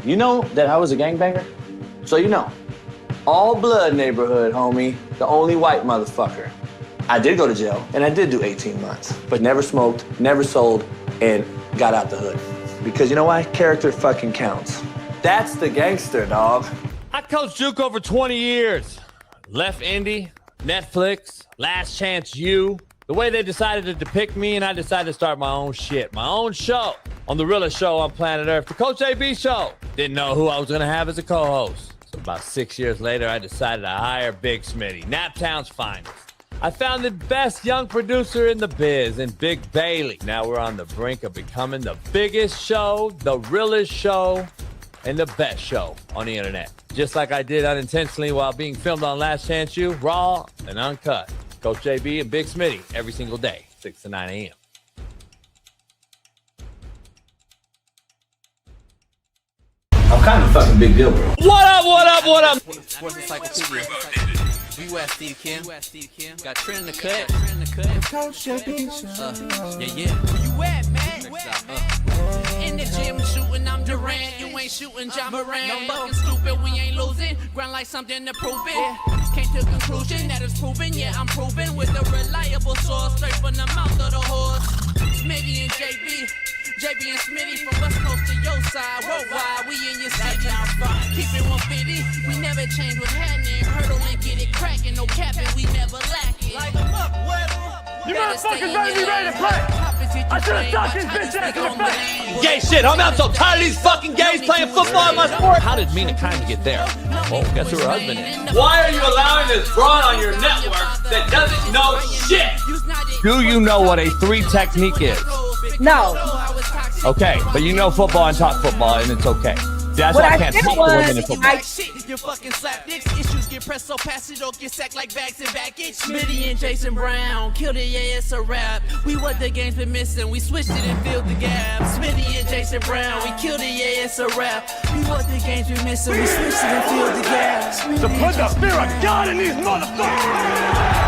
You know that I was a gangbanger? So you know, all blood neighborhood, homie, the only white motherfucker. I did go to jail, and I did do 18 months, but never smoked, never sold, and got out the hood. Because you know why? Character fucking counts. That's the gangster, dog. I coached JUCO for 20 years. Left Indy, Netflix, Last Chance U. The way they decided to depict me, and I decided to start my own shit, my own show on the realest show on Planet ERF, the Coach AB show. Didn't know who I was going to have as a co-host. So about 6 years later, I decided to hire Big Smitty, Naptown's finest. I found the best young producer in the biz in Big Bailey. Now we're on the brink of becoming the biggest show, the realest show, and the best show on the internet. Just like I did unintentionally while being filmed on Last Chance U, raw and uncut. Coach JB and Big Smitty every single day, 6 to 9 a.m. I'm kind of a fucking big deal, bro. What up, what up, what up? Sports Encyclopedia. Steve Kim. Got Trent in the cut. Coach JB. Yeah. Where you at, man? In the gym shooting, I'm Durant. You ain't shooting John Moran. No fucking stupid, we ain't losing. Grind like something to prove it. Came to conclusion that it's proven. Yeah, I'm proven with a reliable source straight from the mouth of the horse. Smitty and JB and Smitty from West Coast to your side. Worldwide, we in your city. Keep it 150. We never change what's happening. Hurdle and get it cracking. No capping, we never lack it. Light them up, you motherfuckers better be ready to play. I should have ducked his bitch ass in the face. Gay shit, homie, I'm so tired of these fucking gays playing football in my sport. How did Mina Kimes get there? Well, guess who her husband is? Why are you allowing this broad on your network that doesn't know shit? Do you know what a 3 technique is? No. Okay, but you know football and talk football, and it's okay. That's what why I can't talk to women in football. You fucking slap dicks, issues get pressed so past it don't get sacked like bags and baggage. Smitty and Jason Brown, killed it, yeah, it's a rap. We what the game's been missing, we switched it and filled the gap. Smitty and Jason Brown, we killed it, yeah, it's a rap. We what the game's been missing, we switched it and filled the gap. To put the fear of God in these motherfuckers.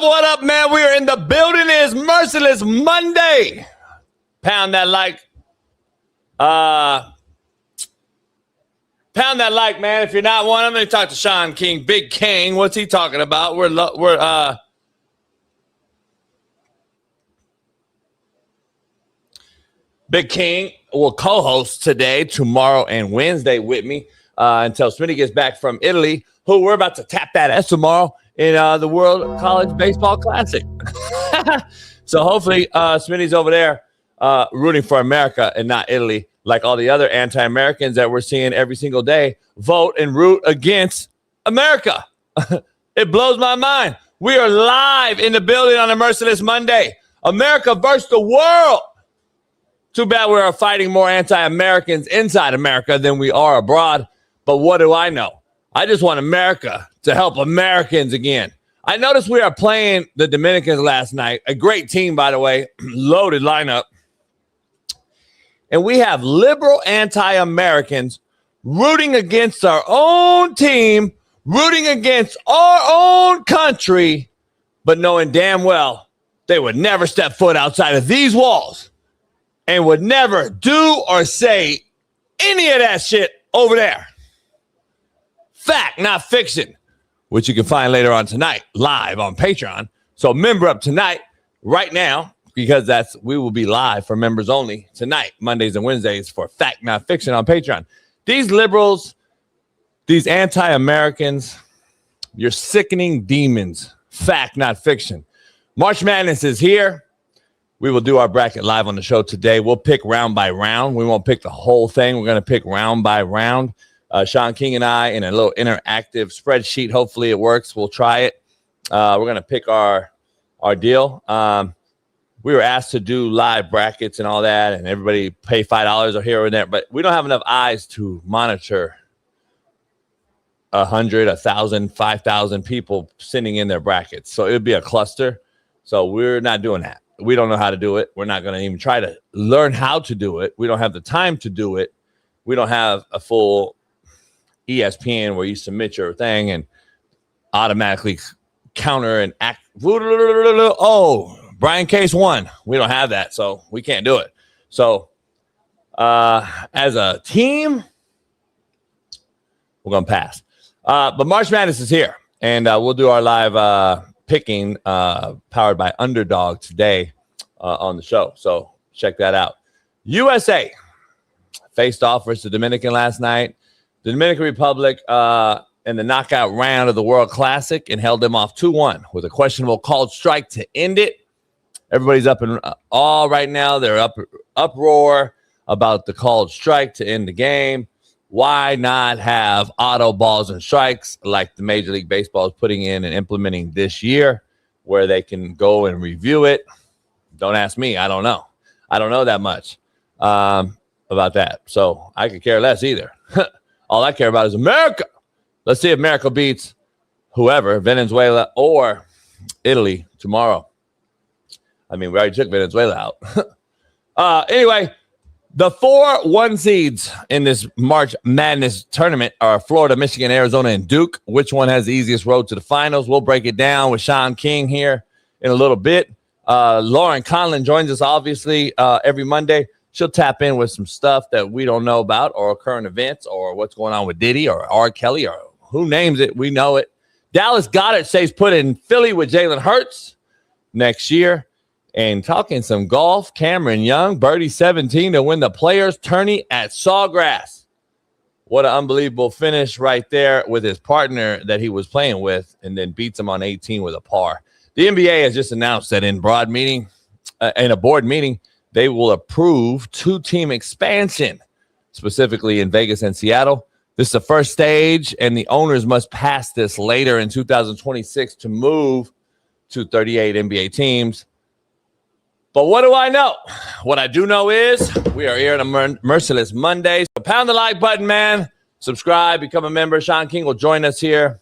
What up, man? We are in the building. It is Merciless Monday. Pound that like. Pound that like, man. If you're not one, I'm going to talk to Shaun King, Big King. What's he talking about? We're Big King will co-host today, tomorrow, and Wednesday with me until Smitty gets back from Italy, who we're about to tap that ass tomorrow in the World College Baseball Classic. So hopefully Smitty's over there rooting for America and not Italy, like all the other anti-Americans that we're seeing every single day vote and root against America. It blows my mind. We are live in the building on a Merciless Monday. America versus the world. Too bad we are fighting more anti-Americans inside America than we are abroad. But what do I know? I just want America to help Americans again. I noticed we are playing the Dominicans last night. A great team, by the way. Loaded lineup. And we have liberal anti-Americans rooting against our own team, rooting against our own country, but knowing damn well they would never step foot outside of these walls and would never do or say any of that shit over there. Fact, not fiction, which you can find later on tonight, live on Patreon. So member up tonight, right now, because we will be live for members only tonight, Mondays and Wednesdays, for Fact, Not Fiction on Patreon. These liberals, these anti-Americans, you're sickening demons. Fact, not fiction. March Madness is here. We will do our bracket live on the show today. We'll pick round by round. We won't pick the whole thing. We're going to pick round by round. Shaun King and I in a little interactive spreadsheet. Hopefully it works. We'll try it. We're going to pick our deal. We were asked to do live brackets and all that, and everybody pay $5 or here or there, but we don't have enough eyes to monitor 100, 1,000, 5,000 people sending in their brackets. So it would be a cluster. So we're not doing that. We don't know how to do it. We're not going to even try to learn how to do it. We don't have the time to do it. We don't have a full ESPN where you submit your thing and automatically counter and act. Oh, Brian Case won. We don't have that, so we can't do it. So as a team, we're going to pass. But March Madness is here, and we'll do our live picking powered by Underdog today on the show. So check that out. USA faced off versus the Dominican last night. The Dominican Republic in the knockout round of the World Classic and held them off 2-1 with a questionable called strike to end it. Everybody's up in all right now. They're uproar about the called strike to end the game. Why not have auto balls and strikes like the Major League Baseball is putting in and implementing this year where they can go and review it? Don't ask me. I don't know. I don't know that much about that. So I could care less either. All I care about is America. Let's see if America beats whoever, Venezuela or Italy tomorrow. I mean, we already took Venezuela out. Anyway, the 4 1 seeds in this March Madness tournament are Florida, Michigan, Arizona, and Duke. Which one has the easiest road to the finals? We'll break it down with Shaun King here in a little bit. Lauren Conlin joins us, obviously, every Monday. She'll tap in with some stuff that we don't know about or current events or what's going on with Diddy or R. Kelly or who names it. We know it. Dallas Goddard says put in Philly with Jalen Hurts next year. And talking some golf, Cameron Young, birdie 17 to win the Players' Tourney at Sawgrass. What an unbelievable finish right there with his partner that he was playing with and then beats him on 18 with a par. The NBA has just announced that in a board meeting, they will approve 2-team expansion, specifically in Vegas and Seattle. This is the first stage, and the owners must pass this later in 2026 to move to 38 NBA teams. But what do I know? What I do know is we are here on a Merciless Monday. So pound the like button, man. Subscribe, become a member. Shaun King will join us here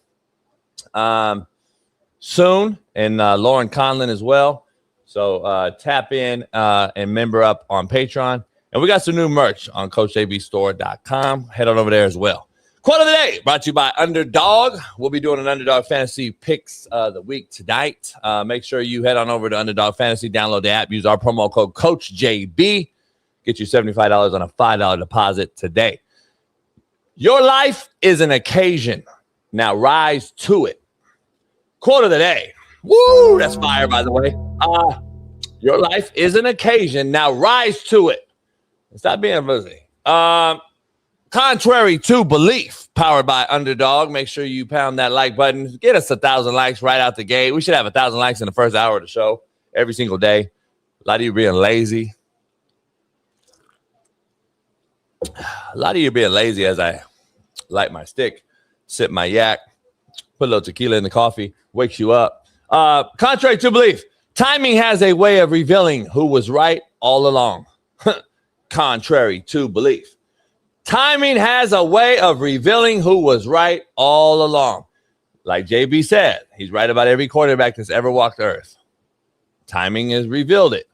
soon, and Lauren Conlin as well. So tap in and member up on Patreon. And we got some new merch on CoachJBStore.com. Head on over there as well. Quote of the day brought to you by Underdog. We'll be doing an Underdog Fantasy Picks the week tonight. Make sure you head on over to Underdog Fantasy, download the app, use our promo code CoachJB. Get you $75 on a $5 deposit today. Your life is an occasion. Now rise to it. Quote of the day. Woo, that's fire, by the way. Your life is an occasion. Now rise to it. Stop being busy. Contrary to belief, powered by Underdog. Make sure you pound that like button. Get us 1,000 likes right out the gate. We should have 1,000 likes in the first hour of the show every single day. A lot of you being lazy. A lot of you being lazy as I light my stick, sip my yak, put a little tequila in the coffee, wakes you up. Contrary to belief, timing has a way of revealing who was right all along. Contrary to belief. Timing has a way of revealing who was right all along. Like JB said, he's right about every quarterback that's ever walked the earth. Timing has revealed it.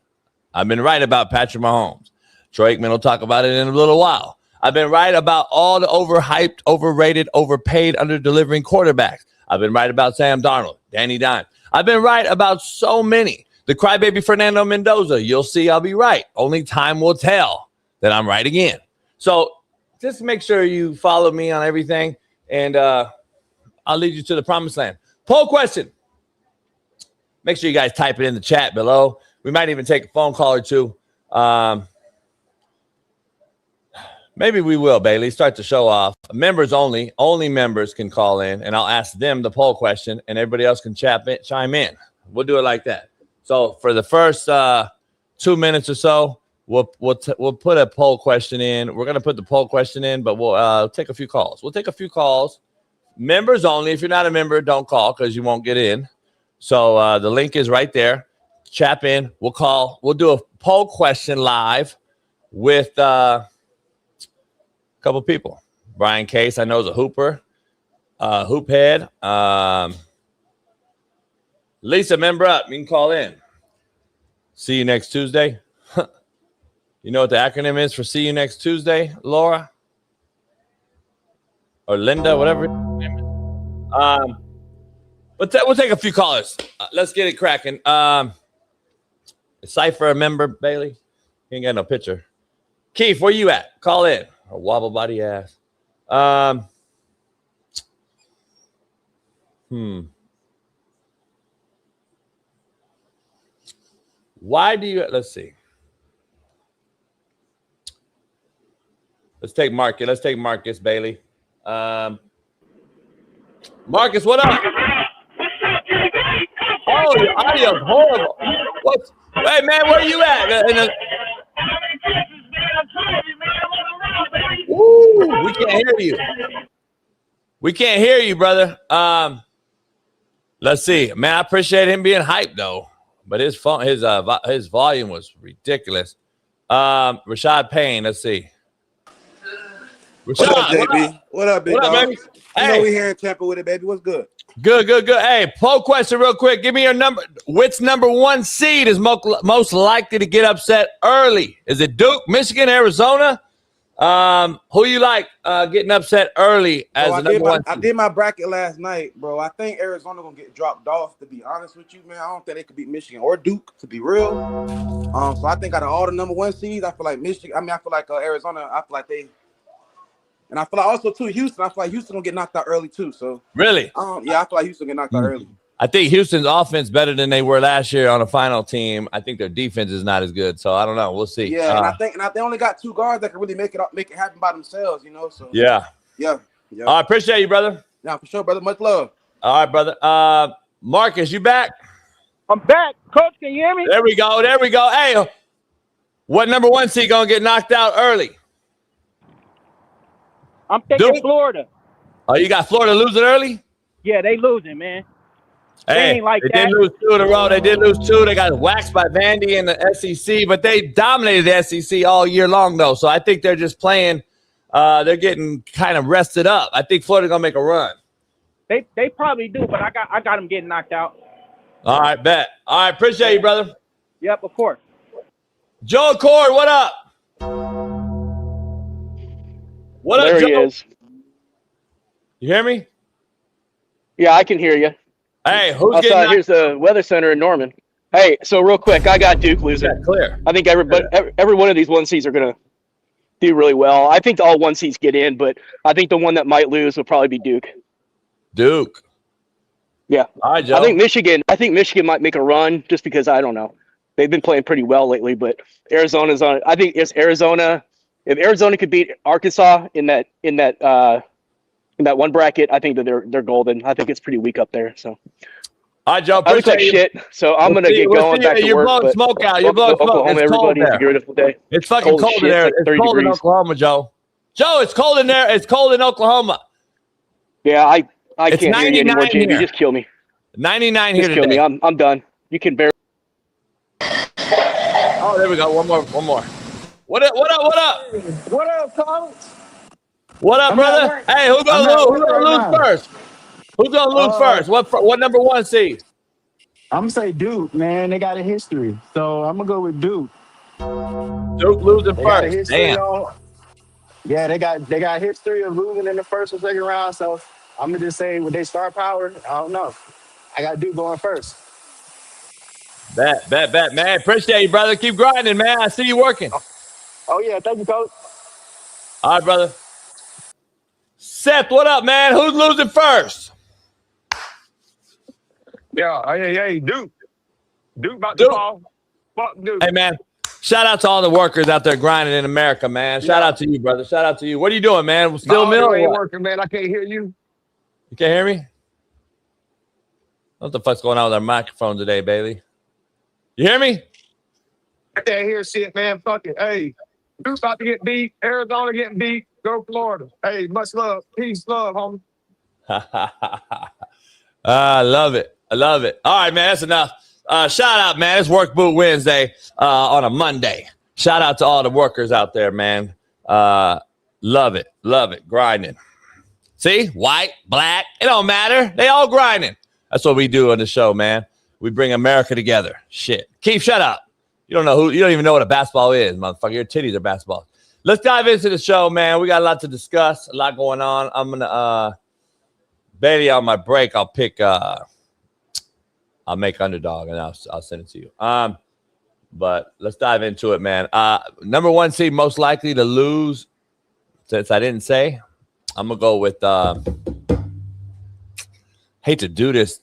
I've been right about Patrick Mahomes. Troy Aikman will talk about it in a little while. I've been right about all the overhyped, overrated, overpaid, under-delivering quarterbacks. I've been right about Sam Darnold, Danny Dimes. I've been right about so many. The crybaby Fernando Mendoza, you'll see I'll be right. Only time will tell that I'm right again. So just make sure you follow me on everything, and I'll lead you to the promised land. Poll question. Make sure you guys type it in the chat below. We might even take a phone call or two. Maybe we will, Bailey. Start the show off. Members only. Only members can call in, and I'll ask them the poll question, and everybody else can chime in. We'll do it like that. So for the first 2 minutes or so, we'll put a poll question in. We're going to put the poll question in, but we'll take a few calls. We'll take a few calls. Members only. If you're not a member, don't call because you won't get in. So the link is right there. Chap in. We'll do a poll question live with a couple people. Brian Case, I know, is a hooper, hoop head. Lisa, member up. You can call in. See you next Tuesday. You know what the acronym is for see you next Tuesday, Laura? Or Linda, whatever. But we'll take a few callers. Let's get it cracking. Cypher, a member, Bailey. He ain't got no picture. Keith, where you at? Call in. Or wobble body ass. Why do you, let's see. Let's take Marcus, Bailey. Marcus, what up? Oh, the audio's horrible. Hey, man, where you at? Woo, we can't hear you. We can't hear you, brother. Let's see. Man, I appreciate him being hyped, though. But his volume was ridiculous. Rashad Payne, let's see. Rashad, what up, JB? What up, big what up, dog? baby? You know we here in Tampa with it, baby. What's good? Good. Hey, poll question real quick. Give me your number. Which number one seed is most likely to get upset early? Is it Duke, Michigan, Arizona? Who you like getting upset early as the number one seed? I did my bracket last night, bro. I think Arizona gonna get dropped off, to be honest with you, man. I don't think they could beat Michigan or Duke, to be real. So I think out of all the number one seeds, I feel like Arizona, I feel like they. And I feel like also, too, Houston. I feel like Houston going to get knocked out early, too. So Really? Yeah, I feel like Houston get knocked out early. I think Houston's offense better than they were last year on a final team. I think their defense is not as good. So I don't know. We'll see. Yeah, and I think they only got two guards that can really make it happen by themselves, you know. So Yeah. I appreciate you, brother. Yeah, for sure, brother. Much love. All right, brother. Marcus, you back? I'm back. Coach, can you hear me? There we go. Hey, what number one seed going to get knocked out early? I'm thinking Duke? Florida. Oh, you got Florida losing early? Yeah, they losing, man. Hey, ain't like they that. did lose two in a row. They did lose two. They got waxed by Vandy in the SEC, but they dominated the SEC all year long, though. So I think they're just playing. They're getting kind of rested up. I think Florida's going to make a run. They probably do, but I got them getting knocked out. All right, bet. All right, appreciate you, brother. Yep, of course. Joe Cord, what up? What up, There Joe? he is. You hear me? Yeah, I can hear you. Hey, who's Outside, getting here's the weather center in Norman. Hey, so real quick, I got Duke losing. that clear? I think every one of these one seeds are going to do really well. I think all one seeds get in, but I think the one that might lose will probably be Duke. Duke. Yeah. All right, Joe. I think Michigan might make a run just because I don't know. They've been playing pretty well lately, but Arizona's on. I think it's Arizona. If Arizona could beat Arkansas in that one bracket, I think that they're golden. I think it's pretty weak up there. So All right, Joe. I look like shit. So I'm gonna get going back to You're work. blowing smoke out. You're blowing smoke. Oklahoma, It's cold everybody. Have a there. beautiful day. It's fucking cold in there. It's cold in Oklahoma, Joe. Joe, it's cold in there. It's cold in Oklahoma. Yeah, I It's can't hear you anymore, 99 JB. here. Just kill me. 99 here Just kill today. me. I'm done. You can barely. Oh, there we go. One more. What up? What up, Coach? What up, brother? Hey, who's gonna lose first? Who's gonna lose first? What number one seed? I'm gonna say Duke, man. They got a history, so I'm gonna go with Duke. Duke losing They got a first. history Damn. Yeah, they got history of losing in the first or second round. So I'm gonna just say with their star power, I don't know. I got Duke going first. Bet, man. Appreciate you, brother. Keep grinding, man. I see you working. Oh yeah, thank you, Coach. All right, brother. Seth, what up, man? Who's losing first? Yeah, hey, Duke. Duke about to fall. Fuck Duke. Hey, man. Shout out to all the workers out there grinding in America, man. Shout out to you, brother. Shout out to you. What are you doing, man? Still My mill? audio ain't What? working, man. I can't hear you. You can't hear me? What the fuck's going on with our microphone today, Bailey? You hear me? I can't hear shit, man. Fuck it. Hey, Duke's about to get beat. Arizona getting beat. Go Florida. Hey, much love. Peace, love, homie. I love it. I love it. All right, man, that's enough. Shout out, man. It's Work Boot Wednesday on a Monday. Shout out to all the workers out there, man. Love it. Grinding. See, white, black, it don't matter. They all grinding. That's what we do on the show, man. We bring America together. Shit. Keith, shut up. You don't even know what a basketball is, motherfucker. Your titties are basketballs. Let's dive into the show, man. We got a lot to discuss, a lot going on. I'm gonna Bailey on my break. I'll make Underdog and I'll send it to you. But let's dive into it, man. Number 1 seed most likely to lose, since I didn't say. I'm gonna go with hate to do this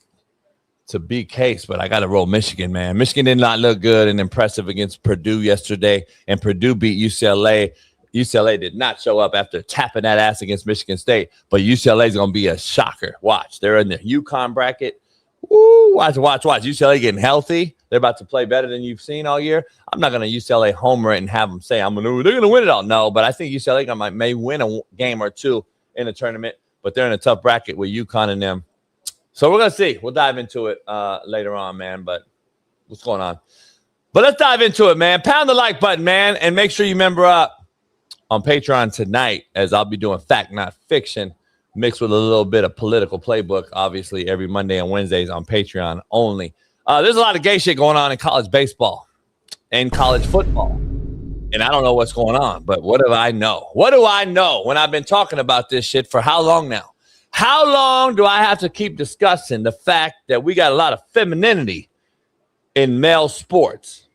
to be Case, but I got to roll Michigan, man. Michigan did not look good and impressive against Purdue yesterday, and Purdue beat UCLA. UCLA did not show up after tapping that ass against Michigan State, but UCLA is going to be a shocker. Watch. They're in the UConn bracket. Woo, watch. UCLA getting healthy. They're about to play better than you've seen all year. I'm not going to UCLA homer it and have them say they're going to win it all. No, but I think UCLA may win a game or two in the tournament, but they're in a tough bracket with UConn and them. So we're going to see. We'll dive into it later on, man, but what's going on? But let's dive into it, man. Pound the like button, man, and make sure you member up on Patreon tonight, as I'll be doing Fact Not Fiction mixed with a little bit of political playbook, obviously, every Monday and Wednesdays on Patreon only. There's a lot of gay shit going on in college baseball and college football, and I don't know what's going on, but what do I know? What do I know when I've been talking about this shit for how long now? How long do I have to keep discussing the fact that we got a lot of femininity in male sports?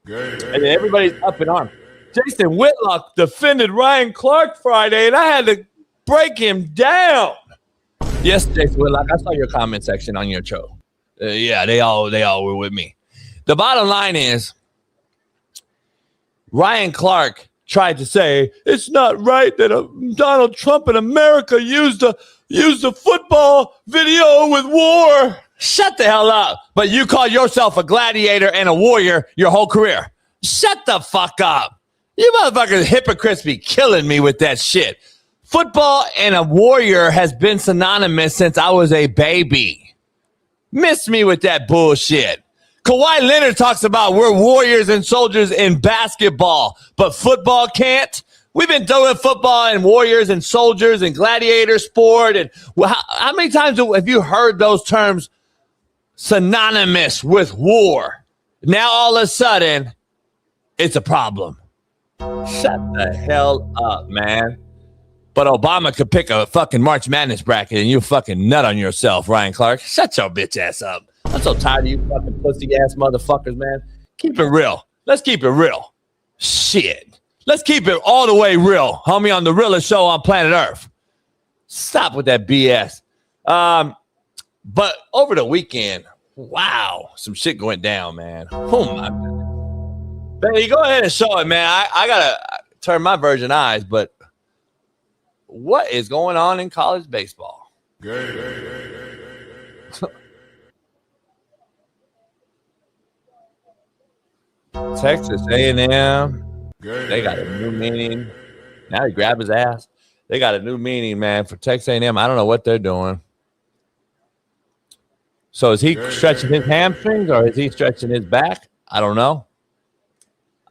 And everybody's up in arms. Jason Whitlock defended Ryan Clark Friday, and I had to break him down. Yes, Jason Whitlock, I saw your comment section on your show. Yeah, they all were with me. The bottom line is, Ryan Clark tried to say it's not right that Donald Trump in America used a football video with war. Shut the hell up. But you call yourself a gladiator and a warrior your whole career. Shut the fuck up. You motherfuckers hypocrites be killing me with that shit. Football and a warrior has been synonymous since I was a baby. Miss me with that bullshit. Kawhi Leonard talks about we're warriors and soldiers in basketball, but football can't. We've been doing football and warriors and soldiers and gladiator sport. And how many times have you heard those terms synonymous with war? Now all of a sudden, it's a problem. Shut the hell up, man. But Obama could pick a fucking March Madness bracket and you fucking nut on yourself, Ryan Clark. Shut your bitch ass up. I'm so tired of you fucking pussy ass motherfuckers, man. Keep it real. Let's keep it real. Shit. Let's keep it all the way real, homie, on the realest show on planet Earth. Stop with that BS. But over the weekend, wow, some shit went down, man. Oh my goodness. Baby, go ahead and show it, man. I gotta turn my virgin eyes, but what is going on in college baseball? Texas A&M, they got a new meaning. Now he grabbed his ass. They got a new meaning, man, for Texas A&M. I don't know what they're doing. So is he stretching his hamstrings or is he stretching his back? I don't know.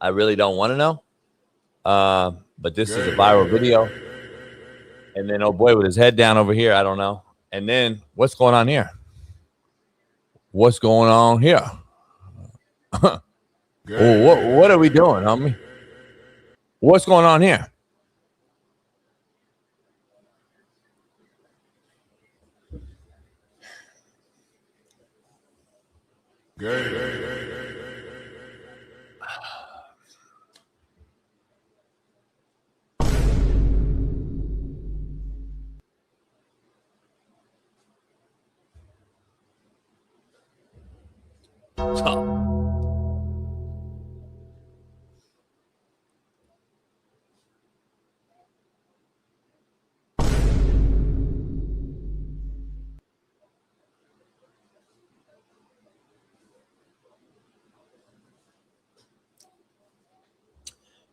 I really don't want to know. But this is a viral video. And then, oh boy, with his head down over here, I don't know. And then what's going on here? What's going on here? What are we doing, homie? What's going on here?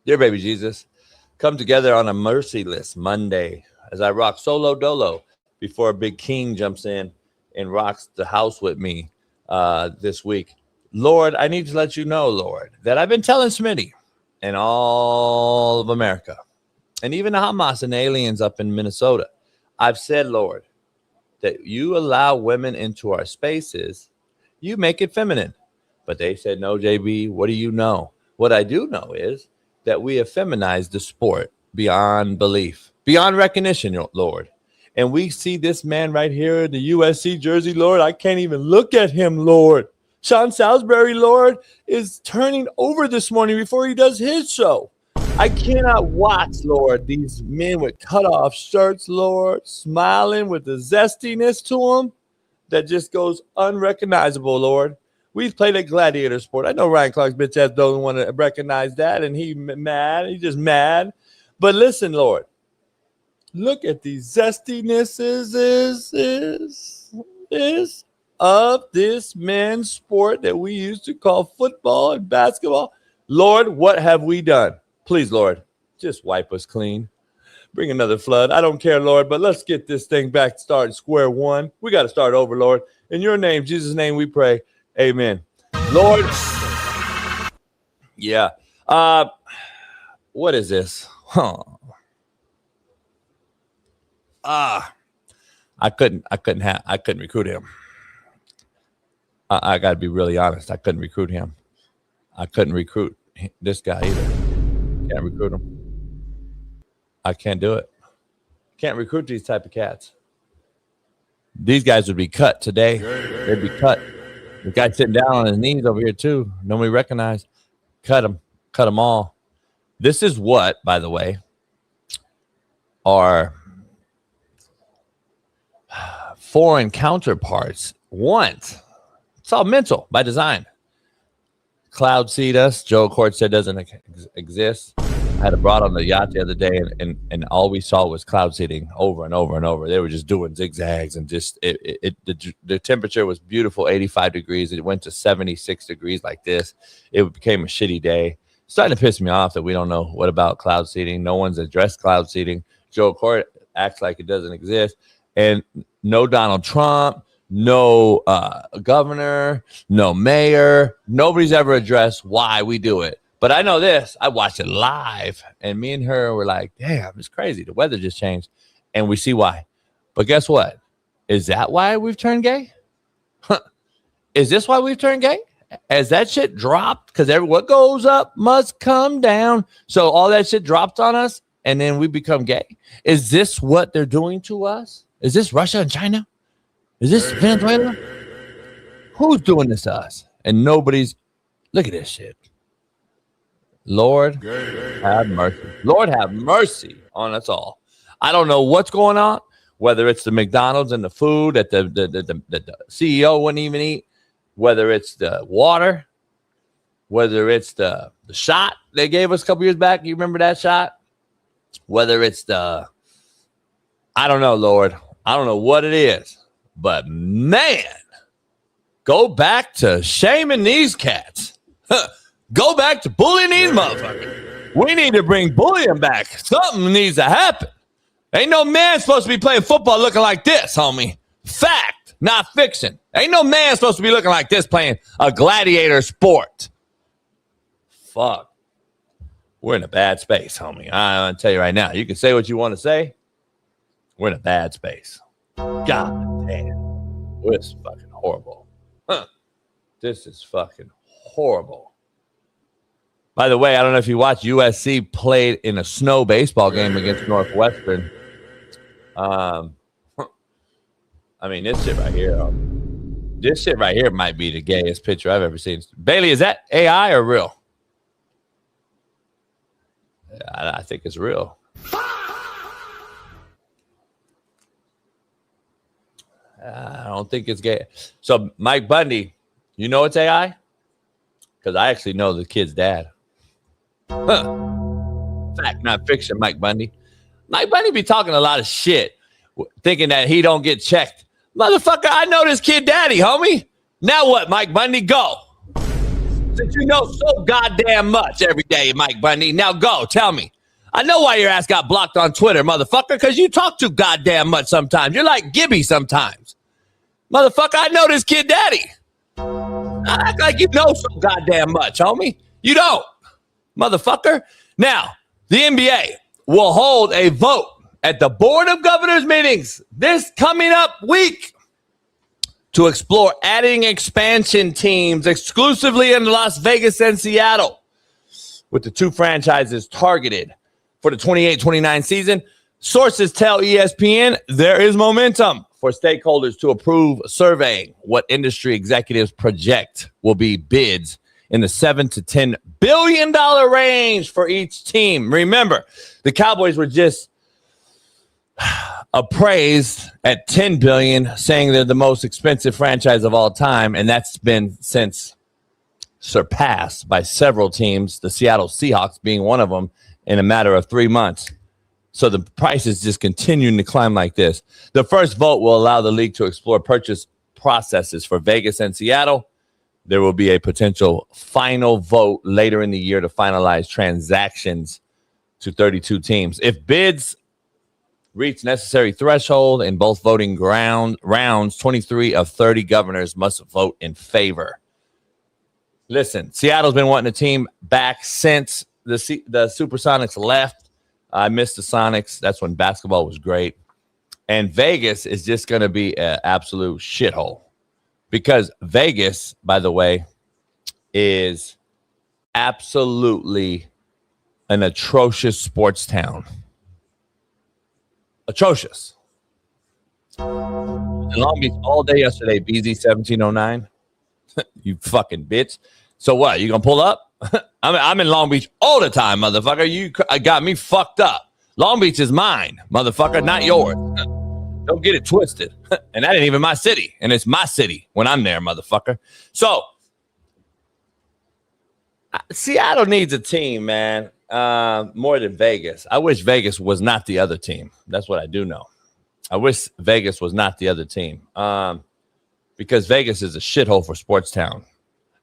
Dear baby Jesus, come together on a Merciless Monday as I rock solo dolo before Big King jumps in and rocks the house with me. this week. Lord, I need to let you know, Lord, that I've been telling Smitty and all of America, and even the Hamas and the aliens up in Minnesota, I've said, Lord, that you allow women into our spaces, you make it feminine. But they said, no, JB, what do you know? What I do know is that we have feminized the sport beyond belief, beyond recognition, Lord. And we see this man right here in the USC jersey, Lord. I can't even look at him, Lord. Shaun Salisbury, Lord, is turning over this morning before he does his show. I cannot watch, Lord, these men with cut-off shirts, Lord, smiling with the zestiness to them that just goes unrecognizable, Lord. We've played a gladiator sport. I know Ryan Clark's bitch ass doesn't want to recognize that, and he's mad. He's just mad. But listen, Lord, look at these zestinesses of this men's sport that we used to call football and basketball. Lord, what have we done? Please, Lord, just wipe us clean. Bring another flood. I don't care, Lord, but let's get this thing back to start square one. We got to start over, Lord. In your name, Jesus' name, we pray. Amen. Lord. Yeah. What is this? I couldn't recruit him. I got to be really honest. I couldn't recruit him. I couldn't recruit this guy either. Can't recruit him. I can't do it. Can't recruit these type of cats. These guys would be cut today. They'd be cut. The guy sitting down on his knees over here too. Nobody recognized. Cut him. Cut them all. This is what, by the way, our foreign counterparts want. It's all mental by design. Cloud seed us. Joe Court said doesn't exist. I had a broad on the yacht the other day, and all we saw was cloud seeding over and over and over. They were just doing zigzags, and just the temperature was beautiful, 85 degrees. It went to 76 degrees like this. It became a shitty day. It's starting to piss me off that we don't know what about cloud seeding. No one's addressed cloud seeding. Joe Court acts like it doesn't exist, and no Donald Trump. No governor, no mayor. Nobody's ever addressed why we do it. But I know this. I watched it live, and me and her were like, damn, it's crazy. The weather just changed, and we see why. But guess what? Is that why we've turned gay? Is this why we've turned gay? Has that shit dropped? Because what goes up must come down. So all that shit dropped on us, and then we become gay? Is this what they're doing to us? Is this Russia and China? Is this Venezuela? Who's doing this to us? And nobody's. Look at this shit. Lord, have mercy. Lord, have mercy on us all. I don't know what's going on, whether it's the McDonald's and the food that the CEO wouldn't even eat, whether it's the water, whether it's the shot they gave us a couple years back. You remember that shot? Whether it's I don't know, Lord. I don't know what it is. But, man, go back to shaming these cats. Go back to bullying these motherfuckers. We need to bring bullying back. Something needs to happen. Ain't no man supposed to be playing football looking like this, homie. Fact, not fiction. Ain't no man supposed to be looking like this playing a gladiator sport. Fuck. We're in a bad space, homie. I'm going to tell you right now. You can say what you want to say. We're in a bad space. God damn. This is fucking horrible. This is fucking horrible. By the way, I don't know if you watched, USC played in a snow baseball game against Northwestern. I mean, this shit right here. This shit right here might be the gayest picture I've ever seen. Bailey, is that AI or real? I think it's real. I don't think it's gay. So, Mike Bundy, you know it's AI? Because I actually know the kid's dad. Fact, not fiction, Mike Bundy. Mike Bundy be talking a lot of shit, thinking that he don't get checked. Motherfucker, I know this kid daddy, homie. Now what, Mike Bundy? Go. Since you know so goddamn much every day, Mike Bundy, now go, tell me. I know why your ass got blocked on Twitter, motherfucker, because you talk too goddamn much sometimes. You're like Gibby sometimes. Motherfucker, I know this kid daddy. I act like you know so goddamn much, homie. You don't, motherfucker. Now, the NBA will hold a vote at the Board of Governors meetings this coming up week to explore adding expansion teams exclusively in Las Vegas and Seattle, with the two franchises targeted for the 28-29 season. Sources tell ESPN there is momentum for stakeholders to approve surveying what industry executives project will be bids in the $7 to $10 billion range for each team. Remember, the Cowboys were just appraised at $10 billion, saying they're the most expensive franchise of all time, and that's been since surpassed by several teams, the Seattle Seahawks being one of them, in a matter of 3 months. So the price is just continuing to climb like this. The first vote will allow the league to explore purchase processes for Vegas and Seattle. There will be a potential final vote later in the year to finalize transactions to 32 teams. If bids reach necessary threshold in both voting rounds, 23 of 30 governors must vote in favor. Listen, Seattle's been wanting a team back since the Supersonics left. I missed the Sonics. That's when basketball was great. And Vegas is just going to be an absolute shithole. Because Vegas, by the way, is absolutely an atrocious sports town. Atrocious. In Long Beach all day yesterday, BZ 1709. You fucking bitch. So what? You going to pull up? I'm in Long Beach all the time, motherfucker. You got me fucked up. Long Beach is mine, motherfucker, not yours. Don't get it twisted. And that ain't even my city. And it's my city when I'm there, motherfucker. So, Seattle needs a team, man, more than Vegas. I wish Vegas was not the other team. That's what I do know. I wish Vegas was not the other team because Vegas is a shithole for sports town.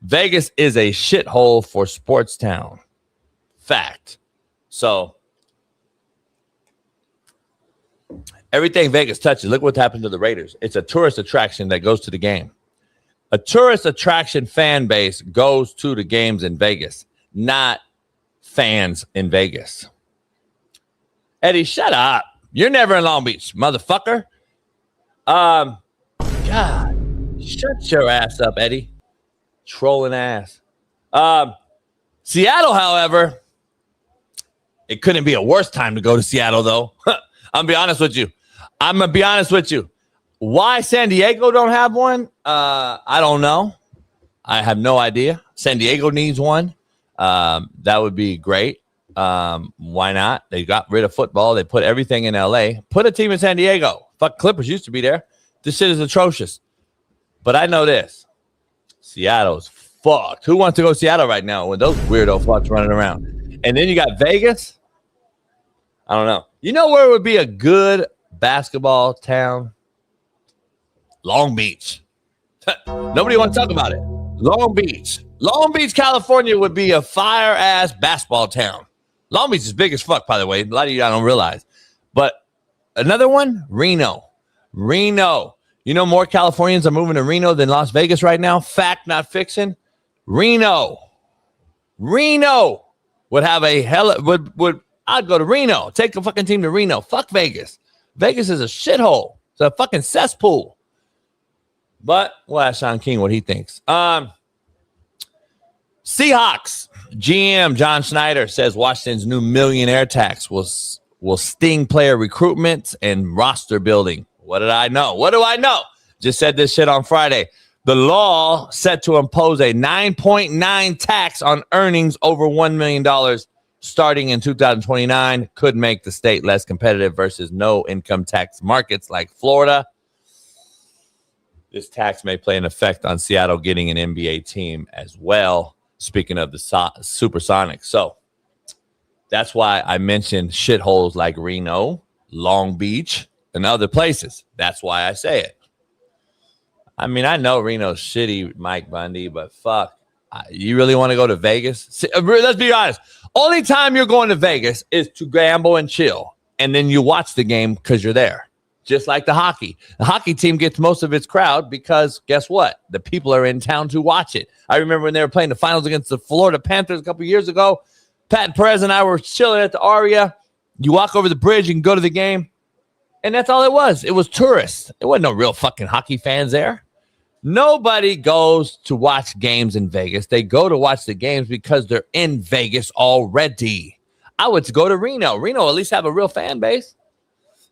Vegas is a shithole for sports town. Fact. So, everything Vegas touches, look what happened to the Raiders. It's a tourist attraction that goes to the game. A tourist attraction fan base goes to the games in Vegas, not fans in Vegas. Eddie, shut up. You're never in Long Beach, motherfucker. God, shut your ass up, Eddie. Trolling ass. Seattle, however, it couldn't be a worse time to go to Seattle, though. I'm gonna be honest with you. Why San Diego don't have one? I don't know. I have no idea. San Diego needs one. That would be great. Why not? They got rid of football. They put everything in LA. Put a team in San Diego. Fuck, Clippers used to be there. This shit is atrocious. But I know this. Seattle's fucked. Who wants to go to Seattle right now with those weirdo fucks running around? And then you got Vegas. I don't know. You know where would be a good basketball town? Long Beach. Nobody wants to talk about it. Long Beach. Long Beach, California would be a fire-ass basketball town. Long Beach is big as fuck, by the way. A lot of you don't realize. But another one, Reno. You know more Californians are moving to Reno than Las Vegas right now? Fact, not fiction. Reno would have a I'd go to Reno. Take a fucking team to Reno. Fuck Vegas. Vegas is a shithole. It's a fucking cesspool. But we'll ask Shaun King what he thinks. Seahawks GM John Schneider says Washington's new millionaire tax will sting player recruitment and roster building. What did I know? What do I know? Just said this shit on Friday. The law set to impose a 9.9 tax on earnings over $1 million starting in 2029 could make the state less competitive versus no income tax markets like Florida. This tax may play an effect on Seattle getting an NBA team as well. Speaking of the Supersonics. So that's why I mentioned shitholes like Reno, Long Beach, and other places. That's why I say it. I mean, I know Reno's shitty, Mike Bundy, but fuck. You really want to go to Vegas? Let's be honest. Only time you're going to Vegas is to gamble and chill. And then you watch the game because you're there. just like the hockey. The hockey team gets most of its crowd because guess what? The people are in town to watch it. I remember when they were playing the finals against the Florida Panthers a couple years ago. Pat Perez and I were chilling at the Aria. You walk over the bridge, you can go to the game. And that's all it was. It was tourists. There wasn't no real fucking hockey fans there. Nobody goes to watch games in Vegas. They go to watch the games because they're in Vegas already. I would go to Reno. Reno at least have a real fan base.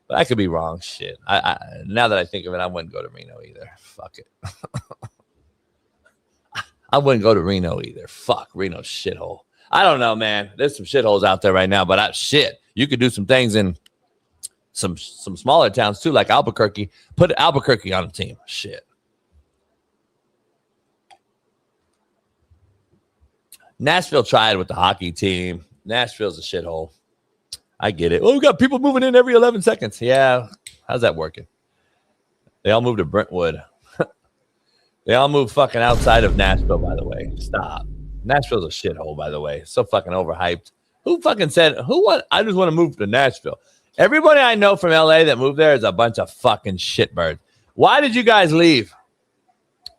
But I could be wrong. Shit. Now that I think of it, I wouldn't go to Reno either. Fuck it. I wouldn't go to Reno either. Fuck, Reno shithole. I don't know, man. There's some shitholes out there right now, but you could do some things in some smaller towns too, like Albuquerque. Put Albuquerque on the team. Shit. Nashville tried with the hockey team. Nashville's a shithole. I get it. Oh, we got people moving in every 11 seconds. Yeah. How's that working? They all moved to Brentwood. They all moved fucking outside of Nashville, by the way. Stop. Nashville's a shithole, by the way. So fucking overhyped. Who fucking said, I just want to move to Nashville. Everybody I know from LA that moved there is a bunch of fucking shitbirds. Why did you guys leave?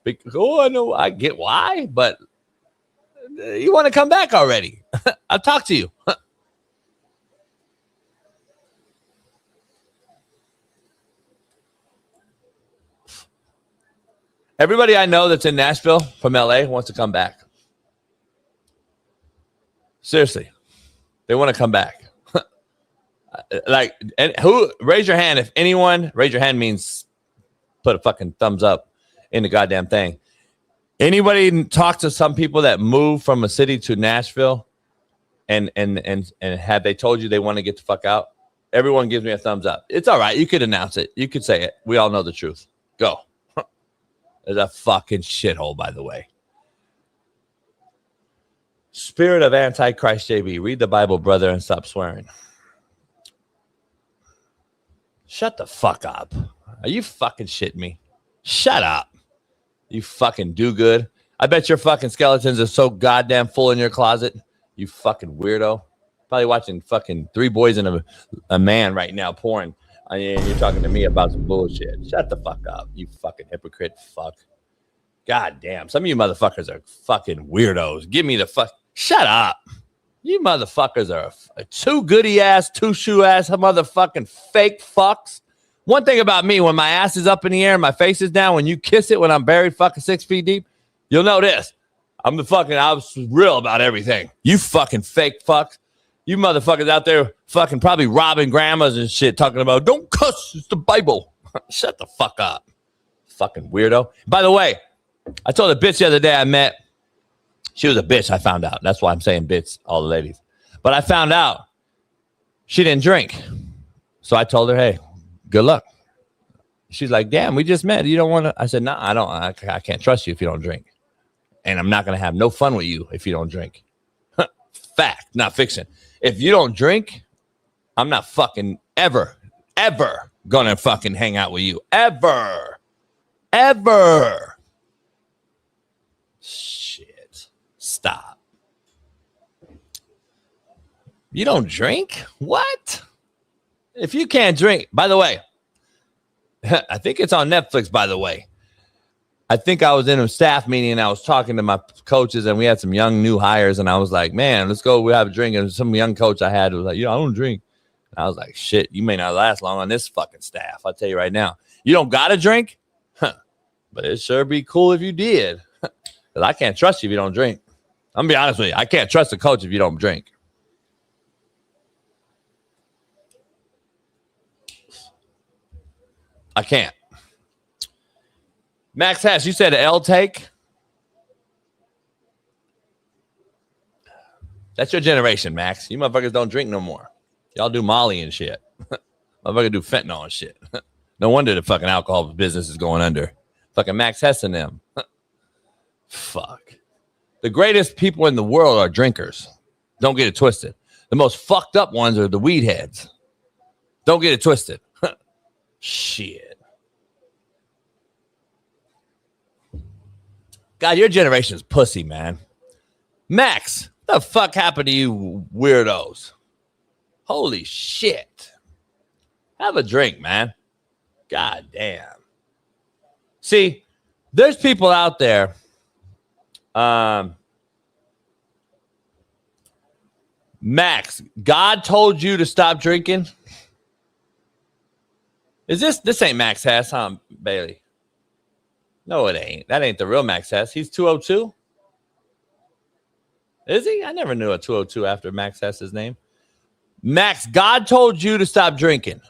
I know. I get why, but you want to come back already. I'll talk to you. Everybody I know that's in Nashville from LA wants to come back. Seriously. They want to come back. Raise your hand if anyone, raise your hand means put a fucking thumbs up in the goddamn thing. Anybody talk to some people that moved from a city to Nashville and have they told you they want to get the fuck out? Everyone gives me a thumbs up. It's all right. You could announce it. You could say it. We all know the truth. Go. There's a fucking shithole, by the way. Spirit of Antichrist JB. Read the Bible, brother, and stop swearing. Shut the fuck up. Are you fucking shitting me? Shut up. You fucking do good. I bet your fucking skeletons are so goddamn full in your closet. You fucking weirdo. Probably watching fucking 3 boys and a man right now porn. And you're talking to me about some bullshit. Shut the fuck up. You fucking hypocrite fuck. God damn. Some of you motherfuckers are fucking weirdos. Give me the fuck. Shut up. You motherfuckers are two goody ass, two shoe ass motherfucking fake fucks. One thing about me, when my ass is up in the air and my face is down, when you kiss it when I'm buried fucking 6 feet deep, you'll know this. I was real about everything. You fucking fake fucks. You motherfuckers out there fucking probably robbing grandmas and shit, talking about, don't cuss, it's the Bible. Shut the fuck up. Fucking weirdo. By the way, I told a bitch the other day I met. She was a bitch, I found out. That's why I'm saying bitch, all the ladies. But I found out she didn't drink. So I told her, hey, good luck. She's like, damn, we just met. You don't want to? I said, no, I can't trust you if you don't drink. And I'm not going to have no fun with you if you don't drink. Fact, not fiction. If you don't drink, I'm not fucking ever going to fucking hang out with you. Ever. Shit. Stop. You don't drink? What? If you can't drink, by the way, I think it's on Netflix, by the way. I think I was in a staff meeting and I was talking to my coaches and we had some young new hires and I was like, man, let's go. We have a drink. And some young coach I had was like, I don't drink. And I was like, shit, you may not last long on this fucking staff. I'll tell you right now. You don't got to drink? But it sure be cool if you did. Because I can't trust you if you don't drink. I'm going to be honest with you. I can't trust a coach if you don't drink. I can't. Max Hash, you said L take? That's your generation, Max. You motherfuckers don't drink no more. Y'all do Molly and shit. Motherfuckers do fentanyl and shit. No wonder the fucking alcohol business is going under. Fucking Max Hess and them. Fuck. The greatest people in the world are drinkers. Don't get it twisted. The most fucked up ones are the weed heads. Don't get it twisted. Shit. God, your generation's pussy, man. Max, what the fuck happened to you weirdos? Holy shit. Have a drink, man. God damn. See, there's people out there. Max, God told you to stop drinking. Is this ain't Max Hess, huh, Bailey? No, it ain't. That ain't the real Max Hess. He's 202. Is he? I never knew a 202 after Max Hess's name. Max, God told you to stop drinking.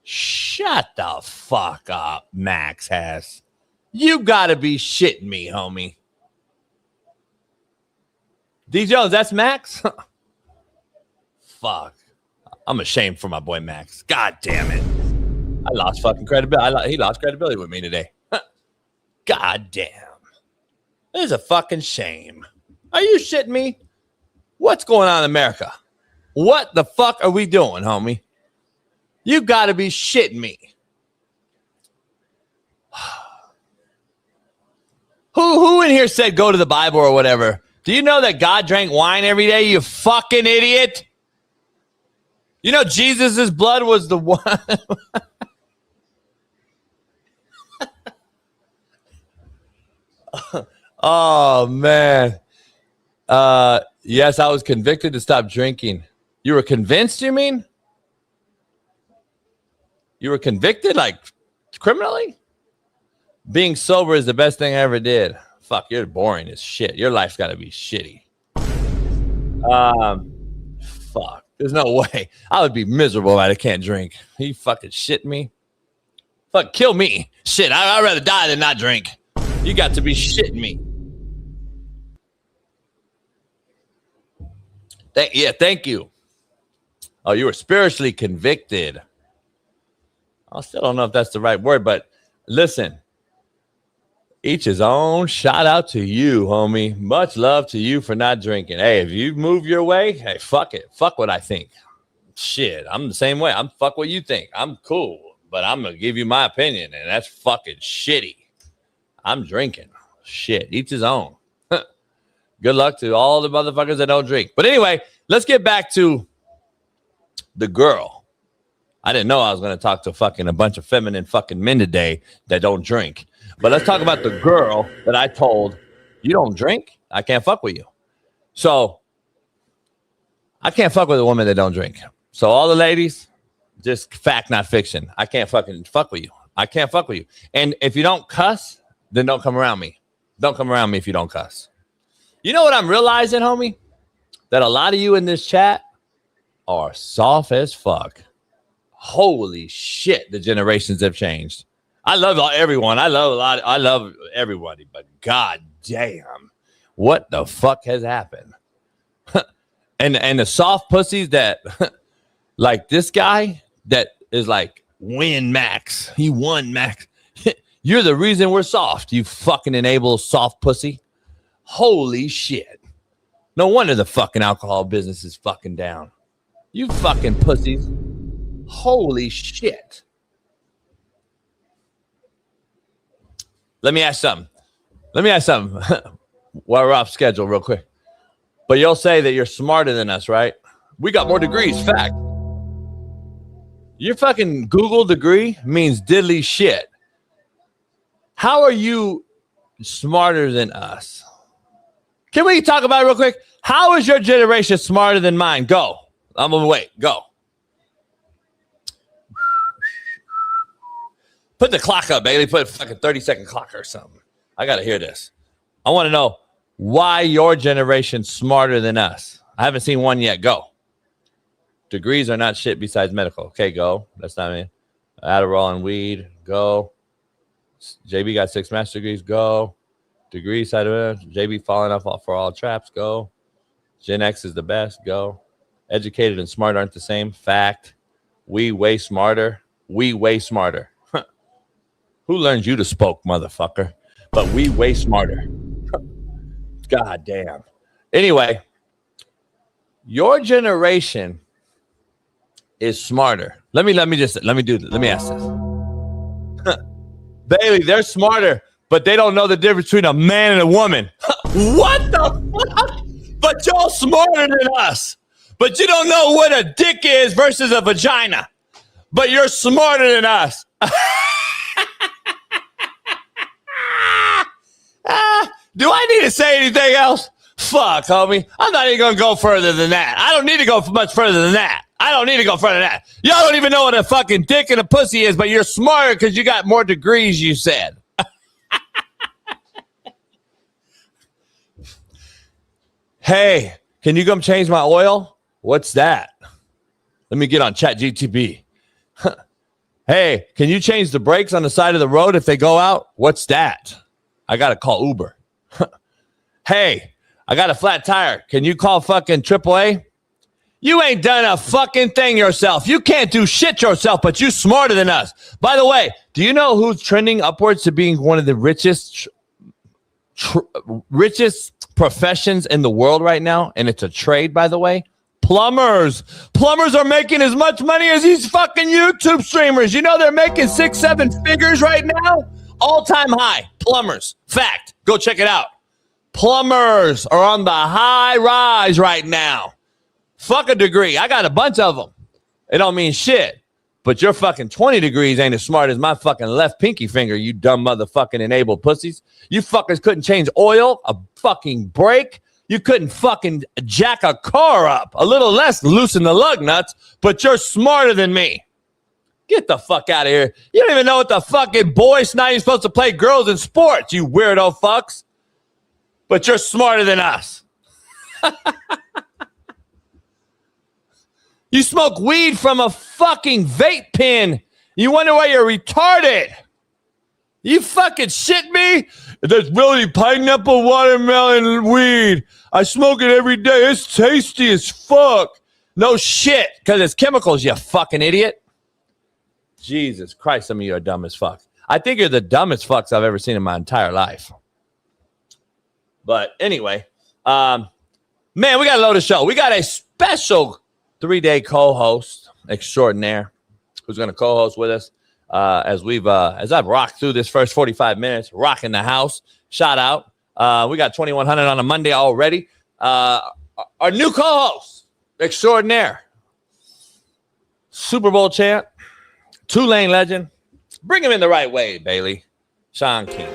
Shut the fuck up, Max Hess. You gotta be shitting me, homie. D Jones, that's Max? Fuck. I'm ashamed for my boy Max. God damn it. I lost fucking credibility. He lost credibility with me today. God damn. This is a fucking shame. Are you shitting me? What's going on in America? What the fuck are we doing, homie? You got to be shitting me. Who in here said go to the Bible or whatever? Do you know that God drank wine every day, you fucking idiot? You know Jesus' blood was the one. Oh, man. Yes, I was convicted to stop drinking. You were convinced, you mean? You were convicted, like, criminally? Being sober is the best thing I ever did. Fuck, you're boring as shit. Your life's got to be shitty. Fuck. There's no way. I would be miserable if I can't drink. Are you fucking shitting me? Fuck, kill me. Shit, I'd rather die than not drink. You got to be shitting me. Thank you. Oh, you were spiritually convicted. I still don't know if that's the right word, but listen. Each his own. Shout out to you, homie. Much love to you for not drinking. Hey, if you move your way, hey, fuck it. Fuck what I think. Shit, I'm the same way. I'm fuck what you think. I'm cool, but I'm going to give you my opinion, and that's fucking shitty. I'm drinking. Shit, each his own. Good luck to all the motherfuckers that don't drink. But anyway, let's get back to the girl. I didn't know I was going to talk to fucking a bunch of feminine fucking men today that don't drink. But let's talk about the girl that I told, you don't drink? I can't fuck with you. So I can't fuck with a woman that don't drink. So all the ladies, just fact, not fiction. I can't fucking fuck with you. I can't fuck with you. And if you don't cuss, then don't come around me. Don't come around me if you don't cuss. You know what I'm realizing, homie? That a lot of you in this chat are soft as fuck. Holy shit, the generations have changed. I love everyone. I love everybody, but god damn, what the fuck has happened? and the soft pussies that like this guy that is like win Max. He won Max. You're the reason we're soft, you fucking enable soft pussy. Holy shit. No wonder the fucking alcohol business is fucking down. You fucking pussies. Holy shit. Let me ask something. While we're off schedule real quick. But you'll say that you're smarter than us, right? We got more degrees. Fact. Your fucking Google degree means diddly shit. How are you smarter than us? Can we talk about it real quick? How is your generation smarter than mine? Go. I'm going to wait. Go. Put the clock up, Bailey. Put a fucking 30-second clock or something. I got to hear this. I want to know why your generation's smarter than us. I haven't seen one yet. Go. Degrees are not shit besides medical. Okay, go. That's not me. Adderall and weed. Go. JB got 6 master's degrees. Go. Degree side of it. JB falling off for all traps. Go. Gen X is the best. Go. Educated and smart aren't the same. Fact. We way smarter. We way smarter. Who learned you to spoke, motherfucker? But we way smarter. God damn. Anyway, your generation is smarter. Let me ask this. Bailey, they're smarter, but they don't know the difference between a man and a woman. What the fuck? But y'all smarter than us. But you don't know what a dick is versus a vagina. but you're smarter than us. Do I need to say anything else? Fuck, homie. I'm not even going to go further than that. I don't need to go much further than that. I don't need to go further than that. Y'all don't even know what a fucking dick and a pussy is, but you're smarter because you got more degrees, you said. Hey, can you come change my oil? What's that? Let me get on ChatGTP. Hey, can you change the brakes on the side of the road if they go out? What's that? I got to call Uber. Hey, I got a flat tire. Can you call fucking AAA? You ain't done a fucking thing yourself. You can't do shit yourself, but you smarter than us. By the way, do you know who's trending upwards to being one of the richest professions in the world right now? And it's a trade, by the way. Plumbers. Plumbers are making as much money as these fucking YouTube streamers. You know they're making 6-7 figures right now? All-time high. Plumbers. Fact. Go check it out. Plumbers are on the high rise right now. Fuck a degree. I got a bunch of them. It don't mean shit. But your fucking 20 degrees ain't as smart as my fucking left pinky finger, you dumb motherfucking enabled pussies. You fuckers couldn't change oil, a fucking brake. You couldn't fucking jack a car up, a little less loosen the lug nuts, but you're smarter than me. Get the fuck out of here. You don't even know what the fucking boys now you're supposed to play girls in sports, you weirdo fucks. But you're smarter than us. You smoke weed from a fucking vape pen. You wonder why you're retarded. You fucking shit me? That's really pineapple watermelon weed. I smoke it every day. It's tasty as fuck. No shit, because it's chemicals, you fucking idiot. Jesus Christ, some of you are dumb as fuck. I think you're the dumbest fucks I've ever seen in my entire life. But anyway, man, we got a load of show. We got a special 3-day co-host extraordinaire who's going to co-host with us as I've rocked through this first 45 minutes, rocking the house. Shout out. We got 2100 on a Monday already. Our new co-host extraordinaire, Super Bowl champ, Tulane legend. Bring him in the right way, Bailey. Shaun King.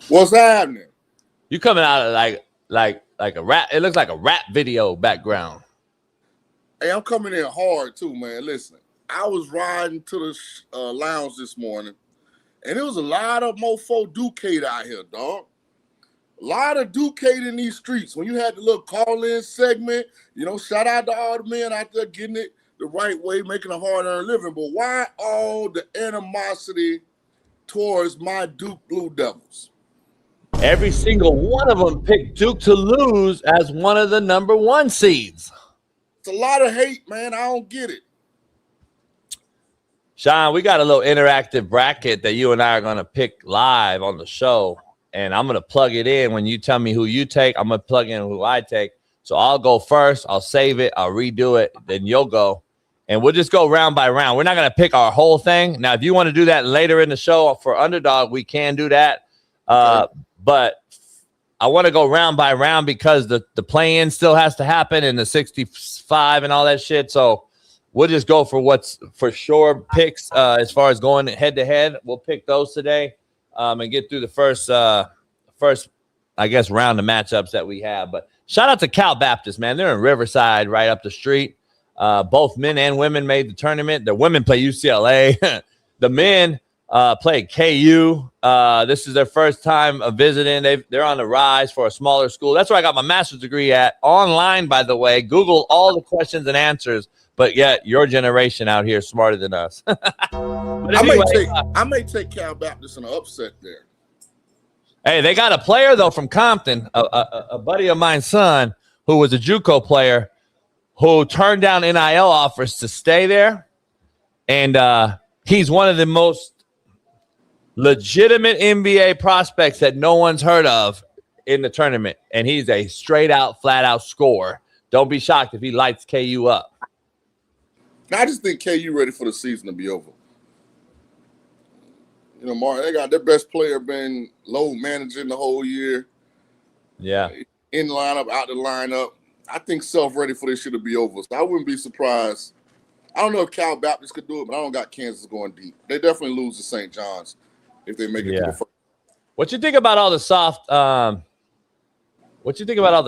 What's happening? You coming out of like a rap? It looks like a rap video background. Hey, I'm coming in hard too, man. Listen, I was riding to the lounge this morning, and there was a lot of mofo Ducade out here, dog. A lot of Ducade in these streets. When you had the little call-in segment, you know, shout out to all the men out there getting it the right way, making a hard-earned living. But why all the animosity towards my Duke Blue Devils? Every single one of them picked Duke to lose as one of the number 1 seeds. It's a lot of hate, man. I don't get it. Shaun, we got a little interactive bracket that you and I are going to pick live on the show, and I'm going to plug it in. When you tell me who you take, I'm going to plug in who I take. So I'll go first. I'll save it. I'll redo it. Then you'll go. And we'll just go round by round. We're not going to pick our whole thing. Now, if you want to do that later in the show for Underdog, we can do that. Okay. But I want to go round by round because the play-in still has to happen and the 65 and all that shit. So we'll just go for what's for sure picks as far as going head-to-head. We'll pick those today and get through the first, I guess, round of matchups that we have. But shout out to Cal Baptist, man. They're in Riverside right up the street. Both men and women made the tournament. The women play UCLA. The men play KU. This is their first time visiting. They're on the rise for a smaller school. That's where I got my master's degree at. Online, by the way. Google all the questions and answers. But yet, your generation out here is smarter than us. Anyway, I may take Cal Baptist in an upset there. Hey, they got a player, though, from Compton, a buddy of mine's son, who was a JUCO player. who turned down NIL offers to stay there. And he's one of the most legitimate NBA prospects that no one's heard of in the tournament. And he's a straight out, flat out scorer. Don't be shocked if he lights KU up. I just think KU ready for the season to be over. You know, Mark, they got their best player been low managing the whole year. Yeah. In lineup, out the lineup. I think ready for this shit to be over. So I wouldn't be surprised. I don't know if Cal Baptist could do it, but I don't got Kansas going deep. They definitely lose to St. John's if they make it to the first. What you think about all the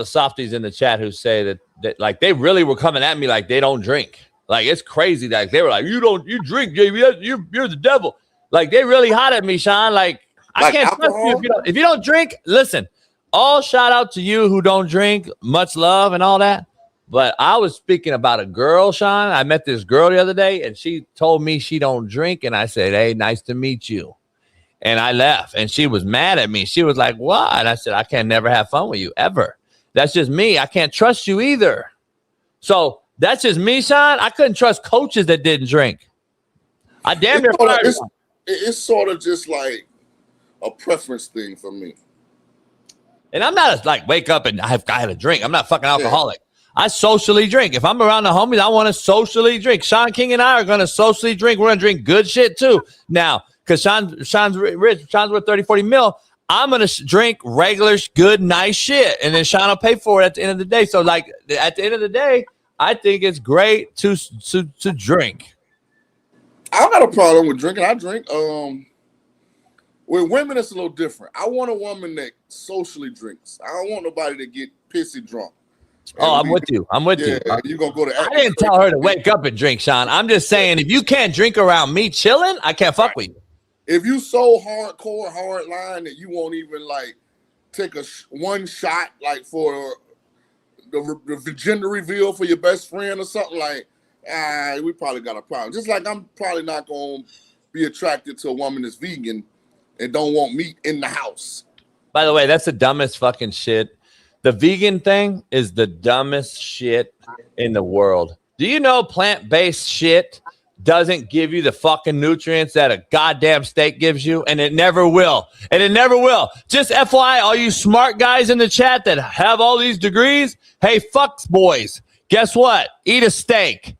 softies in the chat who say that like they really were coming at me like they don't drink? Like it's crazy. Like they were like, you drink, JB, you're the devil. Like they really hot at me, Shaun. Like I can't trust you if you don't drink. Listen, all shout out to you who don't drink. Much love and all that. But I was speaking about a girl, Shaun. I met this girl the other day, and she told me she don't drink, and I said, "Hey, nice to meet you." And I left, and she was mad at me. She was like, "What?" And I said, "I can't never have fun with you ever. That's just me. I can't trust you either." So that's just me, Shaun. I couldn't trust coaches that didn't drink. I damn near fired them. It's sort of just like a preference thing for me. And I'm not like wake up and I had a drink. I'm not fucking alcoholic. Yeah. I socially drink. If I'm around the homies, I want to socially drink. Shaun King and I are going to socially drink. We're going to drink good shit too. Now, because Shaun's rich, Shaun's worth 30, 40 mil. I'm going to drink regular, good, nice shit. And then Shaun will pay for it at the end of the day. So like at the end of the day, I think it's great to drink. I don't got a problem with drinking. I drink. With women, it's a little different. I want a woman that socially drinks. I don't want nobody to get pissy drunk. I'm with you. I'm with you. You're going to go to. I didn't tell her to wake up and drink, Shaun. I'm just saying, if you can't drink around me chilling, I can't fuck with you. If you so hardcore, hard line that you won't even like take one shot like for the gender reveal for your best friend or something like, we probably got a problem. Just like I'm probably not going to be attracted to a woman that's vegan and don't want meat in the house. By the way, that's the dumbest fucking shit. The vegan thing is the dumbest shit in the world. Do you know plant-based shit doesn't give you the fucking nutrients that a goddamn steak gives you? And it never will. And it never will. Just FYI, all you smart guys in the chat that have all these degrees, hey, fucks boys. Guess what? Eat a steak.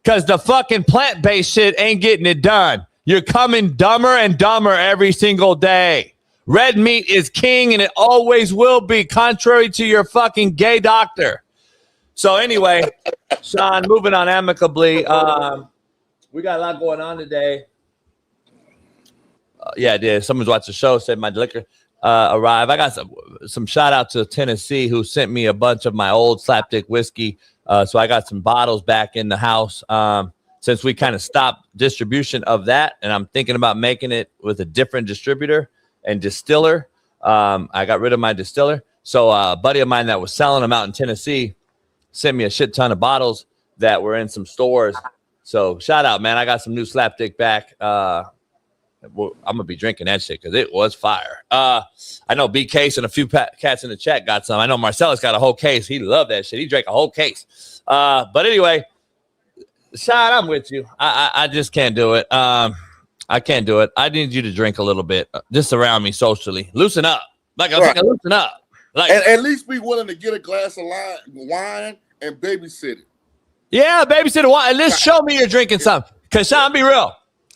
Because the fucking plant-based shit ain't getting it done. You're coming dumber and dumber every single day. Red meat is king, and it always will be, contrary to your fucking gay doctor. So anyway, Shaun, moving on amicably. We got a lot going on today. Yeah, I did. Someone's watched the show, said my liquor arrived. I got some shout out to Tennessee who sent me a bunch of my old slapdick whiskey. So I got some bottles back in the house since we kind of stopped distribution of that. And I'm thinking about making it with a different distributor and distiller. I got rid of my distiller. So a buddy of mine that was selling them out in Tennessee sent me a shit ton of bottles that were in some stores. So shout out, man. I got some new slapdick back. I'm going to be drinking that shit because it was fire. I know B Case and a few cats in the chat got some. I know Marcellus got a whole case. He loved that shit. He drank a whole case. But anyway, Shaun, I'm with you. I just can't do it. I can't do it. I need you to drink a little bit just around me socially. Loosen up. Like I'm saying, loosen up. Like, and at least be willing to get a glass of wine and babysit it. Yeah, babysit wine. At least show me you're drinking something. Because, Shaun, be real.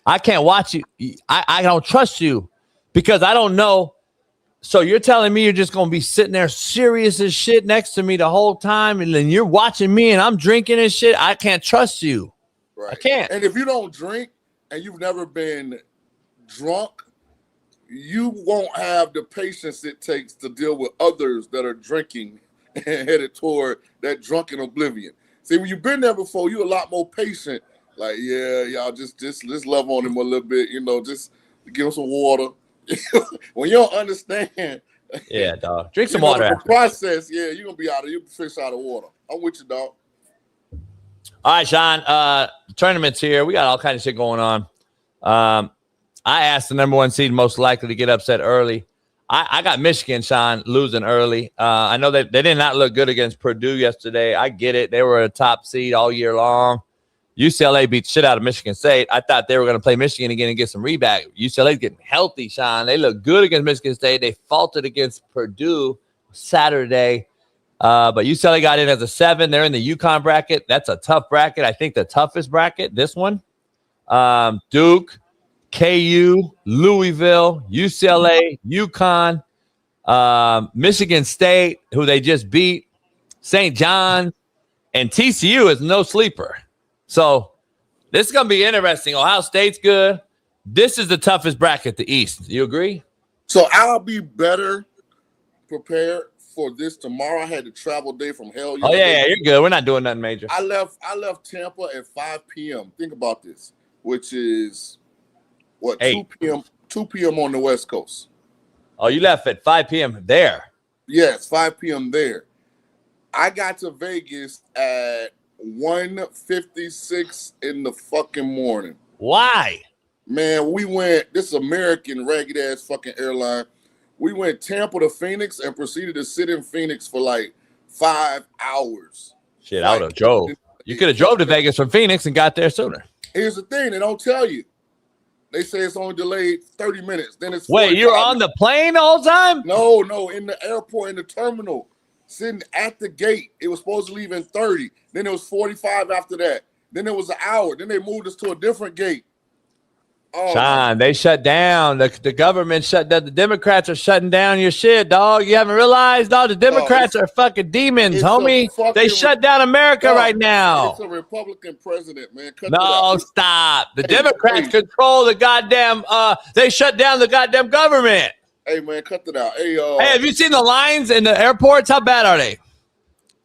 I can't watch you. I don't trust you because I don't know. So you're telling me you're just going to be sitting there serious as shit next to me the whole time, and then you're watching me and I'm drinking and shit. I can't trust you. Right. I can't. And if you don't drink and you've never been drunk, you won't have the patience it takes to deal with others that are drinking and headed toward that drunken oblivion. See, when you've been there before, you're a lot more patient. Like, yeah, y'all just love on him a little bit, just give him some water. When you don't understand, yeah, dog, drink some water. The process, yeah, you're gonna be you fish out of water. I'm with you, dog. All right, Shaun. Tournaments here. We got all kinds of shit going on. I asked the number one seed most likely to get upset early. I got Michigan, Shaun, losing early. I know that they did not look good against Purdue yesterday. I get it. They were a top seed all year long. UCLA beat the shit out of Michigan State. I thought they were going to play Michigan again and get some rebound. UCLA's getting healthy, Shaun. They look good against Michigan State. They faltered against Purdue Saturday. But UCLA got in as a 7. They're in the UConn bracket. That's a tough bracket. I think the toughest bracket, this one. Duke, KU, Louisville, UCLA, UConn, Michigan State, who they just beat, St. John's, and TCU is no sleeper. So this is going to be interesting. Ohio State's good. This is the toughest bracket, the East. You agree? So I'll be better prepared for this tomorrow. I had to travel day from hell. Oh, yeah, you're good. We're not doing nothing major. I left Tampa at 5 p.m. Think about this, which is, what, 2 p.m. on the West Coast. Oh, you left at 5 p.m. there? Yes, 5 p.m. there. I got to Vegas at 1:56 in the fucking morning. Why? Man, we went, this American ragged-ass fucking airline. We went Tampa to Phoenix and proceeded to sit in Phoenix for like 5 hours. Shit, I would have drove. You could have drove to Vegas from Phoenix and got there sooner. Here's the thing, they don't tell you. They say it's only delayed 30 minutes. Then it's Wait, you were on the plane the whole time? No, in the airport, in the terminal, sitting at the gate. It was supposed to leave in 30. Then it was 45 after that. Then it was an hour. Then they moved us to a different gate. Oh, Shaun, they shut down. The government shut down. The Democrats are shutting down your shit, dog. You haven't realized, dog? The Democrats are fucking demons, homie. They shut down America right now. It's a Republican president, man. No, stop. The Democrats control the goddamn, they shut down the goddamn government. Hey, man, cut it out. Hey, have you seen the lines in the airports? How bad are they?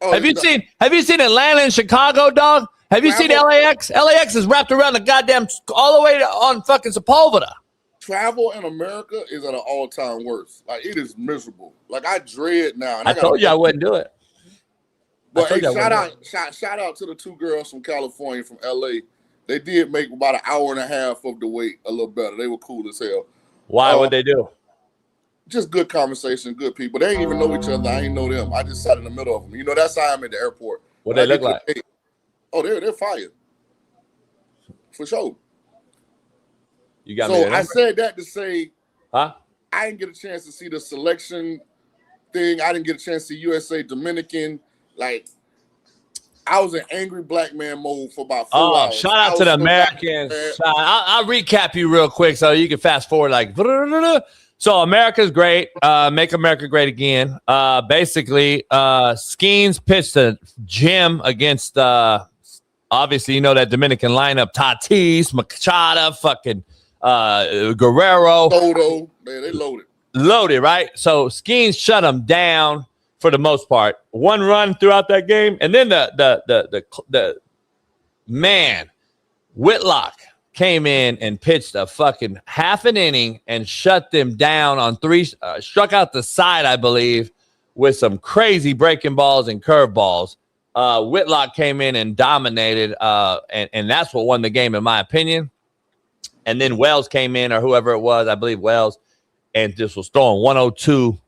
Have you seen Atlanta and Chicago, dog? Have you seen LAX? LAX is wrapped around the goddamn all the way on fucking Sepulveda. Travel in America is at an all-time worst. Like, it is miserable. Like, I dread now. And I told you I wouldn't do it. But hey, shout out to the 2 girls from California, from LA. They did make about an hour and a half of the wait a little better. They were cool as hell. Why would they do? Just good conversation, good people. They ain't even know each other. I ain't know them. I just sat in the middle of them. You know, that's how I'm at the airport. What they look like? Oh, they're fire. For sure. You got me. So I said that to say, I didn't get a chance to see the selection thing. I didn't get a chance to see USA Dominican. Like, I was in angry black man mode for about 4 hours. Shout out to the Americans. I'll recap you real quick so you can fast forward like. So America's great. Make America great again. Basically, Skeens pitched a gem against obviously, you know, that Dominican lineup: Tatis, Machado, fucking Guerrero. Soto, man, they loaded. Loaded, right? So Skeens shut them down for the most part. 1 run throughout that game, and then the man Whitlock came in and pitched a fucking half an inning and shut them down on 3. Struck out the side, I believe, with some crazy breaking balls and curveballs. Whitlock came in and dominated, and that's what won the game, in my opinion. And then Wells came in, or whoever it was, I believe Wells, and just was throwing 102,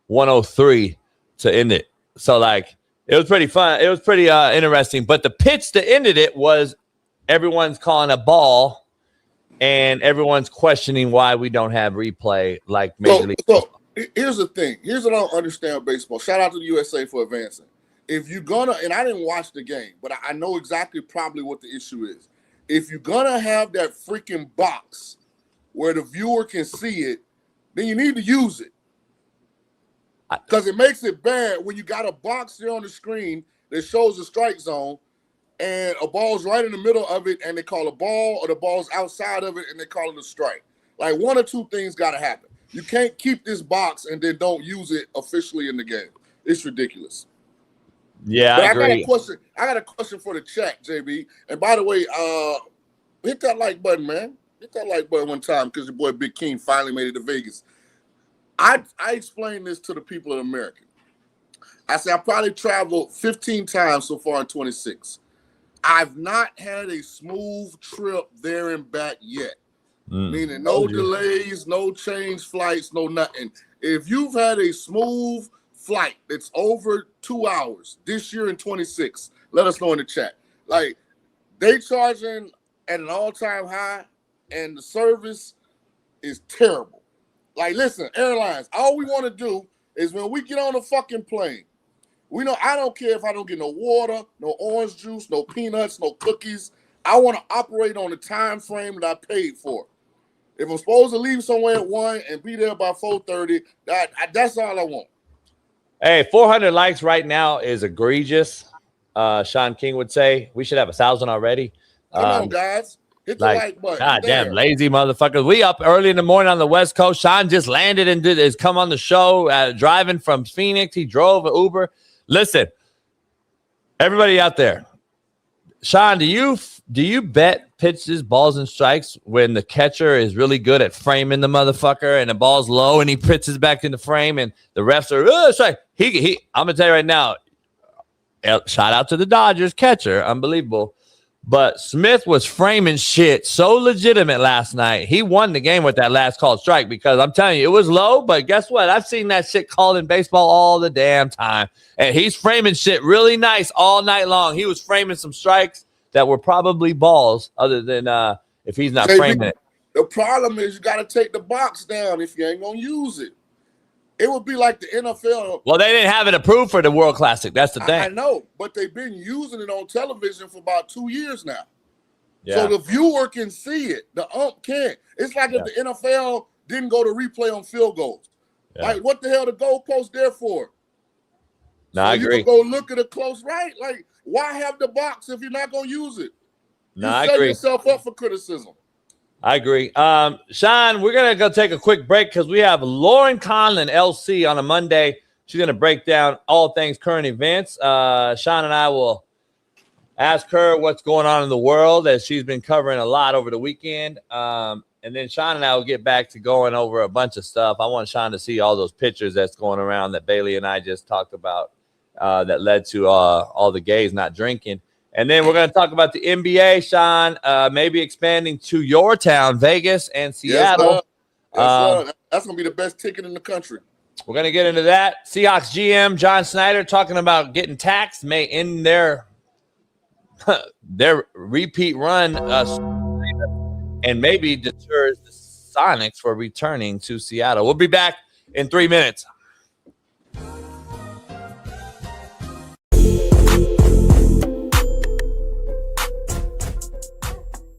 103 to end it. So, like, it was pretty fun. It was pretty interesting. But the pitch that ended it was everyone's calling a ball, and everyone's questioning why we don't have replay like Major League. So here's the thing. Here's what I don't understand with baseball. Shout out to the USA for advancing. If you're gonna, and I didn't watch the game, but I know exactly probably what the issue is. If you're gonna have that freaking box where the viewer can see it, then you need to use it. Because it makes it bad when you got a box there on the screen that shows the strike zone, and a ball's right in the middle of it, and they call a ball, or the ball's outside of it, and they call it a strike. Like, one or two things got to happen. You can't keep this box and then don't use it officially in the game. It's ridiculous. Yeah, but I agree. I got a question for the chat, JB. And by the way, hit that like button, man. Hit that like button one time because your boy Big King finally made it to Vegas. I explained this to the people in America. I said I probably traveled 15 times so far in 26. I've not had a smooth trip there and back yet. Meaning no delays, no change flights, no nothing. if you've had a smooth flight that's over 2 hours this year in 26, let us know in the chat. Like, they charging at an all-time high, and the service is terrible. Like, listen, airlines, all we want to do is when we get on a fucking plane, we know I don't care if I don't get no water, no orange juice, no peanuts, no cookies. I want to operate on the time frame that I paid for. If I'm supposed to leave somewhere at 1 and be there by 4:30, that's all I want. Hey, 400 likes right now is egregious. Shaun King would say we should have 1,000 already. Come on, guys. Hit the like button. God damn, lazy motherfuckers. We up early in the morning on the West Coast. Shaun just landed and is come on the show, driving from Phoenix. He drove an Uber. Listen, everybody out there, Shaun, do you bet pitches, balls, and strikes when the catcher is really good at framing the motherfucker and the ball's low and he pitches back in the frame and the refs are strike? I'm gonna tell you right now, shout out to the Dodgers catcher, unbelievable. But Smith was framing shit so legitimate last night. He won the game with that last called strike because I'm telling you, it was low, but guess what? I've seen that shit called in baseball all the damn time. And he's framing shit really nice all night long. He was framing some strikes that were probably balls other than if he's not framing it. The problem is you got to take the box down if you ain't going to use it. It would be like the NFL. Well, they didn't have it approved for the World Classic. That's the thing. I know, but they've been using it on television for about 2 years now. Yeah. So the viewer can see it. The ump can't. It's like if the NFL didn't go to replay on field goals. Yeah. Like, what the hell the goalpost there for? No, I agree. You can go look at it close, right? Like, why have the box if you're not going to use it? No, you I set agree. yourself up for criticism. I agree. Shaun, we're going to go take a quick break because we have Lauren Conlin, LC, on a Monday. She's going to break down all things current events. Shaun and I will ask her what's going on in the world as she's been covering a lot over the weekend. And then Shaun and I will get back to going over a bunch of stuff. I want Shaun to see all those pictures that's going around that Bailey and I just talked about that led to all the gays not drinking. And then we're going to talk about the NBA, Shaun, maybe expanding to your town, Vegas and Seattle. Yes, that's going to be the best ticket in the country. We're going to get into that. Seahawks GM John Snyder talking about getting taxed may end their repeat run and maybe deters the Sonics for returning to Seattle. We'll be back in 3 minutes.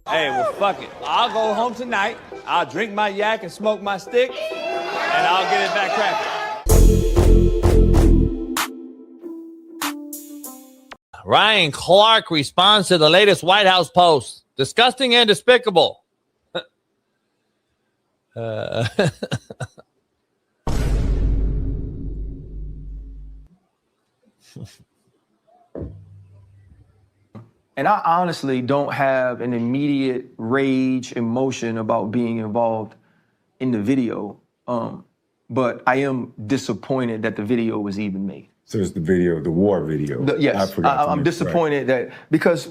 Hey, well, fuck it. I'll go home tonight. I'll drink my yak and smoke my stick, and I'll get it back cracking. Ryan Clark responds to the latest White House post. Disgusting and despicable. And I honestly don't have an immediate rage emotion about being involved in the video, but I am disappointed that the video was even made. So it's the video, the war video. Yes, I'm disappointed that because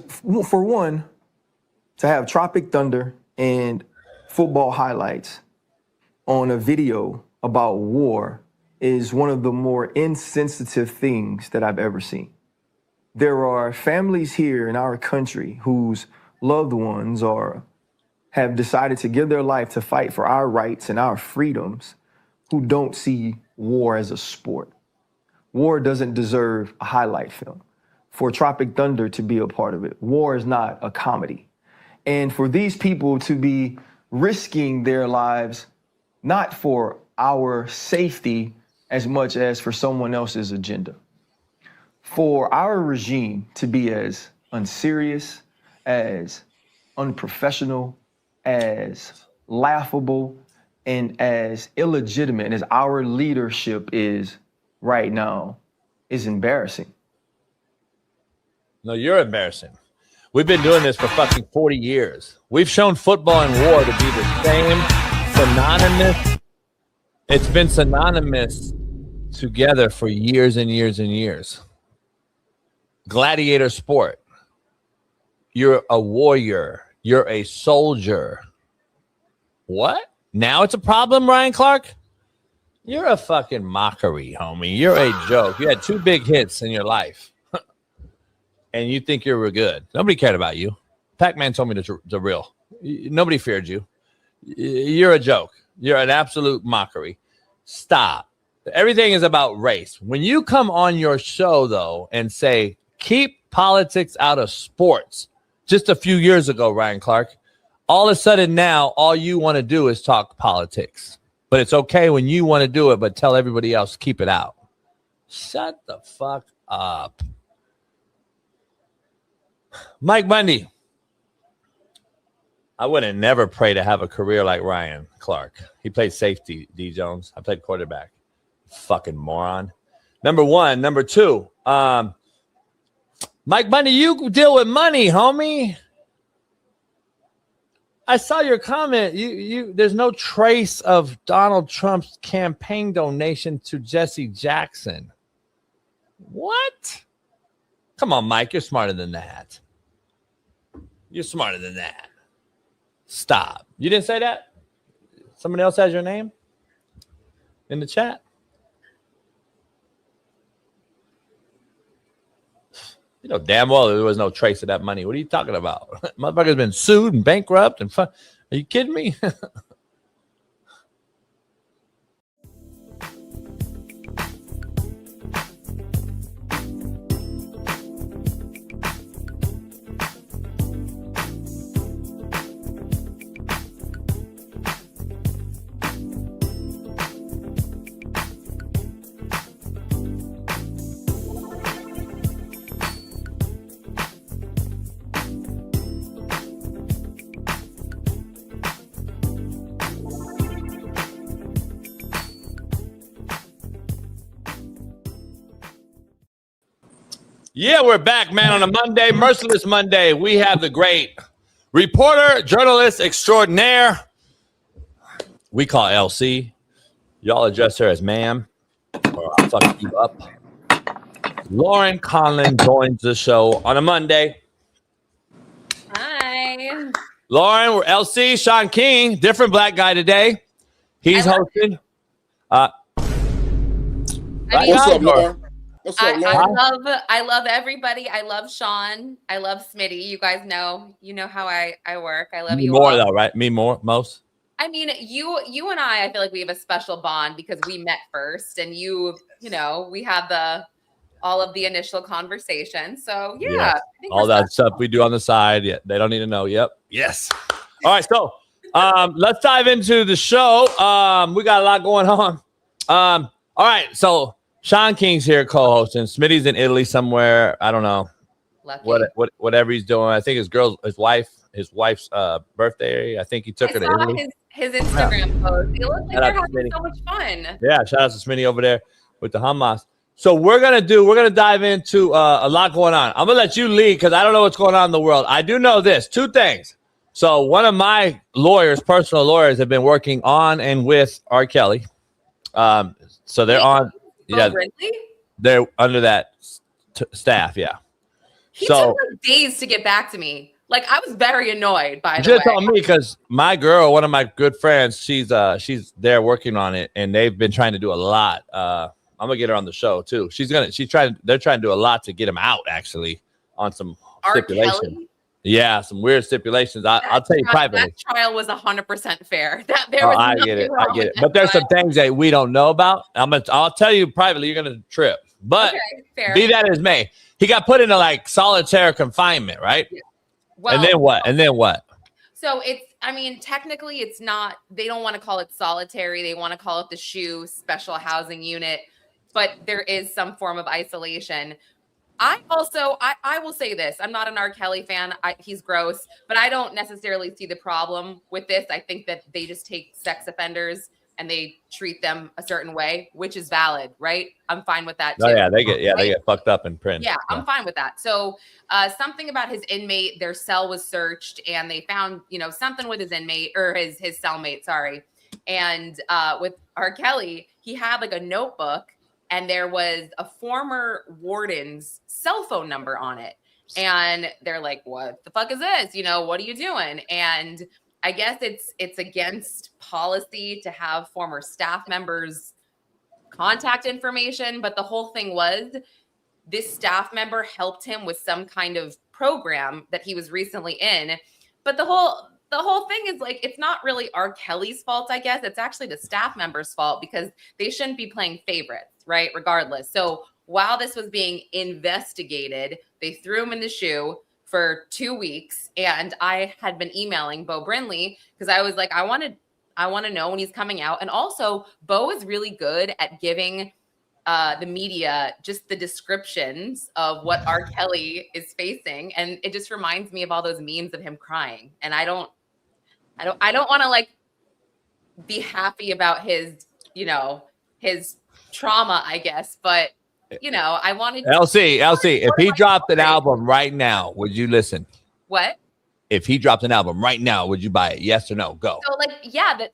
for one, to have Tropic Thunder and football highlights on a video about war is one of the more insensitive things that I've ever seen. There are families here in our country whose loved ones have decided to give their life to fight for our rights and our freedoms who don't see war as a sport. War doesn't deserve a highlight film. For Tropic Thunder to be a part of it, war is not a comedy. And for these people to be risking their lives, not for our safety as much as for someone else's agenda. For our regime to be as unserious, as unprofessional, as laughable, and as illegitimate as our leadership is right now is embarrassing. No, you're embarrassing. We've been doing this for fucking 40 years. We've shown football and war to be the same, synonymous. It's been synonymous together for years and years and years. Gladiator sport. You're a warrior. You're a soldier. What? Now it's a problem, Ryan Clark? You're a fucking mockery, homie. You're a joke. You had 2 big hits in your life, and you think you're real good. Nobody cared about you. Pac-Man told me the real. Nobody feared you. You're a joke. You're an absolute mockery. Stop. Everything is about race. When you come on your show, though, and say, keep politics out of sports, just a few years ago, Ryan Clark, all of a sudden now, all you want to do is talk politics. But it's okay when you want to do it, but tell everybody else, keep it out. Shut the fuck up. Mike Bundy. I wouldn't never pray to have a career like Ryan Clark. He played safety, D. Jones. I played quarterback. Fucking moron. Number 1. Number 2. Mike Bundy, you deal with money, homie. I saw your comment. There's no trace of Donald Trump's campaign donation to Jesse Jackson. What? Come on, Mike. You're smarter than that. You're smarter than that. Stop. You didn't say that? Somebody else has your name in the chat? You know damn well there was no trace of that money. What are you talking about? Motherfucker's been sued and bankrupt and Are you kidding me? Yeah, we're back, man, on a Monday, Merciless Monday. We have the great reporter, journalist extraordinaire. We call LC. Y'all address her as ma'am, or I'll fuck you up. Lauren Conlin joins the show on a Monday. Hi. Lauren, we're LC, Shaun King, different black guy today. He's hosting. What's up, Lauren? What's up, Lauren? I love everybody. I love Shaun. I love Smitty. You guys know, how I work. I love Me you more all. though, right? Me more, most. I mean, you and I feel like we have a special bond because we met first, and we had all of the initial conversation. So yeah, Yes. I think All we're that special. stuff we do on the side. Yeah, they don't need to know. Yep. Yes. All right. So let's dive into the show. We got a lot going on. All right. So Shaun King's here co-hosting. Smitty's in Italy somewhere. I don't know. Lucky. Whatever he's doing. I think his wife's birthday. I think he took her to Italy. His Instagram post. It looks like Shout they're out to having Smitty. so much fun. Yeah, shout out to Smitty over there with the Hamas. So we're gonna dive into a lot going on. I'm gonna let you lead because I don't know what's going on in the world. I do know this, 2 things. So one of my personal lawyers, have been working on and with R. Kelly. So they're on. Yeah, Ridley? they're under that staff. Yeah. He took like days to get back to me. Like, I was very annoyed by You the way. should tell me because my girl, one of my good friends, she's there working on it, and they've been trying to do a lot. I'm gonna get her on the show too. They're trying to do a lot to get him out actually on some stipulations. Kelly? Yeah, some weird stipulations. I'll tell you privately. That trial was 100% fair. I get it. But there's some things that we don't know about. I'll tell you privately. You're gonna trip. But fair. Be that as may, he got put into like solitary confinement, right? Yeah. Well, And then what? So technically it's not, they don't want to call it solitary. They want to call it the SHU, Special Housing Unit, but there is some form of isolation. I will say this. I'm not an R. Kelly fan. He's gross, but I don't necessarily see the problem with this. I think that they just take sex offenders and they treat them a certain way, which is valid, right? I'm fine with that too. Oh yeah, they get fucked up in print. Yeah, I'm fine with that. So something about his inmate, their cell was searched and they found, something with his inmate or his cellmate, sorry. And with R. Kelly, he had like a notebook and there was a former warden's cell phone number on it. And they're like, what the fuck is this? What are you doing? And I guess it's against policy to have former staff members contact information, but the whole thing was this staff member helped him with some kind of program that he was recently in. But the whole thing is like, it's not really R. Kelly's fault, I guess. It's actually the staff member's fault because they shouldn't be playing favorites, right? Regardless. So while this was being investigated, they threw him in the shoe for 2 weeks. And I had been emailing Bo Brinley because I was like, I want to know when he's coming out. And also, Bo is really good at giving the media just the descriptions of what R. Kelly is facing. And it just reminds me of all those memes of him crying. And I don't want to like be happy about his, his trauma, I guess. But, I wanted LC, if he dropped an album right now, would you listen? What? If he dropped an album right now, would you buy it? Yes or no? Go. So,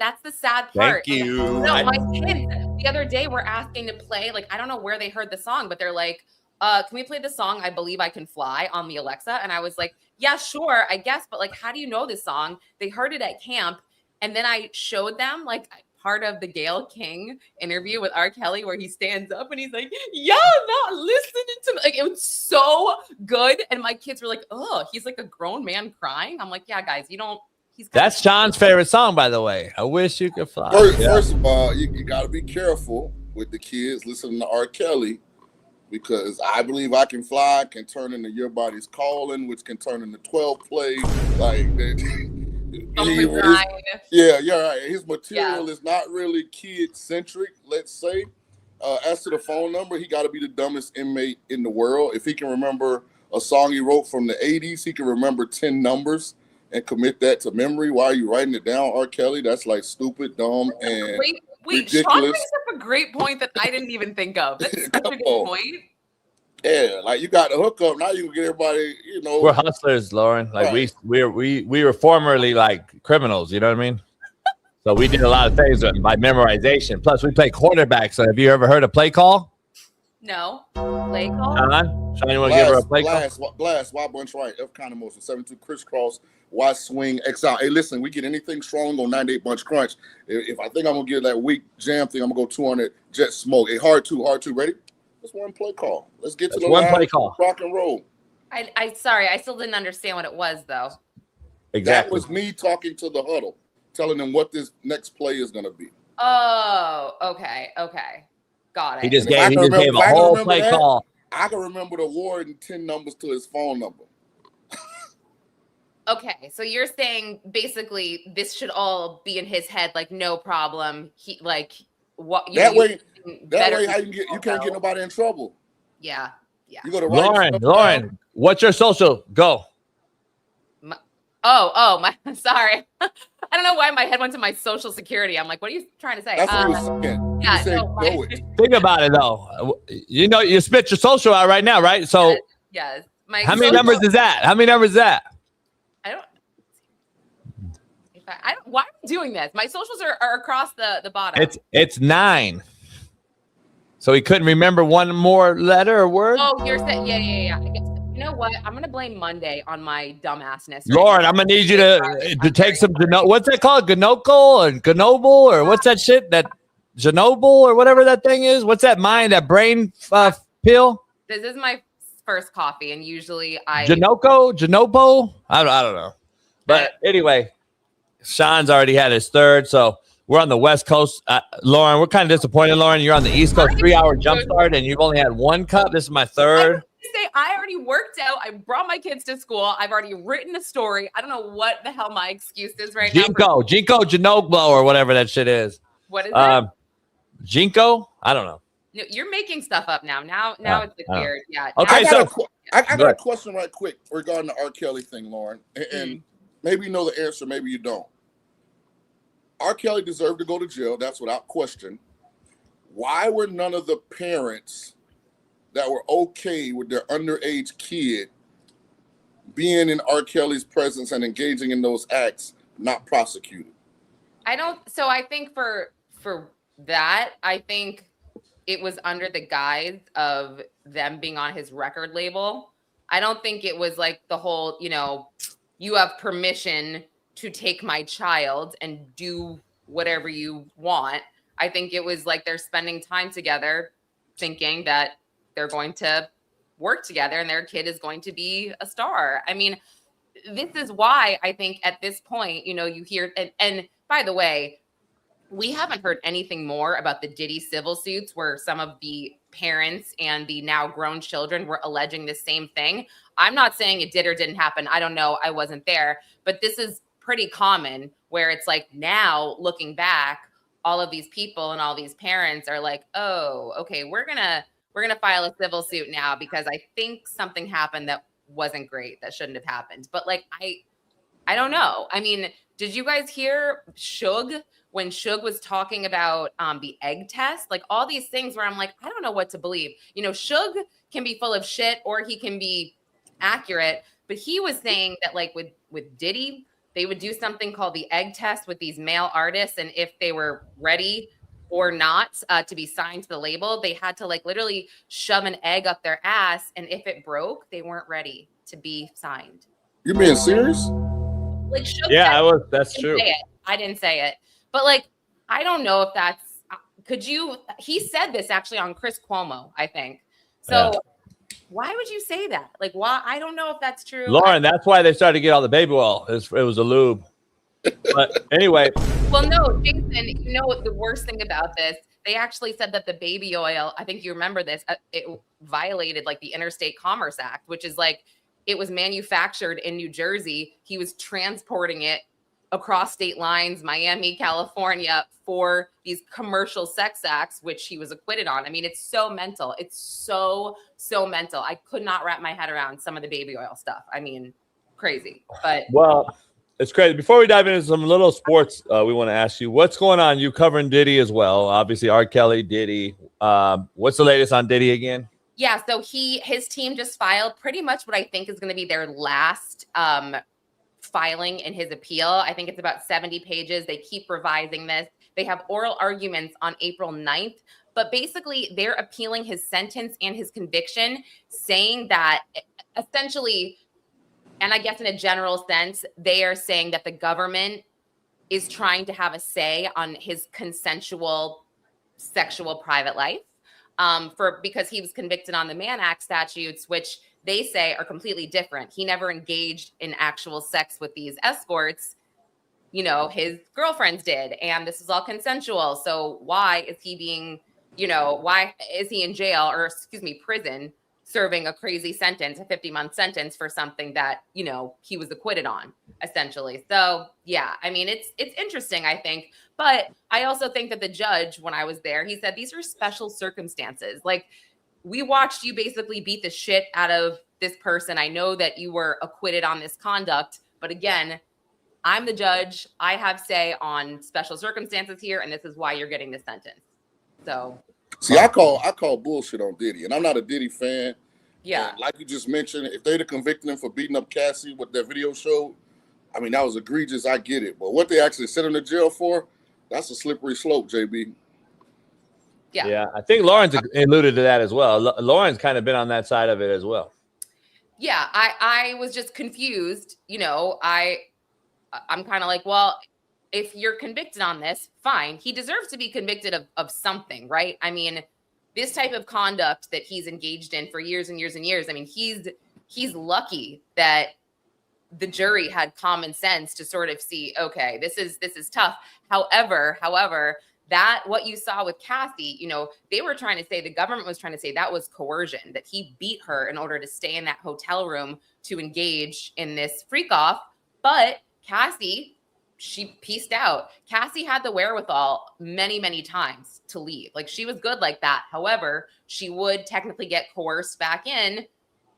that's the sad part. Thank you. No, my kids the other day were asking to play. Like, I don't know where they heard the song, but they're like, can we play the song I Believe I Can Fly on the Alexa? And I was like, yeah, sure, I guess. But like, how do you know this song? They heard it at camp. And then I showed them like part of the Gayle King interview with R. Kelly where he stands up and he's like, y'all not listening to me. Like, it was so good. And my kids were like, oh, he's like a grown man crying. I'm like, yeah, guys, That's Shaun's favorite song, by the way. I Wish You Could Fly. First of all, you got to be careful with the kids listening to R. Kelly, because I Believe I Can Fly can turn into Your Body's Calling, which can turn into 12 play. Like that. Yeah, you're right. His material is not really kid-centric, let's say. As to the phone number, he got to be the dumbest inmate in the world. If he can remember a song he wrote from the 80s, he can remember 10 numbers and commit that to memory. Why are you writing it down, R. Kelly? That's like stupid, dumb, and Wait, ridiculous. Shaun brings up a great point that I didn't even think of. That's such a good point. Yeah, like you got the hookup. Now you can get everybody, We're hustlers, Lauren. Like right. we were formerly like criminals, you know what I mean? So we did a lot of things by memorization. Plus we play quarterback. So have you ever heard a play call? No. Play call? Shaun, you want to give her a play call? Blast, Y bunch right, F kind of motion, 72 crisscross, Y swing, X out. Hey, listen, we get anything strong on 98 bunch crunch. If I think I'm gonna get that weak jam thing, I'm gonna go 200 jet smoke. Hey, hard two. Ready? That's one play call. Let's get to the one play call. Rock and roll. Sorry, I still didn't understand what it was though. Exactly. That was me talking to the huddle, telling them what this next play is gonna be. Oh, okay. Got it. He just gave a whole play call. I can remember the warden 10 numbers to his phone number. Okay, so you're saying basically this should all be in his head, like no problem. He like what that way how you can't get nobody in trouble. Yeah. You go to Lauren, what's your social? Go. My sorry. I don't know why my head went to my social security. I'm like, what are you trying to say? That's what you're saying. Yeah, think about it though. You spit your social out right now, right? So yes. How many numbers is that? I don't. Why am I doing this? My socials are across the bottom. It's 9. So he couldn't remember one more letter or word? Oh, you're saying, yeah. I guess, you know what? I'm going to blame Monday on my dumbassness. Lauren, I'm going to need you to take some, what's that called? Ganoco and Ganoble or what's that shit? That Genoble or whatever that thing is? What's that brain pill? This is my first coffee and usually Genopo? I don't know. But anyway, Shaun's already had his third, so we're on the West Coast. Lauren, we're kind of disappointed, Lauren. You're on the East Coast 3-hour jump start, and you've only had one cup. This is my third. I already worked out. I brought my kids to school. I've already written a story. I don't know what the hell my excuse is right now. Jinko Janoglo or whatever that shit is. What is it? Jinko? I don't know. No, you're making stuff up now. Now it's weird. Yeah. Okay, I got a question right quick regarding the R. Kelly thing, Lauren. And maybe you know the answer, maybe you don't. R. Kelly deserved to go to jail. That's without question. Why were none of the parents that were okay with their underage kid being in R. Kelly's presence and engaging in those acts not prosecuted? So I think for that, I think it was under the guise of them being on his record label. I don't think it was like the whole, you have permission to take my child and do whatever you want. I think it was like they're spending time together thinking that they're going to work together and their kid is going to be a star. I mean, this is why I think at this point, you know, you hear, and by the way, we haven't heard anything more about the Diddy civil suits where some of the parents and the now grown children were alleging the same thing. I'm not saying it did or didn't happen. I don't know. I wasn't there, but this is pretty common where it's like now looking back, all of these people and all these parents are like, oh, okay, we're going to file a civil suit now because I think something happened that wasn't great, that shouldn't have happened. But like, I don't know. I mean, did you guys hear Suge when Suge was talking about the egg test? Like all these things where I'm like, I don't know what to believe. You know, Suge can be full of shit or he can be accurate. But he was saying that like with Diddy, they would do something called the egg test with these male artists. And if they were ready or not to be signed to the label, they had to like literally shove an egg up their ass. And if it broke, they weren't ready to be signed. You being serious? Like, yeah, that's true. I didn't say it, but like, I don't know if that's, he said this actually on Chris Cuomo, I think. So why would you say that? Like, why? I don't know if that's true. Lauren, that's why they started to get all the baby oil. It was a lube. But anyway. Well, no, Jason, you know what the worst thing about this? They actually said that the baby oil, I think you remember this, it violated like the Interstate Commerce Act, which is like, it was manufactured in New Jersey. He was transporting it across state lines, Miami, California, for these commercial sex acts, which he was acquitted on. I mean, it's so mental. It's so mental. I could not wrap my head around some of the baby oil stuff. I mean, crazy. But well, it's crazy. Before we dive into some little sports, we want to ask you, what's going on? You covering Diddy as well. Obviously, R. Kelly, Diddy. What's the latest on Diddy again? Yeah, so his team just filed pretty much what I think is going to be their last filing in his appeal. I think it's about 70 pages. They keep revising this. They have oral arguments on April 9th, but basically they're appealing his sentence and his conviction, saying that essentially, and I guess in a general sense, they are saying that the government is trying to have a say on his consensual sexual private life. Because he was convicted on the Mann Act statutes, which they say are completely different. He never engaged in actual sex with these escorts. You know, his girlfriends did, and this is all consensual. So why is he being, why is he in jail or, prison, serving a crazy sentence, a 50-month sentence for something that, he was acquitted on, essentially. So, yeah, I mean, it's interesting, I think. But I also think that the judge, when I was there, he said, these are special circumstances. Like, we watched you basically beat the shit out of this person. I know that you were acquitted on this conduct. But again, I'm the judge. I have say on special circumstances here, and this is why you're getting this sentence. So, see, I call bullshit on Diddy, and I'm not a Diddy fan. Yeah, and like you just mentioned, if they'd have convicted him for beating up Cassie, what that video showed, I mean, that was egregious. I get it, but what they actually sent him to jail for, that's a slippery slope, JB. Yeah, I think Lauren's alluded to that as well. Lauren's kind of been on that side of it as well. Yeah, I was just confused. I'm kind of like, well, if you're convicted on this, fine. He deserves to be convicted of something, right? I mean, this type of conduct that he's engaged in for years and years and years. I mean, he's lucky that the jury had common sense to sort of see, okay, this is tough. However, that what you saw with Cassie, they were trying to say, the government was trying to say that was coercion, that he beat her in order to stay in that hotel room to engage in this freak off. But Cassie, she pieced out. Cassie had the wherewithal many, many times to leave. Like, she was good like that. However, she would technically get coerced back in,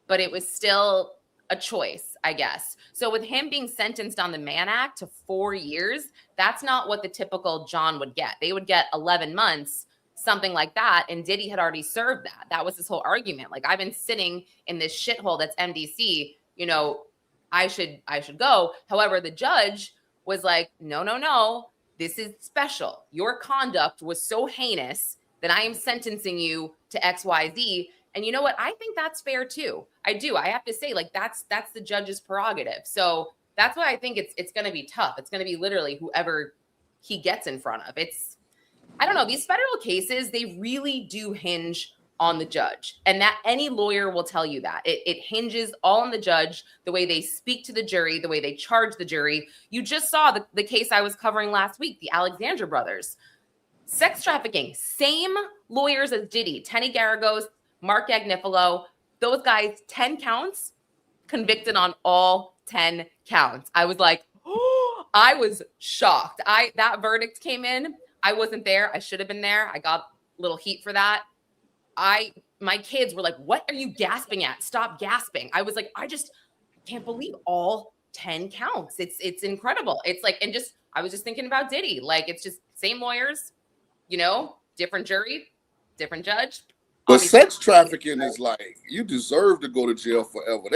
but it was still a choice, I guess. So with him being sentenced on the Mann Act to 4 years, that's not what the typical John would get. They would get 11 months, something like that. And Diddy had already served that. That was his whole argument. Like, I've been sitting in this shithole that's MDC, I should go. However, the judge was like, no, this is special. Your conduct was so heinous that I am sentencing you to XYZ. And you know what? I think that's fair too. I do. I have to say, like, that's the judge's prerogative. So that's why I think it's going to be tough. It's going to be literally whoever he gets in front of. I don't know, these federal cases, they really do hinge on the judge. And that any lawyer will tell you that. It hinges all on the judge, the way they speak to the jury, the way they charge the jury. You just saw the case I was covering last week, the Alexander brothers. Sex trafficking, same lawyers as Diddy, Tenny Garagos, Mark Agnifilo, those guys, 10 counts, convicted on all 10 counts. I was like, oh, I was shocked. That verdict came in. I wasn't there. I should have been there. I got a little heat for that. My kids were like, what are you gasping at? Stop gasping. I was like, I can't believe all 10 counts. It's incredible. It's like, I was just thinking about Diddy. Like, it's just same lawyers, different jury, different judge. But sex trafficking is like, you deserve to go to jail forever.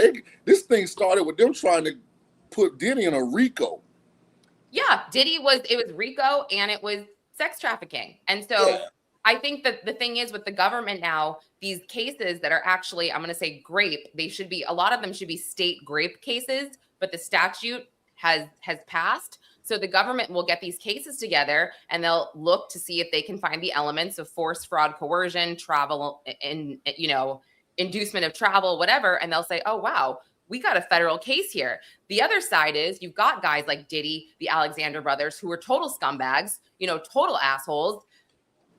This thing started with them trying to put Diddy in a RICO. Yeah, it was RICO and it was sex trafficking. And so yeah. I think that the thing is with the government now, these cases that are actually, I'm going to say grape, a lot of them should be state grape cases, but the statute has passed. So the government will get these cases together and they'll look to see if they can find the elements of force, fraud, coercion, travel, and, inducement of travel, whatever. And they'll say, oh, wow, we got a federal case here. The other side is you've got guys like Diddy, the Alexander brothers, who are total scumbags, total assholes.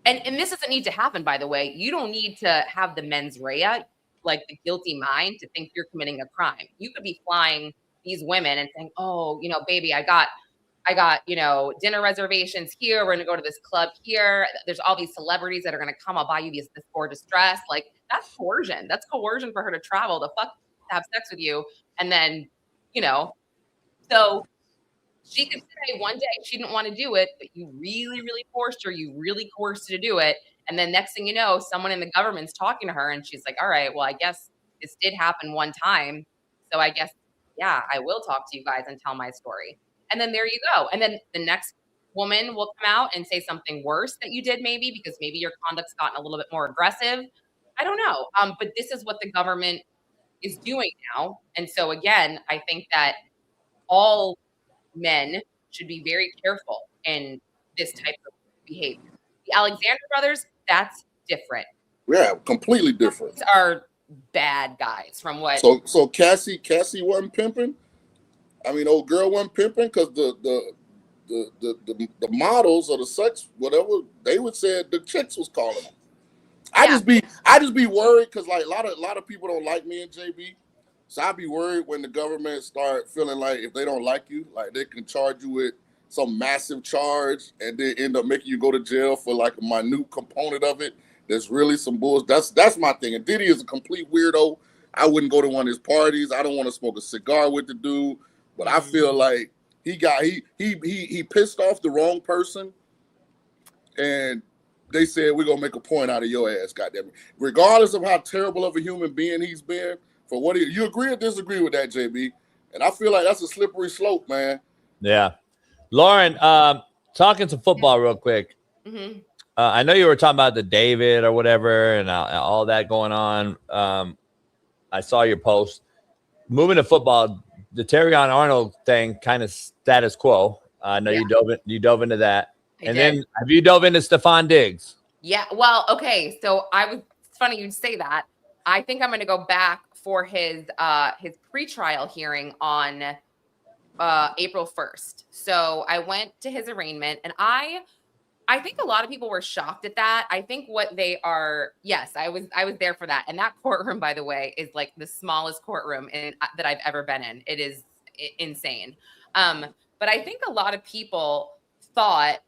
And this doesn't need to happen, by the way. You don't need to have the mens rea, like the guilty mind, to think you're committing a crime. You could be flying these women and saying, oh, baby, I got, dinner reservations here. We're going to go to this club here. There's all these celebrities that are going to come. I'll buy you this gorgeous dress. Like, that's coercion. That's coercion for her to travel, to have sex with you. And then, so she could say one day she didn't want to do it, but you really, really forced her. You really coerced her to do it. And then next thing you know, someone in the government's talking to her and she's like, all right, well, I guess this did happen one time. So I guess, yeah, I will talk to you guys and tell my story. And then there you go. And then the next woman will come out and say something worse that you did maybe, because maybe your conduct's gotten a little bit more aggressive. I don't know. But this is what the government is doing now. And so again, I think that all men should be very careful in this type of behavior. The Alexander brothers, that's different. Yeah, completely different. These are bad guys from what. So Cassie wasn't pimping. I mean, old girl wasn't pimping because the models or the sex whatever they would say the chicks was calling them. I just be worried because like a lot of people don't like me and JB. So I'd be worried when the government start feeling like if they don't like you, like they can charge you with some massive charge and then end up making you go to jail for like a minute component of it. There's really some bullshit. That's my thing. And Diddy is a complete weirdo. I wouldn't go to one of his parties. I don't want to smoke a cigar with the dude. But I feel like he pissed off the wrong person. And they said, we're going to make a point out of your ass, goddamn it. Regardless of how terrible of a human being he's been, for what you agree or disagree with that, JB? And I feel like that's a slippery slope, man. Yeah. Lauren, talking some football real quick. Mm-hmm. I know you were talking about the David or whatever and all that going on. I saw your post. Moving to football, the Terrion Arnold thing kind of status quo. I know you dove into that. Then have you dove into Stephon Diggs? Yeah. Well, okay. So it's funny you'd say that. I think I'm going to go back for his pretrial hearing on April 1st. So I went to his arraignment and I think a lot of people were shocked at that. I think what they are, yes, I was there for that. And that courtroom, by the way, is like the smallest courtroom that I've ever been in. It is insane. But I think a lot of people thought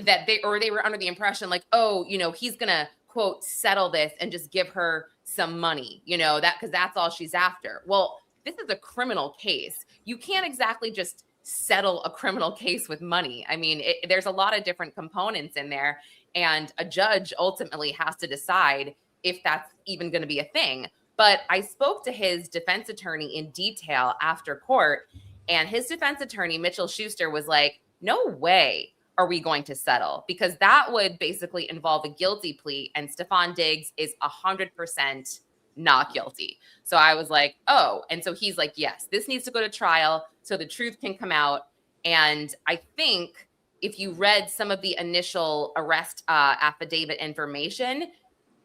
that they were under the impression like, oh, he's going to quote, settle this and just give her some money, because that's all she's after. Well, this is a criminal case. You can't exactly just settle a criminal case with money. I mean, there's a lot of different components in there, and a judge ultimately has to decide if that's even going to be a thing. But I spoke to his defense attorney in detail after court, and his defense attorney, Mitchell Schuster, was like, no way are we going to settle? Because that would basically involve a guilty plea, and Stephon Diggs is 100% not guilty. So I was like, oh. And so he's like, yes, this needs to go to trial so the truth can come out. And I think if you read some of the initial arrest affidavit information,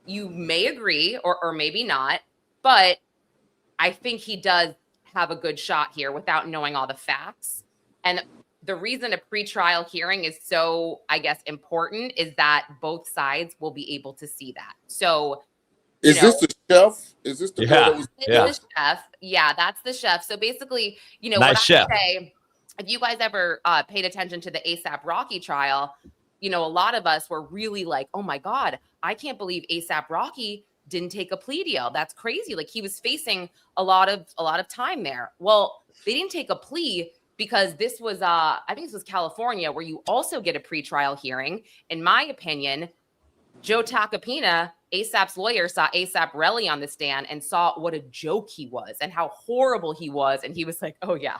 you may agree or maybe not, but I think he does have a good shot here without knowing all the facts. And the reason a pretrial hearing is so, I guess, important is that both sides will be able to see that. So, is this the chef? Is this the girl that was? The chef? Yeah, that's the chef. So basically, Nice what chef. I say, if you guys ever paid attention to the ASAP Rocky trial, a lot of us were really like, oh my God, I can't believe ASAP Rocky didn't take a plea deal. That's crazy. Like, he was facing a lot of time there. Well, they didn't take a plea because this was I think this was California, where you also get a pretrial hearing. In my opinion, Joe Tacopina, ASAP's lawyer, saw ASAP Relly on the stand and saw what a joke he was and how horrible he was. And he was like, oh yeah,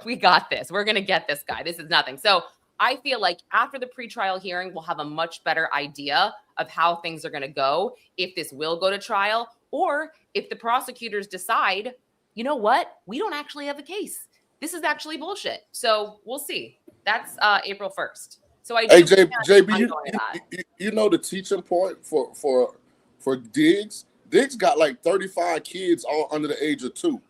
we got this. We're going to get this guy. This is nothing. So I feel like after the pretrial hearing, we'll have a much better idea of how things are going to go, if this will go to trial, or if the prosecutors decide, you know what, we don't actually have a case. This is actually bullshit. So we'll see. That's April 1st. So I do. Hey, JB, you know the teaching point for Diggs? Diggs got like 35 kids all under the age of 2.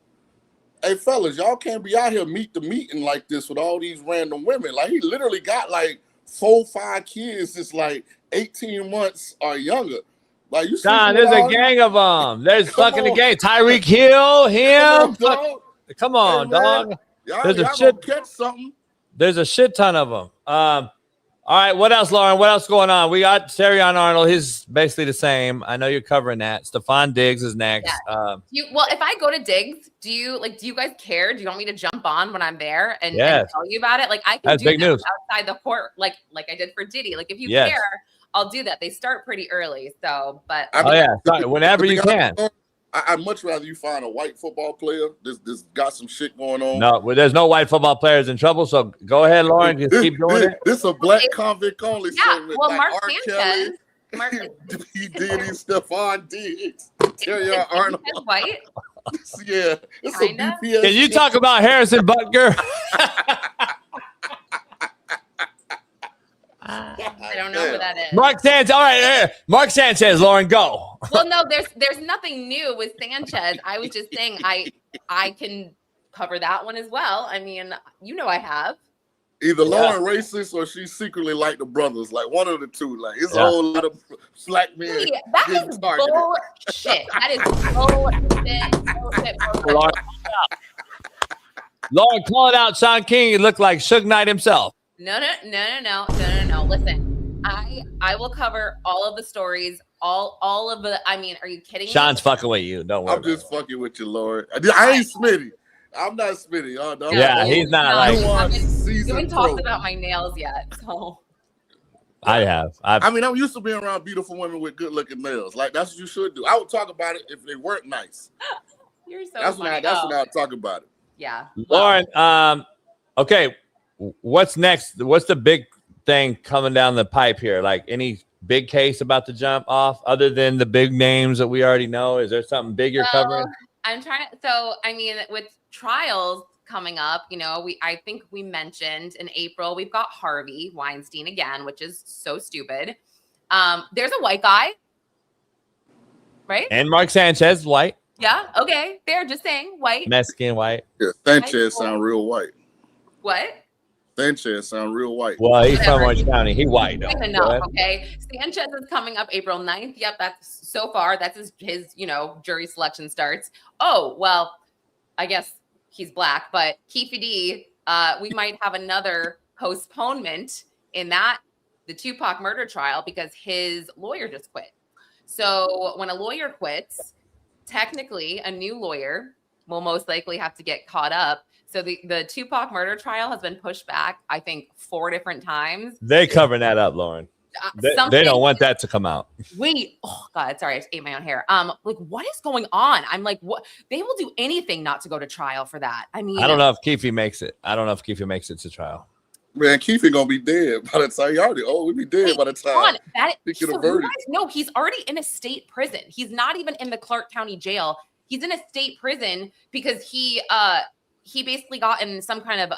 Hey, fellas, y'all can't be out here meet the meeting like this with all these random women. Like, he literally got like 4-5 kids that's like 18 months or younger. Like, you see, there's a gang of them. There's fucking a gang. Tyreek Hill, him. Come on, hey, dog. Y'all gonna catch something. There's a shit ton of them. All right, what else, Lauren? What else going on? We got Serion Arnold. He's basically the same. I know you're covering that. Stephon Diggs is next. Yeah. Well, if I go to Diggs, do you guys care? Do you want me to jump on when I'm there and tell you about it? Like, I can do big that news. outside the court, like I did for Diddy. Like, if you care, I'll do that. They start pretty early, so but whenever you can. I'd much rather you find a white football player. This got some shit going on. No, well, there's no white football players in trouble. So go ahead, Lauren. Just keep doing it. This is a black convict only. Yeah, well, like Mark R. Sanchez. Kelly, P. Diddy, Stephon Diggs, Terrion Arnold. White. Yeah, it's a BPS. Can you talk about Harrison Butker? I don't know who that is. Mark Sanchez. All right, Mark Sanchez. Lauren, go. Well, no, there's nothing new with Sanchez. I was just saying I can cover that one as well. I mean, I have. Either Lauren racist or she secretly like the brothers. Like, one of the two. Like, it's a whole lot of black men. Yeah, that is bullshit. That is bullshit. Lauren, call it out. Shaun King. He looked like Suge Knight himself. No. Listen, I will cover all of the stories, all of the. I mean, are you kidding me? Shaun's fucking with you. Don't worry. I'm just fucking with you, Lauren. I ain't Smitty. I'm not Smitty. Oh, no. Yeah, he's not. You haven't talked about my nails yet, so. I have. I mean, I'm used to being around beautiful women with good-looking nails. Like, that's what you should do. I would talk about it if they weren't nice. You're so That's funny. when I talk about it. Yeah. Lauren, okay, what's next? What's the big thing coming down the pipe here? Like, any big case about to jump off other than the big names that we already know? Is there something big you're covering? I'm trying to. So, I mean, with trials coming up, I think we mentioned in April, we've got Harvey Weinstein again, which is so stupid. There's a white guy, right? And Mark Sanchez, white. Yeah. Okay. They're just saying white. Mexican white. Yeah, Sanchez sound real white. What? Sanchez sound real white. Well, he's from Orange County. He white. Though. Enough, okay. Sanchez is coming up April 9th. Yep, that's so far. That's his jury selection starts. Oh, well, I guess he's black, but Keefe D, we might have another postponement in the Tupac murder trial because his lawyer just quit. So when a lawyer quits, technically a new lawyer will most likely have to get caught up. So the Tupac murder trial has been pushed back, I think, 4 different times. They covering that up, Lauren. They don't want that to come out. Wait, oh God, sorry, I just ate my own hair. Like, what is going on? I'm like, what? They will do anything not to go to trial for that. I mean, I don't know if Keefe makes it. I don't know if Keefe makes it to trial. Man, Keefe gonna be dead by the time we be dead by the time. No, he's already in a state prison. He's not even in the Clark County jail. He's in a state prison because he he basically got in some kind of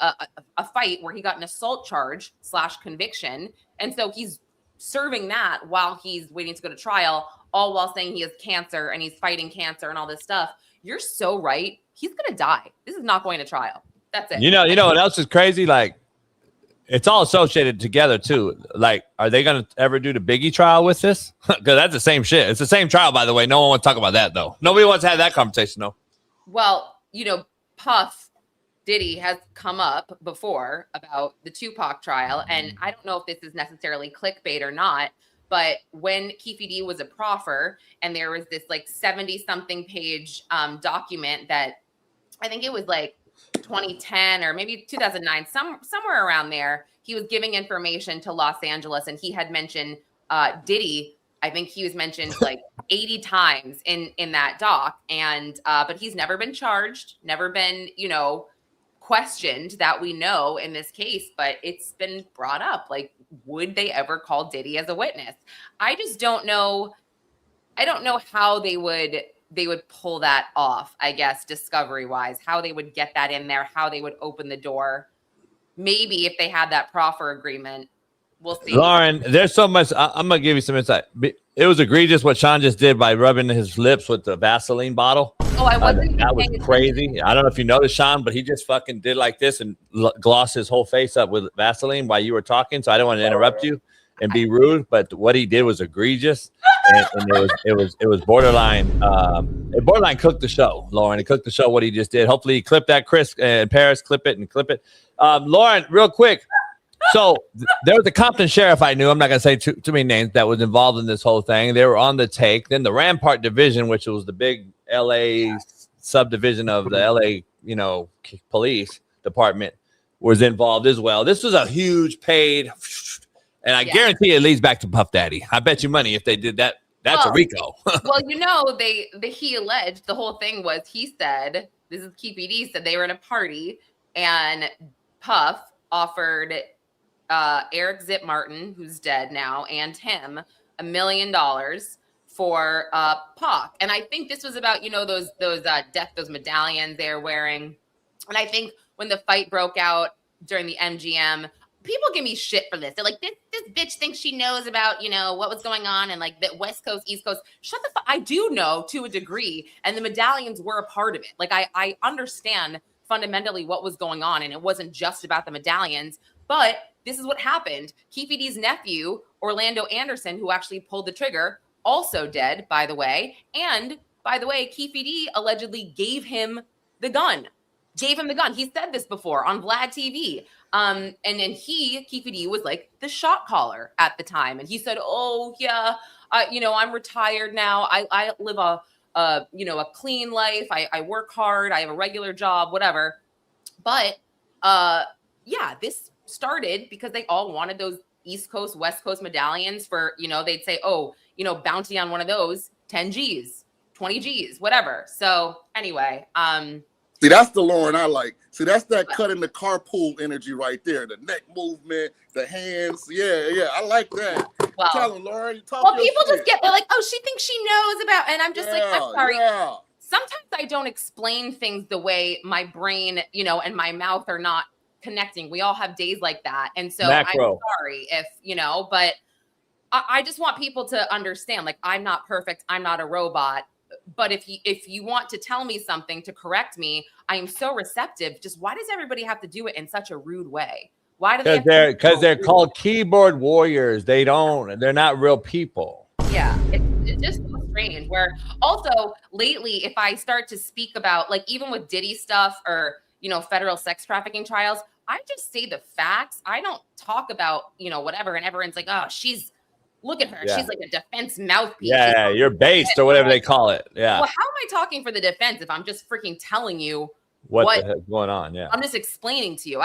a fight where he got an assault charge / conviction. And so he's serving that while he's waiting to go to trial, all while saying he has cancer and he's fighting cancer and all this stuff. You're so right. He's going to die. This is not going to trial. That's it. You know what else is crazy? Like, it's all associated together too. Like, are they going to ever do the Biggie trial with this? Because that's the same shit. It's the same trial, by the way. No one wants to talk about that, though. Nobody wants to have that conversation, though. Well, Puff Diddy has come up before about the Tupac trial, and I don't know if this is necessarily clickbait or not, but when Keefe D was a proffer, and there was this like 70-something page document that I think it was like 2010 or maybe 2009, somewhere around there, he was giving information to Los Angeles, and he had mentioned Diddy. I think he was mentioned like 80 times in that doc, and but he's never been charged, never been, questioned that we know in this case, but it's been brought up. Like, would they ever call Diddy as a witness? I just don't know. I don't know how they would pull that off, I guess, discovery wise, how they would get that in there, how they would open the door. Maybe if they had that proffer agreement, we'll see. Lauren, there's so much. I'm going to give you some insight. It was egregious what Shaun just did by rubbing his lips with the Vaseline bottle. Oh, I wasn't. That was crazy. I don't know if you noticed, Shaun, but he just fucking did like this and glossed his whole face up with Vaseline while you were talking. So I don't want to interrupt you and be rude, but what he did was egregious, and it was borderline. It borderline cooked the show, Lauren. It cooked the show what he just did. Hopefully, he clipped that, Chris and Paris. Clip it. Lauren, real quick. So there was a Compton sheriff I knew. I'm not going to say too many names that was involved in this whole thing. They were on the take. Then the Rampart Division, which was the big LA subdivision of the LA, police department, was involved as well. This was a huge paid, and I guarantee it leads back to Puff Daddy. I bet you money if they did that, that's a RICO. Well, he alleged the whole thing was, he said, this is KPD, said they were in a party and Puff offered Eric Zip Martin, who's dead now, and him $1 million for Pac. And I think this was about, those medallions they're wearing. And I think when the fight broke out during the MGM, people give me shit for this. They're like, this bitch thinks she knows about, what was going on and like the West Coast, East Coast. Shut the fuck. I do know to a degree. And the medallions were a part of it. Like I understand fundamentally what was going on. And it wasn't just about the medallions, but this is what happened. Keefe D's nephew, Orlando Anderson, who actually pulled the trigger, also dead, by the way. And by the way, Keefe D allegedly gave him the gun. He said this before on Vlad TV. And then Keefe D was like the shot caller at the time. And he said, oh yeah, I'm retired now. I live a clean life. I work hard. I have a regular job, whatever. But this started because they all wanted those East Coast, West Coast medallions for, they'd say, bounty on one of those, 10 G's, 20 G's, whatever. So anyway, see, that's the Lauren I like. See, that's that cut in the carpool energy right there. The neck movement, the hands. Yeah. I like that. Well, tell them, Lauren. People just they're like, oh, she thinks she knows about, and I'm just like, I'm sorry. Yeah. Sometimes I don't explain things the way my brain, and my mouth are not connecting. We all have days like that. And so I'm sorry if, but I just want people to understand, like, I'm not perfect. I'm not a robot. But if you want to tell me something to correct me, I am so receptive. Just why does everybody have to do it in such a rude way? Why do they? Because they're called keyboard warriors. They're not real people. Yeah, it's just so strange. Where also lately, if I start to speak about, like, even with Diddy stuff or federal sex trafficking trials, I just say the facts. I don't talk about whatever, and everyone's like, oh, look at her. Yeah. She's like a defense mouthpiece. Yeah, you're based or whatever they call it. Yeah. Well, how am I talking for the defense if I'm just freaking telling you what the heck's going on? Yeah. I'm just explaining to you.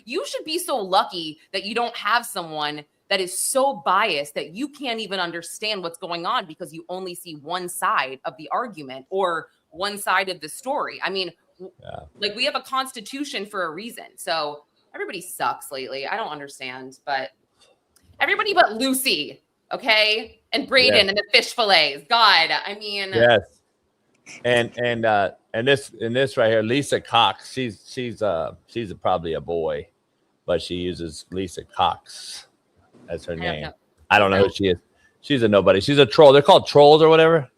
You should be so lucky that you don't have someone that is so biased that you can't even understand what's going on because you only see one side of the argument or one side of the story. I mean, we have a constitution for a reason. So everybody sucks lately. I don't understand, but everybody but Lucy. Okay. And Braden and the fish fillets. God, I mean. Yes. And this right here, Lisa Cox. She's probably a boy, but she uses Lisa Cox as her name. I don't know who she is. She's a nobody. She's a troll. They're called trolls or whatever.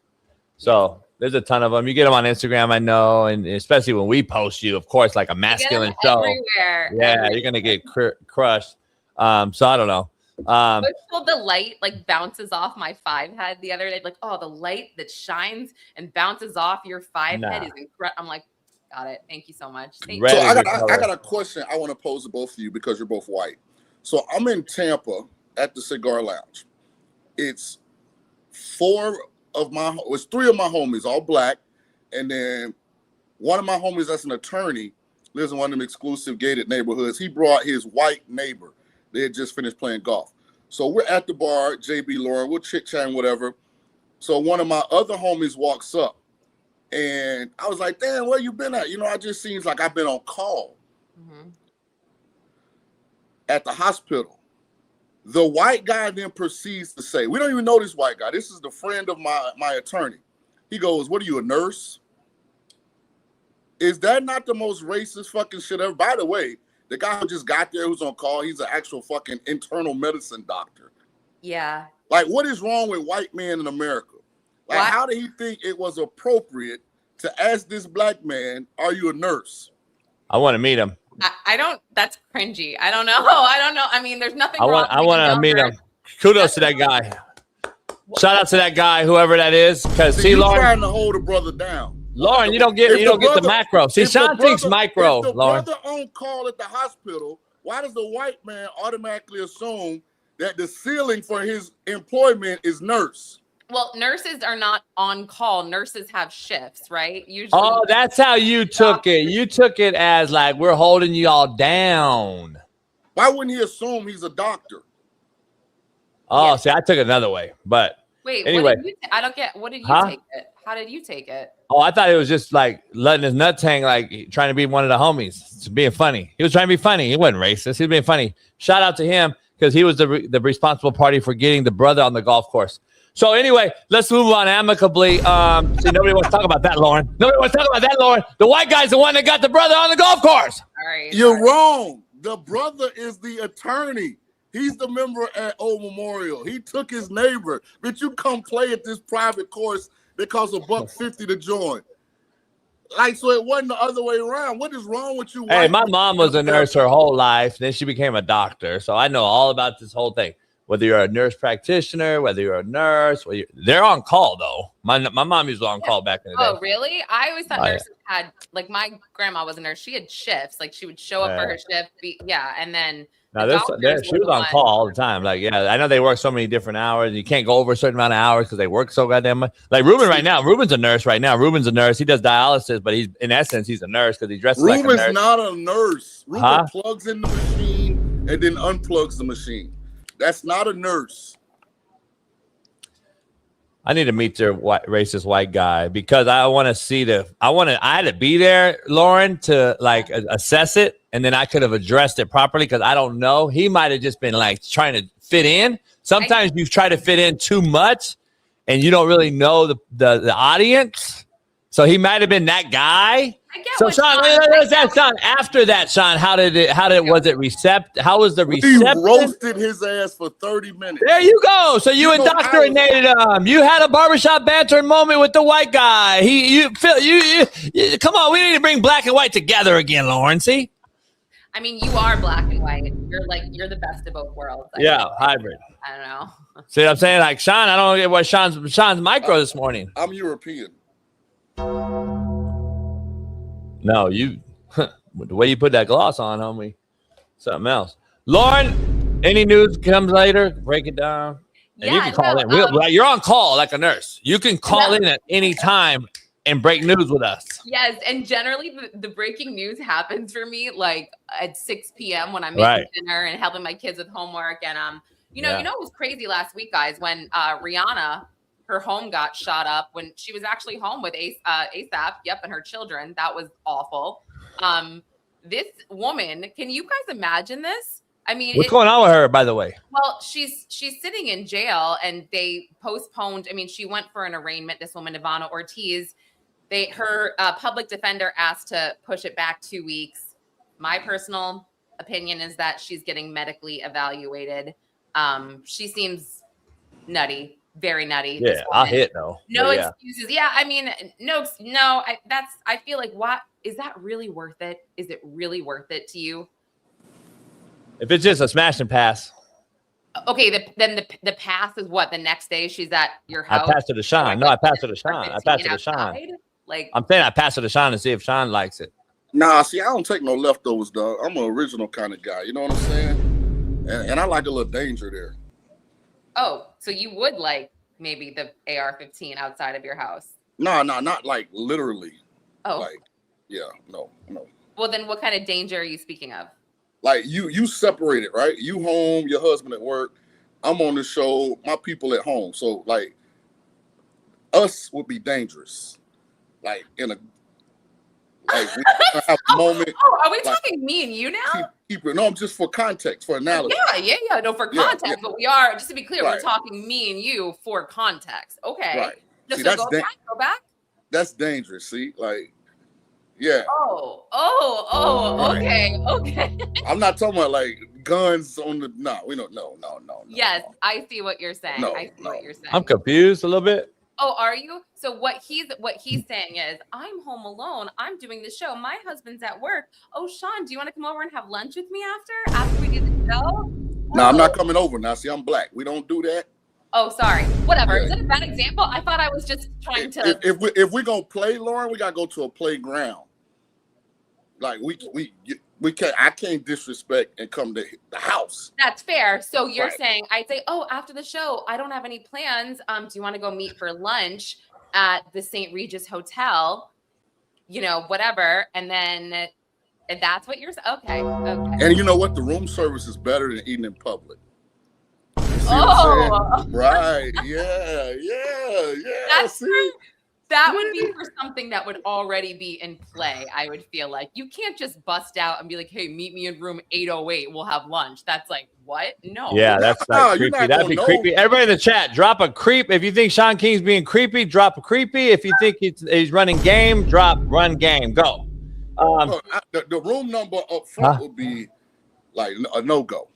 So there's a ton of them. You get them on Instagram, I know, and especially when we post you, of course, like a masculine show. Everywhere. You're gonna get crushed. So I don't know. The light like bounces off my 5 head the other day. Like, oh, the light that shines and bounces off your 5 head is incredible. I'm like, got it. Thank you so much. So I got a question I want to pose to both of you because you're both white. So I'm in Tampa at the Cigar Lounge. It's 3 of my homies, all black, and then one of my homies that's an attorney lives in one of them exclusive gated neighborhoods. He brought his white neighbor. They had just finished playing golf. So we're at the bar, JB, Lauren, we're chit-chatting, whatever. So one of my other homies walks up, and I was like, damn, where you been at? You know, I just seems like I've been on call at the hospital. The white guy then proceeds to say, we don't even know this white guy. This is the friend of my attorney. He goes, what are you, a nurse? Is that not the most racist fucking shit ever? By the way, the guy who just got there who's on call, he's an actual fucking internal medicine doctor. Yeah. Like, what is wrong with white men in America? Like, how did he think it was appropriate to ask this black man, are you a nurse? I want to meet him. I don't. That's cringy. I don't know. I don't know. I mean, there's nothing wrong. I want to meet him. Kudos to that guy. Shout out to that guy, whoever that is. Because see, Lauren, trying to hold a brother down. Lauren, you don't get the macro. See, Shaun thinks micro. If the Lauren, brother on call at the hospital, why does the white man automatically assume that the ceiling for his employment is nurse? Well, nurses are not on call. Nurses have shifts, right? Usually. Oh, that's how you took it. You took it as like we're holding you all down. Why wouldn't he assume he's a doctor? Oh, see, I took it another way. But wait, anyway, I don't get. What did you take it? How did you take it? Oh, I thought it was just like letting his nuts hang, like trying to be one of the homies. It's being funny. He was trying to be funny. He wasn't racist. He was being funny. Shout out to him because he was the responsible party for getting the brother on the golf course. So anyway, let's move on amicably. See, nobody wants to talk about that, Lauren. Nobody wants to talk about that, Lauren. The white guy's the one that got the brother on the golf course. You're wrong. The brother is the attorney. He's the member at Old Memorial. He took his neighbor. But you come play at this private course that costs $150 to join. Like, so it wasn't the other way around. What is wrong with you? Hey, my mom was a nurse her whole life. Then she became a doctor. So I know all about this whole thing. Whether you're a nurse practitioner, whether you're a nurse, they're on call, though. My mom used to on call back in the day. Oh, really? I always thought nurses had, like, my grandma was a nurse. She had shifts. Like, she would show up for her shift. And then now, she was on call all the time. Like, yeah, I know they work so many different hours. You can't go over a certain amount of hours because they work so goddamn much. Like Ruben right now. Ruben's a nurse right now. Ruben's a nurse. He does dialysis, but he's in essence, he's a nurse because he dresses like a nurse. Ruben's not a nurse. Ruben plugs in the machine and then unplugs the machine. That's not a nurse. I need to meet their racist white guy because I want to see I had to be there, Lauren, to like assess it. And then I could have addressed it properly because I don't know. He might have just been like trying to fit in. Sometimes you try to fit in too much and you don't really know the audience. So he might have been that guy. So Shaun, Shaun, after that, Shaun, how was it received? How was the reception? He roasted his ass for 30 minutes. There you go. So you indoctrinated him. You had a barbershop banter moment with the white guy. Come on, we need to bring black and white together again, Lauren. See? I mean, you are black and white. You're the best of both worlds. Hybrid. I don't know. See what I'm saying? Like Shaun, I don't get what Shaun's micro this morning. I'm European. No, the way you put that gloss on, homie, something else. Lauren, any news comes later, break it down. And you can call in. You're on call like a nurse. You can call in at any time and break news with us. Yes, and generally the breaking news happens for me like at 6 p.m. when I'm making dinner and helping my kids with homework. And you know, it was crazy last week, guys, when Rihanna, her home got shot up when she was actually home with ASAP. Yep, and her children. That was awful. This woman, can you guys imagine this? I mean, what's going on with her, by the way? Well, she's sitting in jail, and they postponed. I mean, she went for an arraignment. This woman, Ivana Ortiz, her public defender asked to push it back 2 weeks. My personal opinion is that she's getting medically evaluated. She seems nutty, very nutty. Yeah, I'll hit though. No excuses. Yeah, I mean, no. I feel like, what is that really worth it? Is it really worth it to you? If it's just a smash and pass. Okay, then the pass is what? The next day she's at your house. I passed it to Shaun. No, I passed it to Shaun. I passed it to Shaun. Like, I'm saying I passed it to Shaun to see if Shaun likes it. Nah, see, I don't take no leftovers, dog. I'm an original kind of guy. You know what I'm saying? And I like a little danger there. oh, so you would like maybe the AR-15 outside of your house? No, not like literally. Oh, Like, yeah, no. well, then what kind of danger are you speaking of? Like you separated, right? You home, your husband at work. I'm on the show, my people at home. So like us would be dangerous. Like in a like we have a moment. Oh, are we like, talking me and you now? keep it. No, just for context, for analogy. Yeah. No, for context, yeah. but we are, just to be clear, we're Right. talking me and you for context. Okay. Right. Just See, so that's go back. That's dangerous. See, like, yeah. Oh, okay. I'm not talking about like guns on the. No, we don't. No. Yes, I see what you're saying. No, I see what you're saying. I'm confused a little bit. Oh, are you? So what he's saying is, I'm home alone. I'm doing the show. My husband's at work. Oh, Shaun, do you want to come over and have lunch with me after we do the show? No, I'm not coming over now. See, I'm black. We don't do that. Oh, sorry. Whatever. Yeah. Is it a bad example? I thought I was just trying to. If we're gonna play, Lauren, we gotta go to a playground. Like we can't. I can't disrespect and come to the house. That's fair. So you're Right. saying, I'd say, oh, after the show, I don't have any plans. Do you want to go meet for lunch at the St. Regis Hotel? You know, whatever. And then that's what you're saying. Okay. And you know what? The room service is better than eating in public. You see what I'm saying? Right. Yeah. That's See? true. That would be for something that would already be in play. I would feel like you can't just bust out and be like, hey, meet me in room 808. We'll have lunch. That's like, what? No. Yeah, that's like you're creepy. not That'd be gonna know. creepy. Everybody in the chat, drop a creep. If you think Shaun King's being creepy, drop a creepy. If you think he's running game, run game. Go. The room number up front would be like a no-go.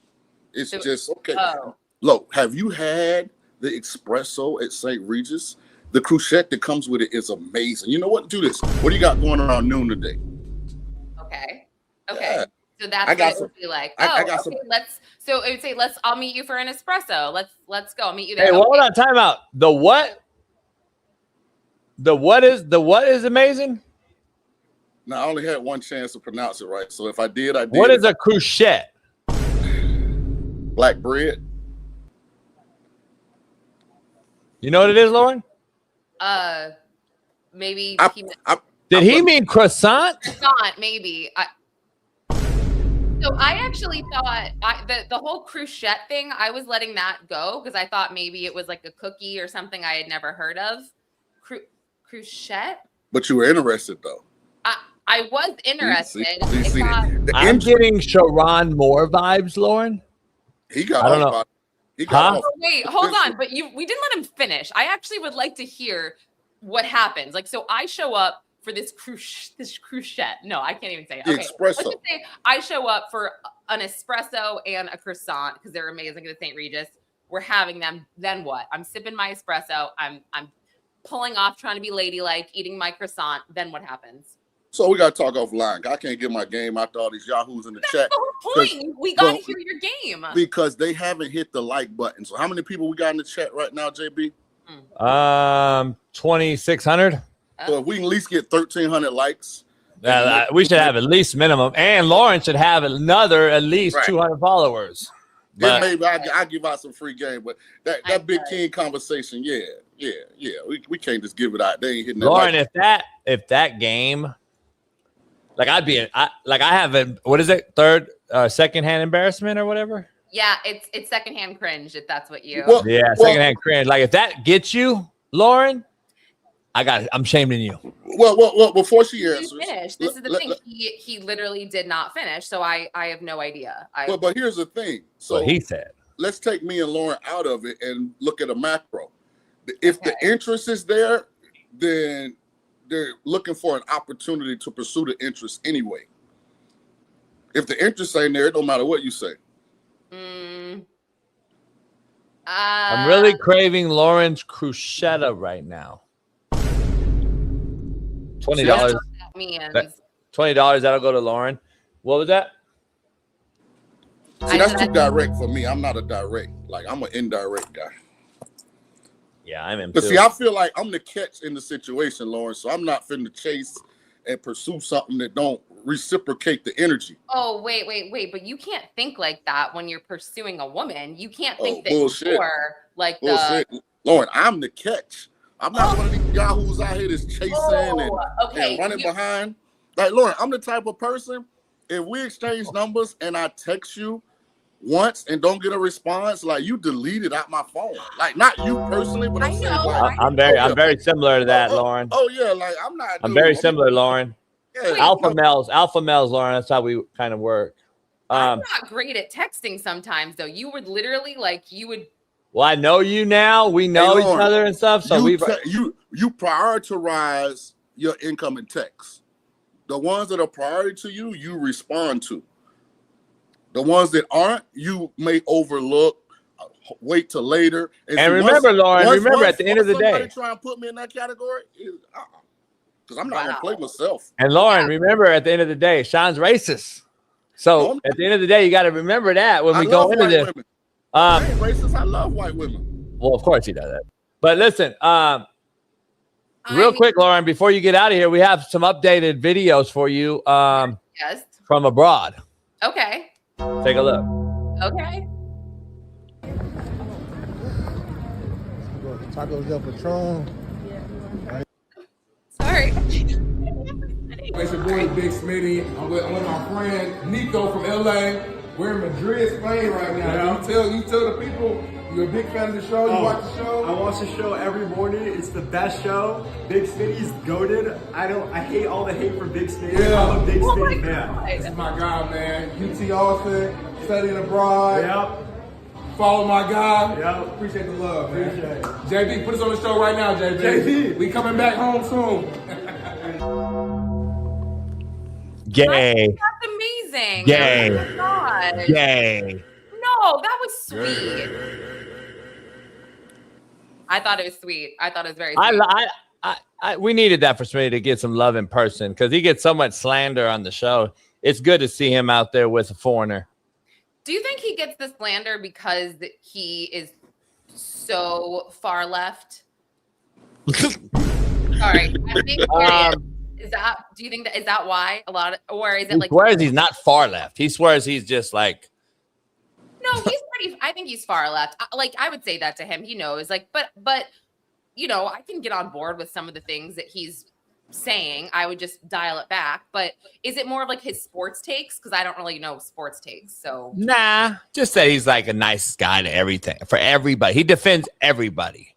It's just okay. Oh. Look, have you had the espresso at St. Regis? The cruchette that comes with it is amazing. You know what? Do this. What do you got going around noon today? Okay. Yeah. So that's I got what it some- would be like. I got some- So it would say, I'll meet you for an espresso. Let's go. I'll meet you there. Hey, Okay. hold on, time out. The what? The what is amazing? Now, I only had one chance to pronounce it right. So if I did, I did. What is a cruchette? Black bread? You know what it is, Lauren? Maybe Did he mean croissant? croissant, maybe. So I actually thought the whole cruchette thing, I was letting that go because I thought maybe it was like a cookie or something I had never heard of. Cruchette? But you were interested, though. I was interested. See, I'm getting Sharon Moore vibes, Lauren. He got I don't know. He got off. Wait, hold on. But we didn't let him finish. I actually would like to hear what happens. Like, so I show up for this cruchette. No, I can't even say it. The Okay, espresso. let's just say I show up for an espresso and a croissant because they're amazing at the St. Regis. We're having them. Then what? I'm sipping my espresso. I'm pulling off, trying to be ladylike, eating my croissant. Then what happens? So we got to talk offline. I can't get my game after all these yahoos in the chat. The whole point. We got to hear your game. Because they haven't hit the like button. So how many people we got in the chat right now, JB? 2,600. So if we can at least get 1,300 likes. We should have at least minimum. And Lauren should have another at least 200 followers. Then maybe I give out some free game. But that Big King conversation, yeah. We can't just give it out. They ain't hitting that. Lauren, like. if that game, like I have a, what is it? Secondhand embarrassment or whatever. Yeah, it's secondhand cringe if that's what you. Secondhand cringe. Like if that gets you, Lauren, I'm shaming you. Well, before she answers, finish. This is the thing. He literally did not finish, so I have no idea. But here's the thing. So he said, let's take me and Lauren out of it and look at a macro. If the interest is there, then they're looking for an opportunity to pursue the interest anyway. If the interest ain't there, it don't matter what you say. I'm really craving Lauren's Cruschetta right now. $20. $20, that'll go to Lauren. What was that? See, that's too direct for me. I'm not a direct. Like, I'm an indirect guy. Yeah, I'm in. But see, I feel like I'm the catch in the situation, Lauren. So I'm not finna chase and pursue something that don't reciprocate the energy. Oh, wait. But you can't think like that when you're pursuing a woman. You can't think that bullshit. you're like bullshit. Lauren, I'm the catch. I'm not one of these yahoos out here that's chasing and running behind. Like, Lauren, I'm the type of person, if we exchange numbers and I text you once and don't get a response, like, you delete it out my phone. Like, not you personally, but I'm saying, like, I'm very similar to that, Lauren. Oh yeah, like I'm very similar, Lauren. Yeah, alpha males, Lauren. That's how we kind of work. I'm not great at texting sometimes, though. You would literally Well, I know you now. We know each other and stuff. So you prioritize your incoming texts. The ones that are priority to you, you respond to. The ones that aren't, you may overlook, wait till later. And remember, Lauren, at the end of the day, try and put me in that category, because I'm not gonna play myself. And Lauren, remember, at the end of the day, Shaun's racist. So at the end of the day, you got to remember that when we go into this. I ain't racist. I love white women. Well, of course he does that. But listen, real quick, Lauren, before you get out of here, we have some updated videos for you from abroad. Okay. Take a look. Okay. Tacos del Patron. Sorry. It's your boy Big Smitty. I'm with my friend Nico from LA. We're in Madrid, Spain right now. Yeah. You tell the people you're a big fan of the show. You watch the show. I watch the show every morning. It's the best show. Big Smitty's goated. I hate all the hate for Big Smitty. Yeah. I'm a Big Smitty fan. This is my guy, man. UT Austin, studying abroad. Yep. Follow my guy. Yep. Appreciate the love, man. JB, put us on the show right now, JB. We coming back home soon. Gay. That's amazing. Gay. Oh my God. Gay. No, that was sweet. I thought it was sweet. I thought it was very sweet. We needed that for Smitty to get some love in person because he gets so much slander on the show. It's good to see him out there with a foreigner. Do you think he gets the slander because he is so far left? Sorry, I think is that? Do you think is that why a lot of, or is it He like? swears he's not far left. He swears he's just like. No, he's pretty. I think he's far left. Like, I would say that to him. He knows. Like, but you know, I can get on board with some of the things that he's saying. I would just dial it back. But is it more of like his sports takes? Because I don't really know sports takes. So Nah, just that he's like a nice guy to everything for everybody. He defends everybody.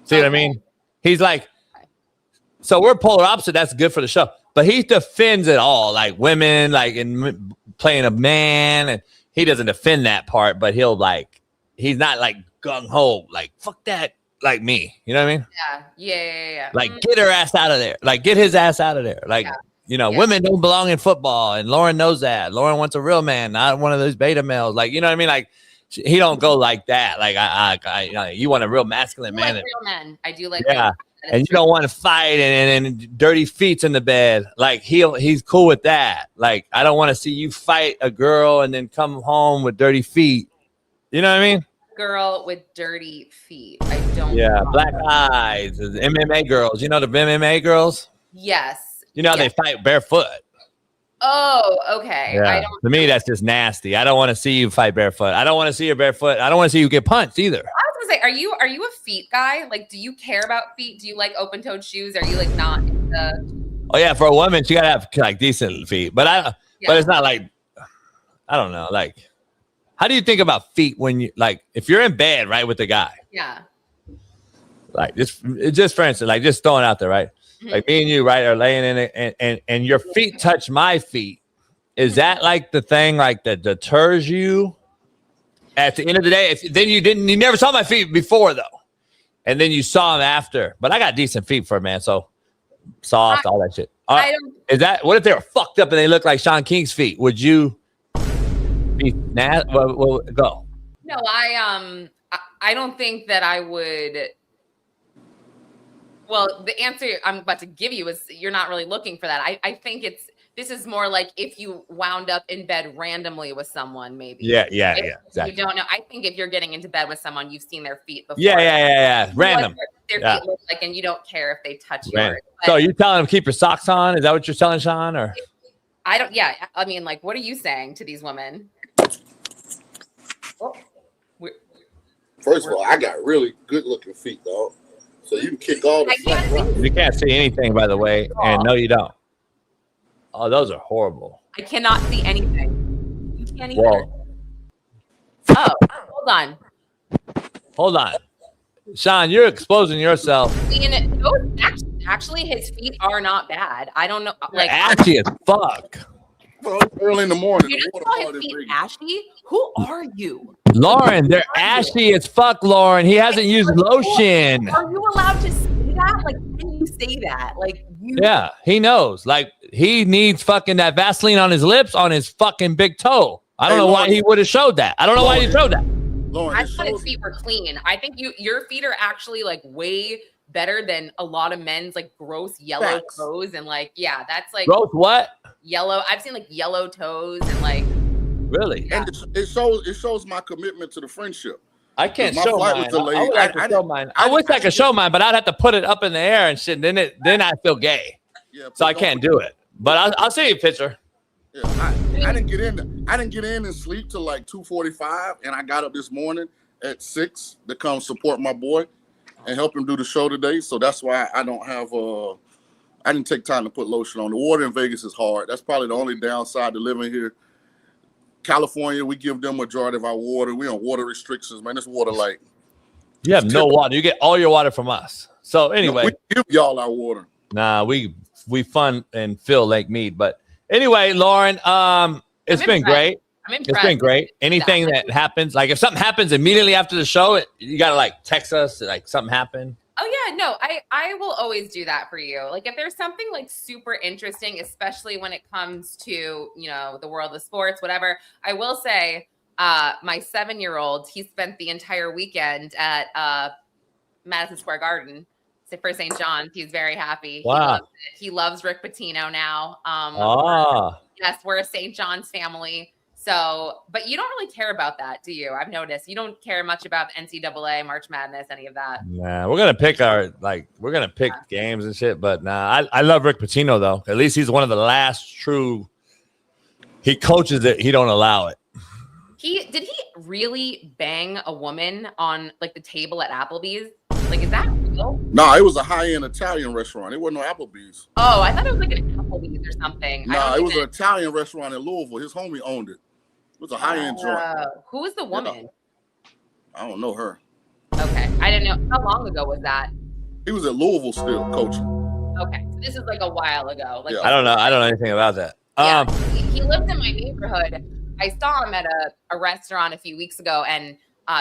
See what I mean? He's like. So we're polar opposite. That's good for the show. But he defends it all, like women, like in playing a man, and he doesn't defend that part. But he'll like, he's not like gung ho, like fuck that, like me. You know what I mean? Yeah. Like get her ass out of there. Like get his ass out of there. Like you know, women don't belong in football, and Lauren knows that. Lauren wants a real man, not one of those beta males. Like you know what I mean? Like he don't go like that. Like I you want a real masculine man. Like real men. I do like. Yeah. And you don't want to fight and dirty feet's in the bed. Like he's cool with that. Like I don't want to see you fight a girl and then come home with dirty feet. You know what I mean? Girl with dirty feet. I don't. Yeah, black eyes. The MMA girls. You know the MMA girls? Yes. You know they fight barefoot. Oh, okay. Yeah. To me, that's just nasty. I don't want to see you fight barefoot. I don't want to see you barefoot. I don't want to see you get punched either. I was gonna say, are you a feet guy? Like, do you care about feet? Do you like open-toed shoes? Are you like not into? Oh yeah, for a woman, she gotta have like decent feet. But but it's not like I don't know. Like, how do you think about feet when you like if you're in bed right with the guy? Yeah. Like just for instance, like just throwing it out there, right? Mm-hmm. Like me and you, right, are laying in it, and your feet touch my feet. Is that like the thing like that deters you? At the end of the day, then you never saw my feet before though, and then you saw them after. But I got decent feet for a man, so soft, all that shit. I don't. Is that what if they were fucked up and they look like Shaun King's feet? Would you be well, go? No, I don't think that I would. Well, the answer I'm about to give you is you're not really looking for that. I think this is more like if you wound up in bed randomly with someone, maybe. Yeah, exactly. You don't know. I think if you're getting into bed with someone, you've seen their feet before. Yeah. Random. Their feet look like, and you don't care if they touch yours. So you telling them keep your socks on? Is that what you're telling Shaun? Or I don't. Yeah, I mean, like, what are you saying to these women? First of all, I got really good looking feet, dog. So you can kick all the slack. You can't see anything, by the way, and no, you don't. Oh, those are horrible. I cannot see anything. You can't either. Whoa. Oh, hold on. Shaun, you're exposing yourself. Actually, his feet are not bad. I don't know. Like Ashy as fuck. Well, early in the morning. You just call his feet ashy? Who are you? Lauren, they're ashy as fuck, Lauren. He hasn't used lotion. Are you allowed to say that? Like, can you say that? Like, Yeah, he knows. Like, he needs fucking that Vaseline on his lips, on his fucking big toe. I don't know why he would have showed that. I don't know why he showed that. Lauren, I thought his feet were clean. I think your feet are actually like way better than a lot of men's like gross yellow toes and like that's like gross what? Yellow. I've seen like yellow toes and like really. And it shows my commitment to the friendship. I can't show mine. I would like to show mine. I wish I could show mine, but I'd have to put it up in the air and shit. Then I feel gay. Yeah, so I can't do it. But I'll see you a picture. Yeah, I didn't get in. I didn't get in and sleep till like 2:45, and I got up this morning at 6 to come support my boy and help him do the show today. So that's why I don't have I didn't take time to put lotion on. The water in Vegas is hard. That's probably the only downside to living here. California, we give them majority of our water. We on water restrictions, man. This water like you have no water. You get all your water from us. So anyway, we give y'all our water. Nah, we fund and fill Lake Mead. But anyway, Lauren, it's been great. I'm impressed. It's been great. Anything that happens, like if something happens immediately after the show, you gotta like text us, like something happened. Oh yeah, no, I will always do that for you. Like if there's something like super interesting, especially when it comes to, the world of sports, whatever, I will say my 7-year-old, he spent the entire weekend at Madison Square Garden for St. John's. He's very happy. Wow. He loves Rick Pitino now. Yes, we're a St. John's family. So, but you don't really care about that, do you? I've noticed you don't care much about NCAA, March Madness, any of that. Nah, we're gonna pick games and shit. But nah, I love Rick Pitino though. At least he's one of the last true. He coaches it. He don't allow it. Did he really bang a woman on like the table at Applebee's? Like, is that real? No, it was a high-end Italian restaurant. It wasn't no Applebee's. Oh, I thought it was like an Applebee's or something. No, it was an Italian restaurant in Louisville. His homie owned it. It was a high-end joint. Who was the woman? I don't know her. Okay. I didn't know. How long ago was that? He was at Louisville still coaching. Okay. So this is like a while ago. Like I don't know. I don't know anything about that. He lived in my neighborhood. I saw him at a restaurant a few weeks ago, and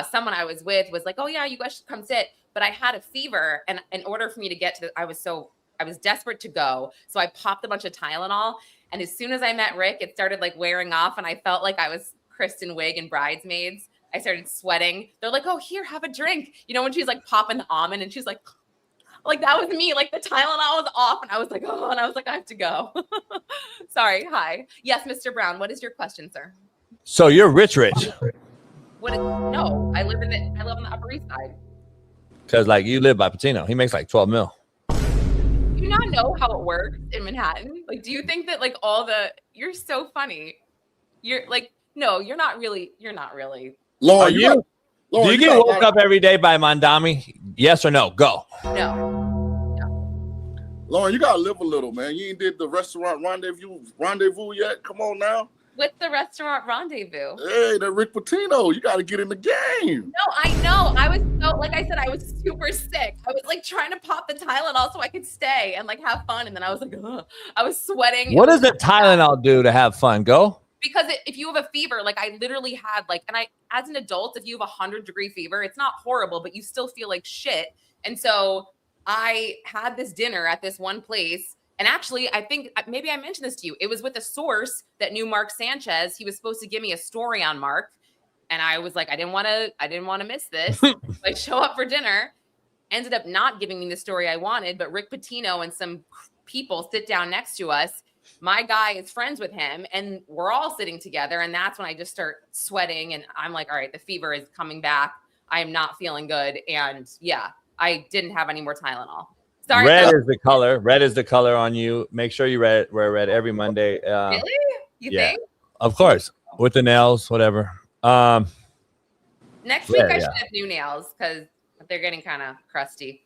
someone I was with was like, "Oh yeah, you guys should come sit." But I had a fever, and in order for me to get to I was desperate to go. So I popped a bunch of Tylenol. And as soon as I met Rick, it started like wearing off. And I felt like I was Kristen Wiig in Bridesmaids. I started sweating. They're like, oh, here, have a drink. When she's like popping the almond and she's like that was me. Like the Tylenol was off. And I was like, oh, and I was like, I have to go. Sorry. Hi. Yes, Mr. Brown. What is your question, sir? So you're rich. No, I live on the Upper East Side. Because like you live by Patino. He makes like 12 mil. Do you not know how it works in Manhattan? Like, do you think that like you're so funny. You're like, no, you're not really. Lauren, do you get woke up every day by Mondami? Yes or no? Go. No. Lauren, you gotta live a little, man. You ain't did the restaurant rendezvous yet. Come on now. What's the restaurant rendezvous? Hey, that Rick Pitino. You got to get in the game. No, I know. I was like I said, I was super sick. I was like trying to pop the Tylenol so I could stay and like have fun. And then I was like, ugh. I was sweating. What does the Tylenol do to have fun? Go. Because if you have a fever, like I literally had as an adult, if you have 100-degree fever, it's not horrible, but you still feel like shit. And so I had this dinner at this one place. And actually, I think maybe I mentioned this to you. It was with a source that knew Mark Sanchez. He was supposed to give me a story on Mark. And I was like, I didn't want to miss this. I show up for dinner, ended up not giving me the story I wanted, but Rick Pitino and some people sit down next to us. My guy is friends with him and we're all sitting together. And that's when I just start sweating and I'm like, all right, the fever is coming back. I am not feeling good. And yeah, I didn't have any more Tylenol. Sorry. Red is the color. Red is the color on you. Make sure you wear red every Monday. Really? You think? Of course. With the nails, whatever. Next week I should have new nails because they're getting kind of crusty.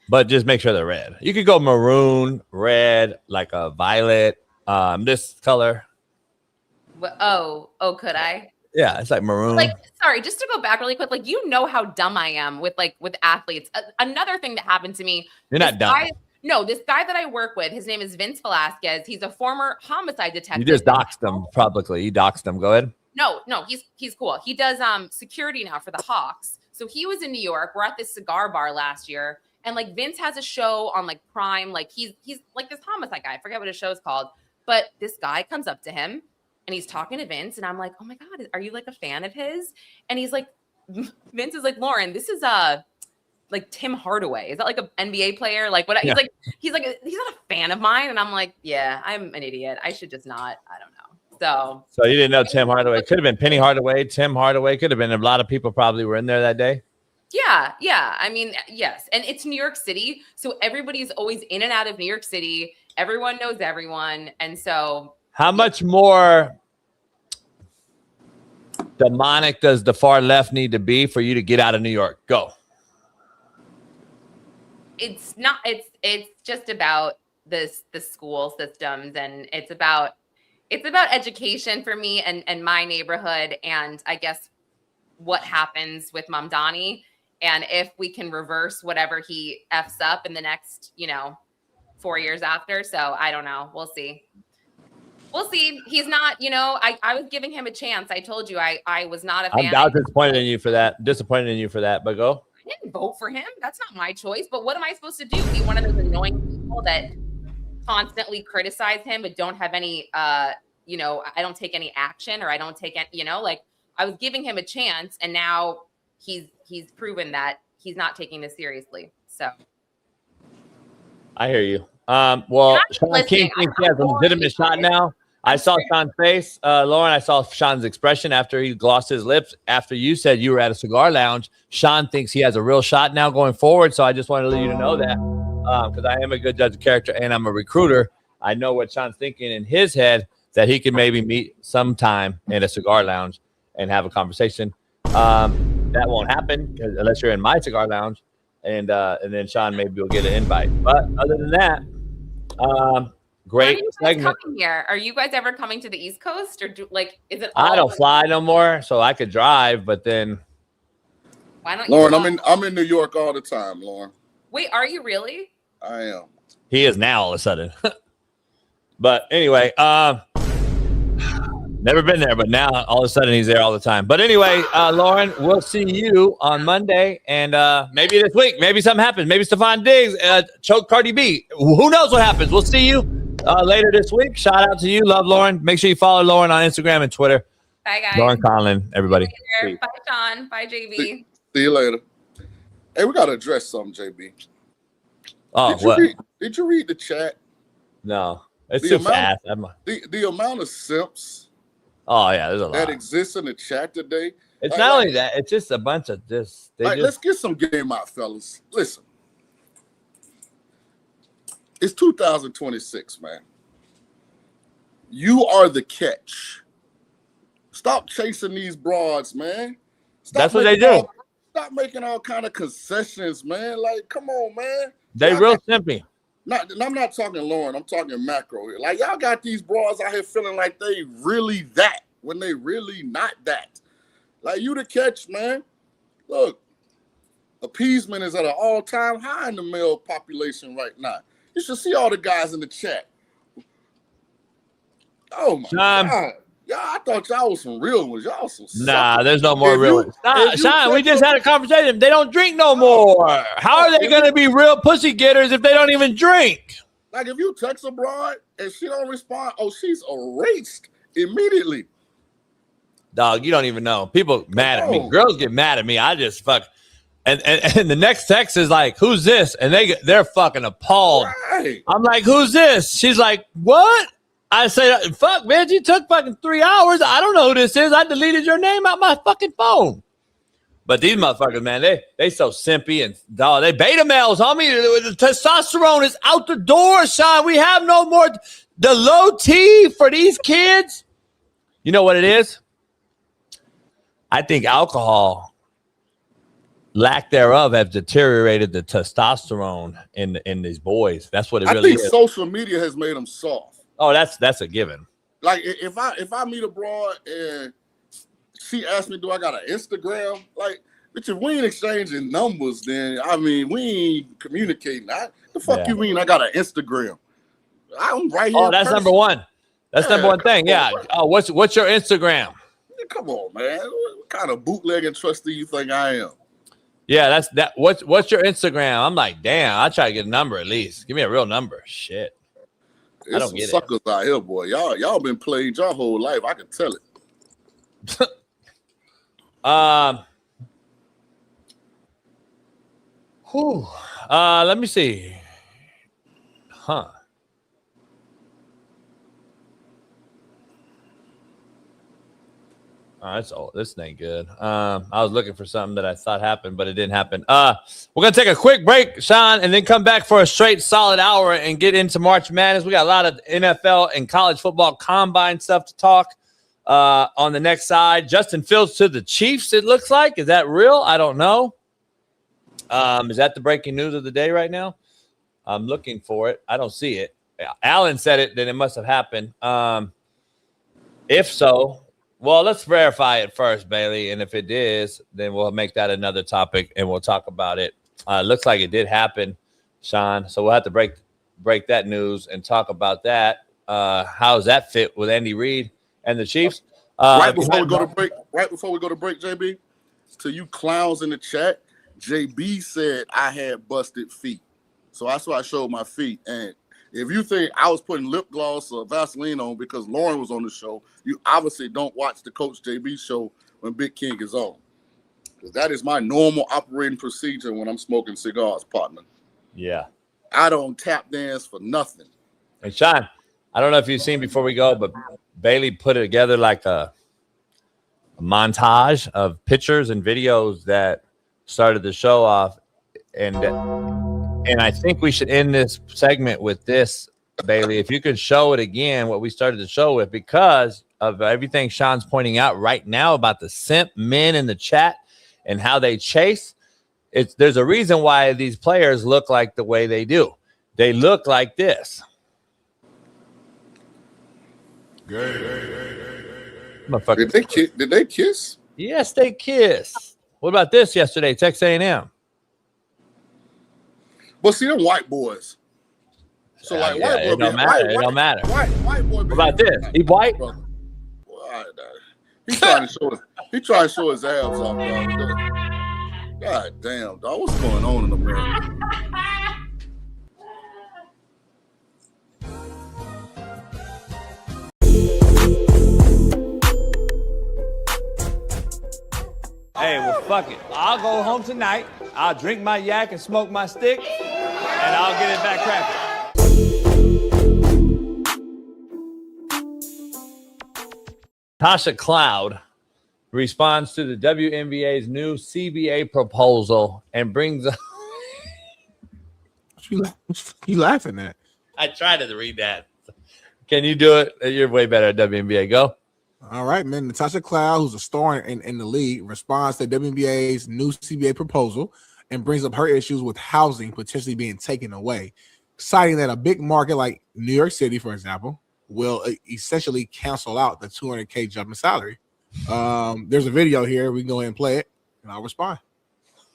But just make sure they're red. You could go maroon, red, like a violet. This color. Could I? Yeah, it's like maroon. Like, sorry, just to go back really quick, like, you know how dumb I am with athletes. Another thing that happened to me. You're not dumb. This guy that I work with, his name is Vince Velasquez. He's a former homicide detective. You just doxed him publicly. You doxed him. Go ahead. No, he's cool. He does security now for the Hawks. So he was in New York. We're at this cigar bar last year. And like Vince has a show on like Prime. Like he's like this homicide guy. I forget what his show's called. But this guy comes up to him and he's talking to Vince. And I'm like, oh my God, are you like a fan of his? And he's like, Vince is like, Lauren, this is like Tim Hardaway. Is that like an NBA player? Like what? Yeah. He's not a fan of mine. And I'm like, yeah, I'm an idiot. I should just not. I don't know. So you didn't know Tim Hardaway. Could have been Penny Hardaway, Tim Hardaway. Could have been a lot of people probably were in there that day. Yeah. I mean, yes. And it's New York City. So everybody's always in and out of New York City. Everyone knows everyone. And so how much more demonic does the far left need to be for you to get out of New York? Go. It's not, it's just about the school systems, and it's about education for me and my neighborhood. And I guess what happens with Mamdani, and if we can reverse whatever he F's up in the next, 4 years after. So I don't know. We'll see. He's not, I was giving him a chance. I told you I was not a fan. I was disappointed in you for that, but go. I didn't vote for him. That's not my choice. But what am I supposed to do? Be one of those annoying people that constantly criticize him but don't have any, I don't take any action, or I don't take any, like I was giving him a chance, and now he's proven that he's not taking this seriously. So I hear you. Well, Shaun King thinks he has a legitimate shot now. I saw Shaun's face. Lauren, I saw Shaun's expression after he glossed his lips. After you said you were at a cigar lounge, Shaun thinks he has a real shot now going forward. So I just wanted to let you know that because I am a good judge of character and I'm a recruiter. I know what Shaun's thinking in his head, that he can maybe meet sometime in a cigar lounge and have a conversation. That won't happen unless you're in my cigar lounge. And then Shaun maybe will get an invite. But other than that, great segment. Here, are you guys ever coming to the East Coast, or is it? I don't fly no more, so I could drive. But then, why don't Lauren? I'm in New York all the time, Lauren. Wait, are you really? I am. He is now all of a sudden. But anyway, never been there, but now all of a sudden he's there all the time. But anyway, Lauren, we'll see you on Monday, and maybe this week, maybe something happens. Maybe Stephon Diggs choke Cardi B. Who knows what happens? We'll see you later this week. Shout out to you. Love Lauren. Make sure you follow Lauren on Instagram and Twitter. Bye, guys. Lauren Conlin, everybody. Bye, Shaun. Bye, JB. See you later. Hey, we got to address something, JB. Oh, did you read the chat? No. It's too fast. The amount of simps Oh yeah, there's a lot that exists in the chat today. It's not only that; it's just a bunch of this. Let's get some game out, fellas. Listen, it's 2026, man. You are the catch. Stop chasing these broads, man. That's what they do. Stop making all kind of concessions, man. Like, come on, man. They real simpy. I'm not talking Lauren. I'm talking macro here. Like, y'all got these broads out here feeling like they really that when they really not that. Like, you the catch, man. Look, appeasement is at an all-time high in the male population right now. You should see all the guys in the chat. Oh, my God. I thought y'all was some real ones. Y'all some Nah, suckers. there's no more real ones. Nah, Shaun, we just had a conversation. They don't drink no more. How are they going to be real pussy getters if they don't even drink? Like, if you text a broad and she don't respond, oh, she's erased immediately. Dog, you don't even know. People mad at me. Girls get mad at me. I just fuck. And the next text is like, who's this? And they're fucking appalled. Right. I'm like, who's this? She's like, what? I say, fuck, man, you took fucking 3 hours. I don't know who this is. I deleted your name out my fucking phone. But these motherfuckers, man, they so simpy and dog, they beta males, homie. The testosterone is out the door, Shaun. We have no more. The low T for these kids. You know what it is? I think alcohol, lack thereof, has deteriorated the testosterone in these boys. That's what it really is. I think social media has made them soft. Oh, that's a given. Like, if I meet a broad and she asks me, do I got an Instagram? Like, bitch, if we ain't exchanging numbers, then, I mean, we ain't communicating. The fuck you mean I got an Instagram? I'm right here. Oh, that's number one. That's number one thing. Yeah. Oh, what's your Instagram? Come on, man. What kind of bootlegging trustee you think I am? Yeah, that's that. What's your Instagram? I'm like, damn, I try to get a number at least. Give me a real number. Shit. There's some suckers out here, boy. Y'all been played your whole life. I can tell it. Let me see. Huh. Oh, that's old. This ain't good. I was looking for something that I thought happened, but it didn't happen. We're gonna take a quick break, Shaun, and then come back for a straight solid hour and get into March Madness. We got a lot of NFL and college football combine stuff to talk on the next side. Justin Fields to the Chiefs, it looks like. Is that real? I don't know. Is that the breaking news of the day right now? I'm looking for it. I don't see it. Alan said it, then it must have happened. If so, well, let's verify it first, Bailey. And if it is, then we'll make that another topic and we'll talk about it. Looks like it did happen, Shaun. So we'll have to break that news and talk about that. How does that fit with Andy Reid and the Chiefs? Right before we go to break, JB, to you clowns in the chat, JB said I had busted feet. So that's why I showed my feet. And if you think I was putting lip gloss or Vaseline on because Lauren was on the show, you obviously don't watch the Coach JB show when Big King is on. Because that is my normal operating procedure when I'm smoking cigars, partner. Yeah. I don't tap dance for nothing. And Shaun, I don't know if you've seen before we go, but Bailey put it together like a montage of pictures and videos that started the show off. And I think we should end this segment with this, Bailey. If you could show it again, what we started the show with, because of everything Shaun's pointing out right now about the simp men in the chat and how they chase. There's a reason why these players look like the way they do. They look like this. Did they kiss? Yes, they kiss. What about this yesterday, Texas A&M? But see, them white boys. So, like, white boy. It don't matter. It don't matter. White boy. What about this? He white? He trying to show his abs off, dog. God damn, dog. What's going on in America? Hey, well, fuck it. I'll go home tonight. I'll drink my yak and smoke my stick, and I'll get it back cracking. Tasha Cloud responds to the WNBA's new CBA proposal and brings up. You laughing at? I tried to read that. Can you do it? You're way better at WNBA. Go. All right, man. Natasha Cloud, who's a star in the league, responds to WNBA's new CBA proposal and brings up her issues with housing potentially being taken away, citing that a big market like New York City, for example, will essentially cancel out the $200K jump in salary. There's a video here. We can go ahead and play it, and I'll respond.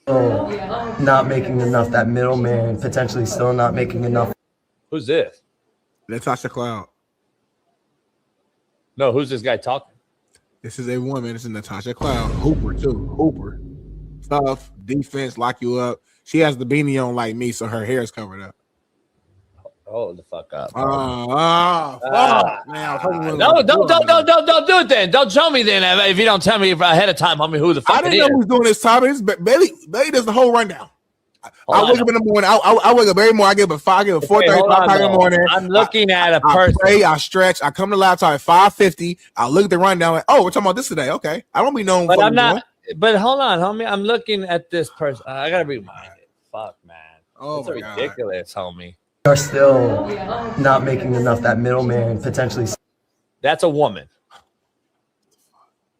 Not making enough, that middleman potentially still not making enough. Who's this? Natasha Cloud. No, who's this guy talking? This is a woman. This is Natasha Cloud. Hooper, too. Hooper. Tough, defense, lock you up. She has the beanie on like me, so her hair is covered up. Hold the fuck up. Fuck, man. Don't do it then. Don't show me then if you don't tell me ahead of time, homie, who the fuck I didn't know who's doing this topic. Bailey does the whole rundown. I wake up in the morning. I wake up every morning. I give a 4:30 in the morning. I'm looking at a person. I pray, I stretch. I come to the laptop at 5:50. I look at the rundown. Like, oh, we're talking about this today. Okay, I don't be known. But I'm not. But hold on, homie. I'm looking at this person. I gotta be reminded. Fuck, man. Oh, it's ridiculous, homie. Are still not making enough. That middleman potentially. That's a woman.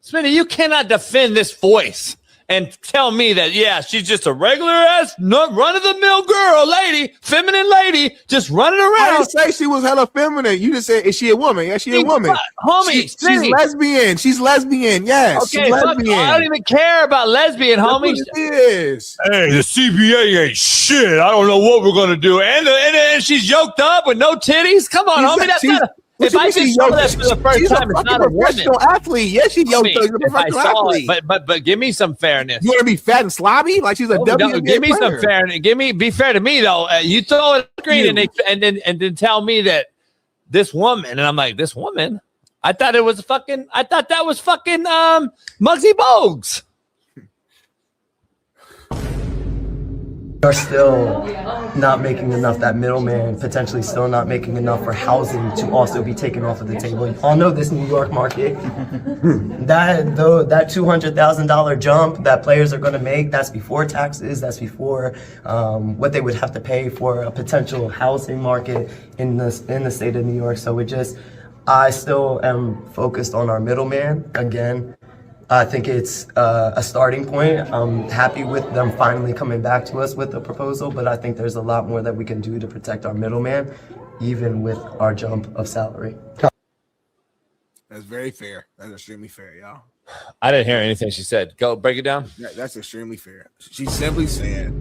Smitty, you cannot defend this voice and tell me that, yeah, she's just a regular ass, run-of-the-mill girl, lady, feminine lady, just running around. I didn't say she was hella feminine. You just said, is she a woman? Yeah, she's a woman. Homie, she's lesbian. She's lesbian. Yes. Okay, she's lesbian. I don't even care about lesbian, homie. It is. Hey, the CBA ain't shit. I don't know what we're gonna do. And she's yoked up with no titties. Come on, homie. That's not. If I just saw that for the first time, it's not a professional athlete. Yes, she's yoked up. She's a professional athlete. But give me some fairness. You want to be fat and slobby like she's a WNBA give me player. some fairness. Be fair to me though. You throw it screen and then tell me that this woman, and I'm like, this woman. I thought that was fucking Muggsy Bogues. Are still not making enough. That middleman potentially still not making enough for housing to also be taken off of the table. You all know this New York market. that $200,000 jump that players are going to make, that's before taxes. That's before what they would have to pay for a potential housing market in the state of New York. So I still am focused on our middleman again. I think it's a starting point. I'm happy with them finally coming back to us with a proposal, but I think there's a lot more that we can do to protect our middleman, even with our jump of salary. That's very fair. That's extremely fair, y'all. I didn't hear anything she said. Go break it down. Yeah, that's extremely fair. She simply said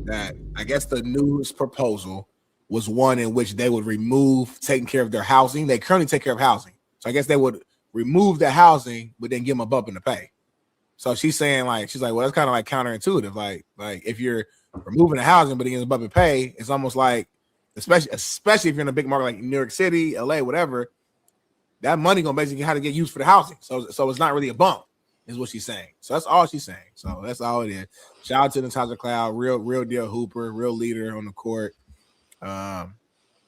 that I guess the newest proposal was one in which they would remove taking care of their housing. They currently take care of housing. So I guess they would remove the housing, but then give them a bump in the pay. So she's saying she's like, well, that's kind of like counterintuitive. Like if you're removing the housing, but then a bump in pay, it's almost like, especially if you're in a big market like New York City, LA, whatever, that money gonna basically have to get used for the housing. So it's not really a bump, is what she's saying. So that's all she's saying. So that's all it is. Shout out to Natasha Cloud, real deal hooper, real leader on the court.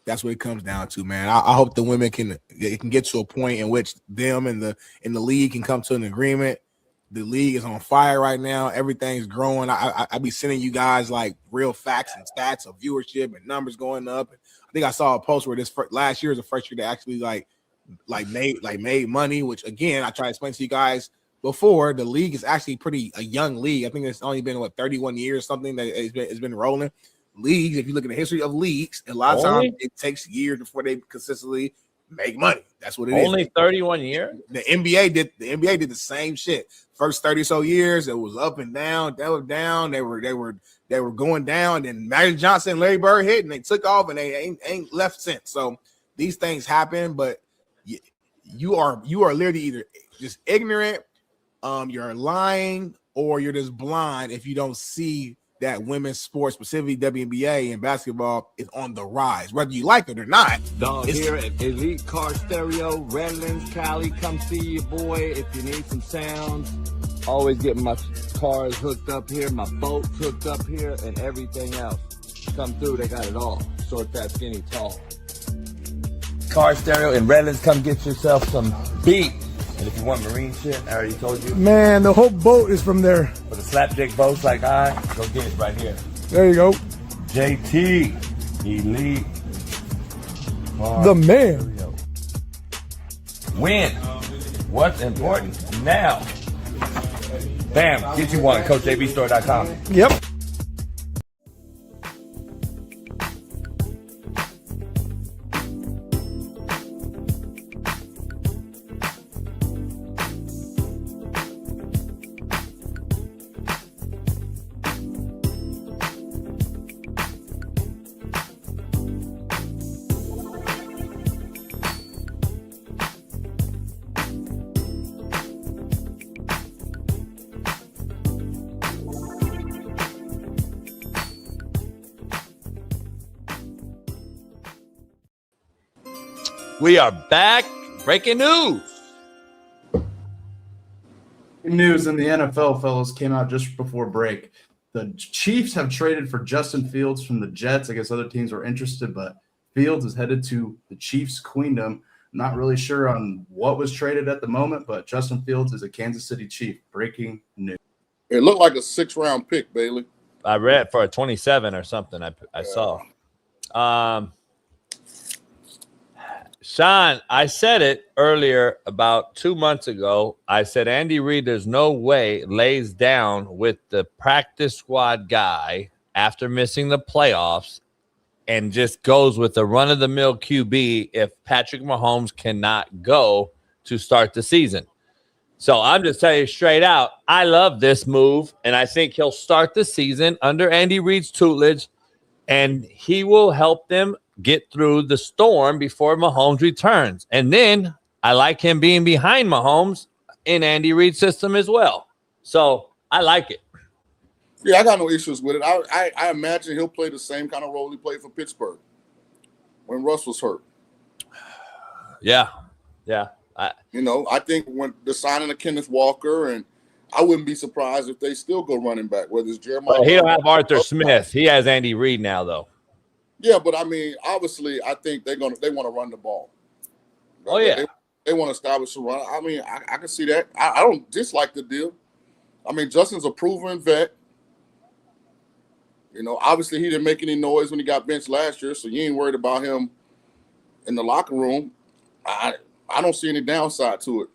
That's what it comes down to, man. I hope the women can get to a point in which them and the league can come to an agreement. The league is on fire right now. Everything's growing. I be sending you guys like real facts and stats of viewership and numbers going up. I think I saw a post where last year is the first year they actually made money. Which again, I try to explain to you guys before. The league is actually a young league. I think it's only been 31 years something that it's been rolling. Leagues, if you look at the history of leagues, a lot of times it takes years before they consistently make money. That's what it is. Only 31 years. The NBA did the same shit. First 30 or so years, it was up and down. They were down. They were going down. Then Magic Johnson, Larry Bird hit, and they took off, and they ain't left since. So these things happen, but you are literally either just ignorant, you're lying, or you're just blind if you don't see that women's sports, specifically WNBA and basketball, is on the rise, whether you like it or not. Dog here at Elite Car Stereo, Redlands, Cali. Come see your boy if you need some sounds. Always getting my cars hooked up here, my boats hooked up here, and everything else. Come through, they got it all. Short, fat, skinny, tall. Car Stereo in Redlands, come get yourself some beat. And if you want marine shit, I already told you. Man, the whole boat is from there. For the slapdick boats like go get it right here. There you go. JT, Elite. The man. Win. What's important now? Bam, get you one. CoachJBStore.com. Yep. We are back. Breaking news. News in the NFL, fellas, came out just before break. The Chiefs have traded for Justin Fields from the Jets. I guess other teams are interested, but Fields is headed to the Chiefs' queendom. Not really sure on what was traded at the moment, but Justin Fields is a Kansas City Chief. Breaking news. It looked like a 6th-round pick, Bailey. I read for a 27 or something. I saw. Shaun, I said it earlier about 2 months ago. I said Andy Reid, there's no way, lays down with the practice squad guy after missing the playoffs and just goes with the run-of-the-mill QB if Patrick Mahomes cannot go to start the season. So I'm just telling you straight out, I love this move, and I think he'll start the season under Andy Reid's tutelage, and he will help them get through the storm before Mahomes returns. And then I like him being behind Mahomes in Andy Reid's system as well. So I like it. Yeah, I got no issues with it. I imagine he'll play the same kind of role he played for Pittsburgh when Russ was hurt. Yeah. I think when the signing of Kenneth Walker, and I wouldn't be surprised if they still go running back, whether it's Jeremiah. But he don't have Arthur Smith. He has Andy Reid now, though. Yeah, but I mean, obviously, I think they want to run the ball. Oh yeah, they want to establish a run. I mean, I can see that. I don't dislike the deal. I mean, Justin's a proven vet. Obviously, he didn't make any noise when he got benched last year, so you ain't worried about him in the locker room. I don't see any downside to it.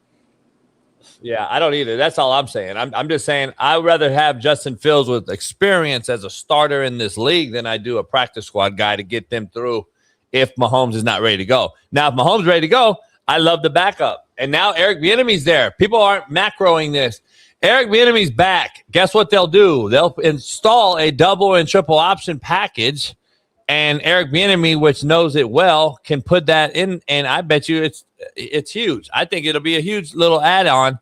Yeah, I don't either. That's all I'm saying. I'm just saying I'd rather have Justin Fields with experience as a starter in this league than I do a practice squad guy to get them through if Mahomes is not ready to go. Now, if Mahomes is ready to go, I love the backup. And now Eric Bieniemy's there. People aren't macroing this. Eric Bieniemy's back. Guess what they'll do? They'll install a double and triple option package, and Eric Bieniemy, which knows it well, can put that in, and I bet you it's huge. I think it'll be a huge little add-on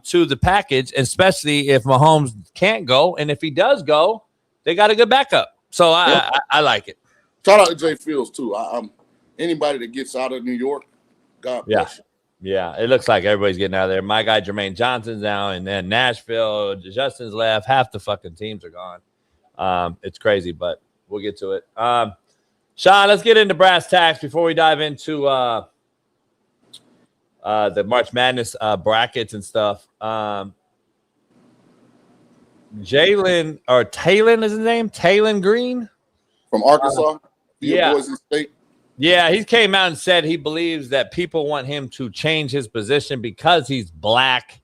to the package, especially if Mahomes can't go. And if he does go, they got a good backup. So I like it. Shout out to Jay Fields, too. Anybody that gets out of New York, God bless you. Yeah, it looks like everybody's getting out of there. My guy Jermaine Johnson's down, and then Nashville, Justin's left. Half the fucking teams are gone. It's crazy, but we'll get to it. Shaun, let's get into brass tacks before we dive into the March Madness brackets and stuff. Taylon is his name? Taylon Green? From Arkansas? Yeah. Boise State. Yeah, he came out and said he believes that people want him to change his position because he's black.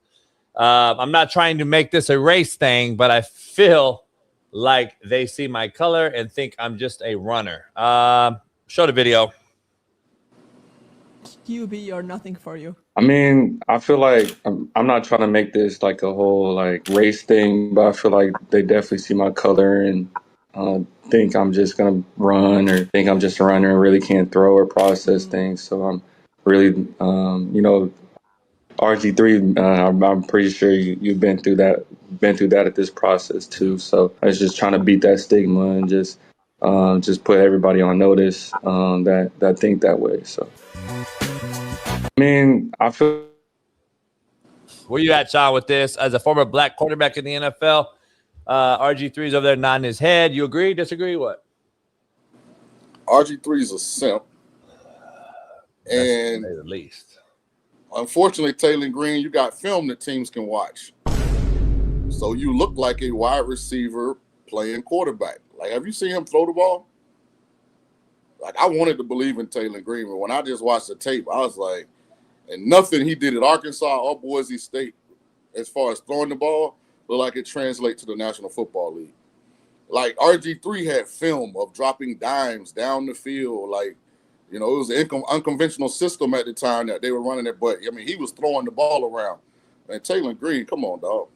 I'm not trying to make this a race thing, but I feel like they see my color and think I'm just a runner. Show the video. QB or nothing for you? I mean, I feel like I'm not trying to make this like a whole like race thing, but I feel like they definitely see my color and think I'm just gonna run or think I'm just a runner and really can't throw or process things. So I'm really, RG3. I'm pretty sure you've been through that at this process too. So I was just trying to beat that stigma and just put everybody on notice that think that way. So. I mean, I feel. Where you at, Shaun, with this? As a former black quarterback in the NFL, RG3's over there nodding his head. You agree, disagree, what? RG3's a simp. And at least. Unfortunately, Taylor Green, you got film that teams can watch. So you look like a wide receiver playing quarterback. Like, have you seen him throw the ball? Like, I wanted to believe in Taylor Green, but when I just watched the tape, I was like, and nothing he did at Arkansas or Boise State as far as throwing the ball looked like it translates to the National Football League. Like, RG3 had film of dropping dimes down the field. Like, it was an unconventional system at the time that they were running it, but, I mean, he was throwing the ball around. And Taylor Green, come on, dog.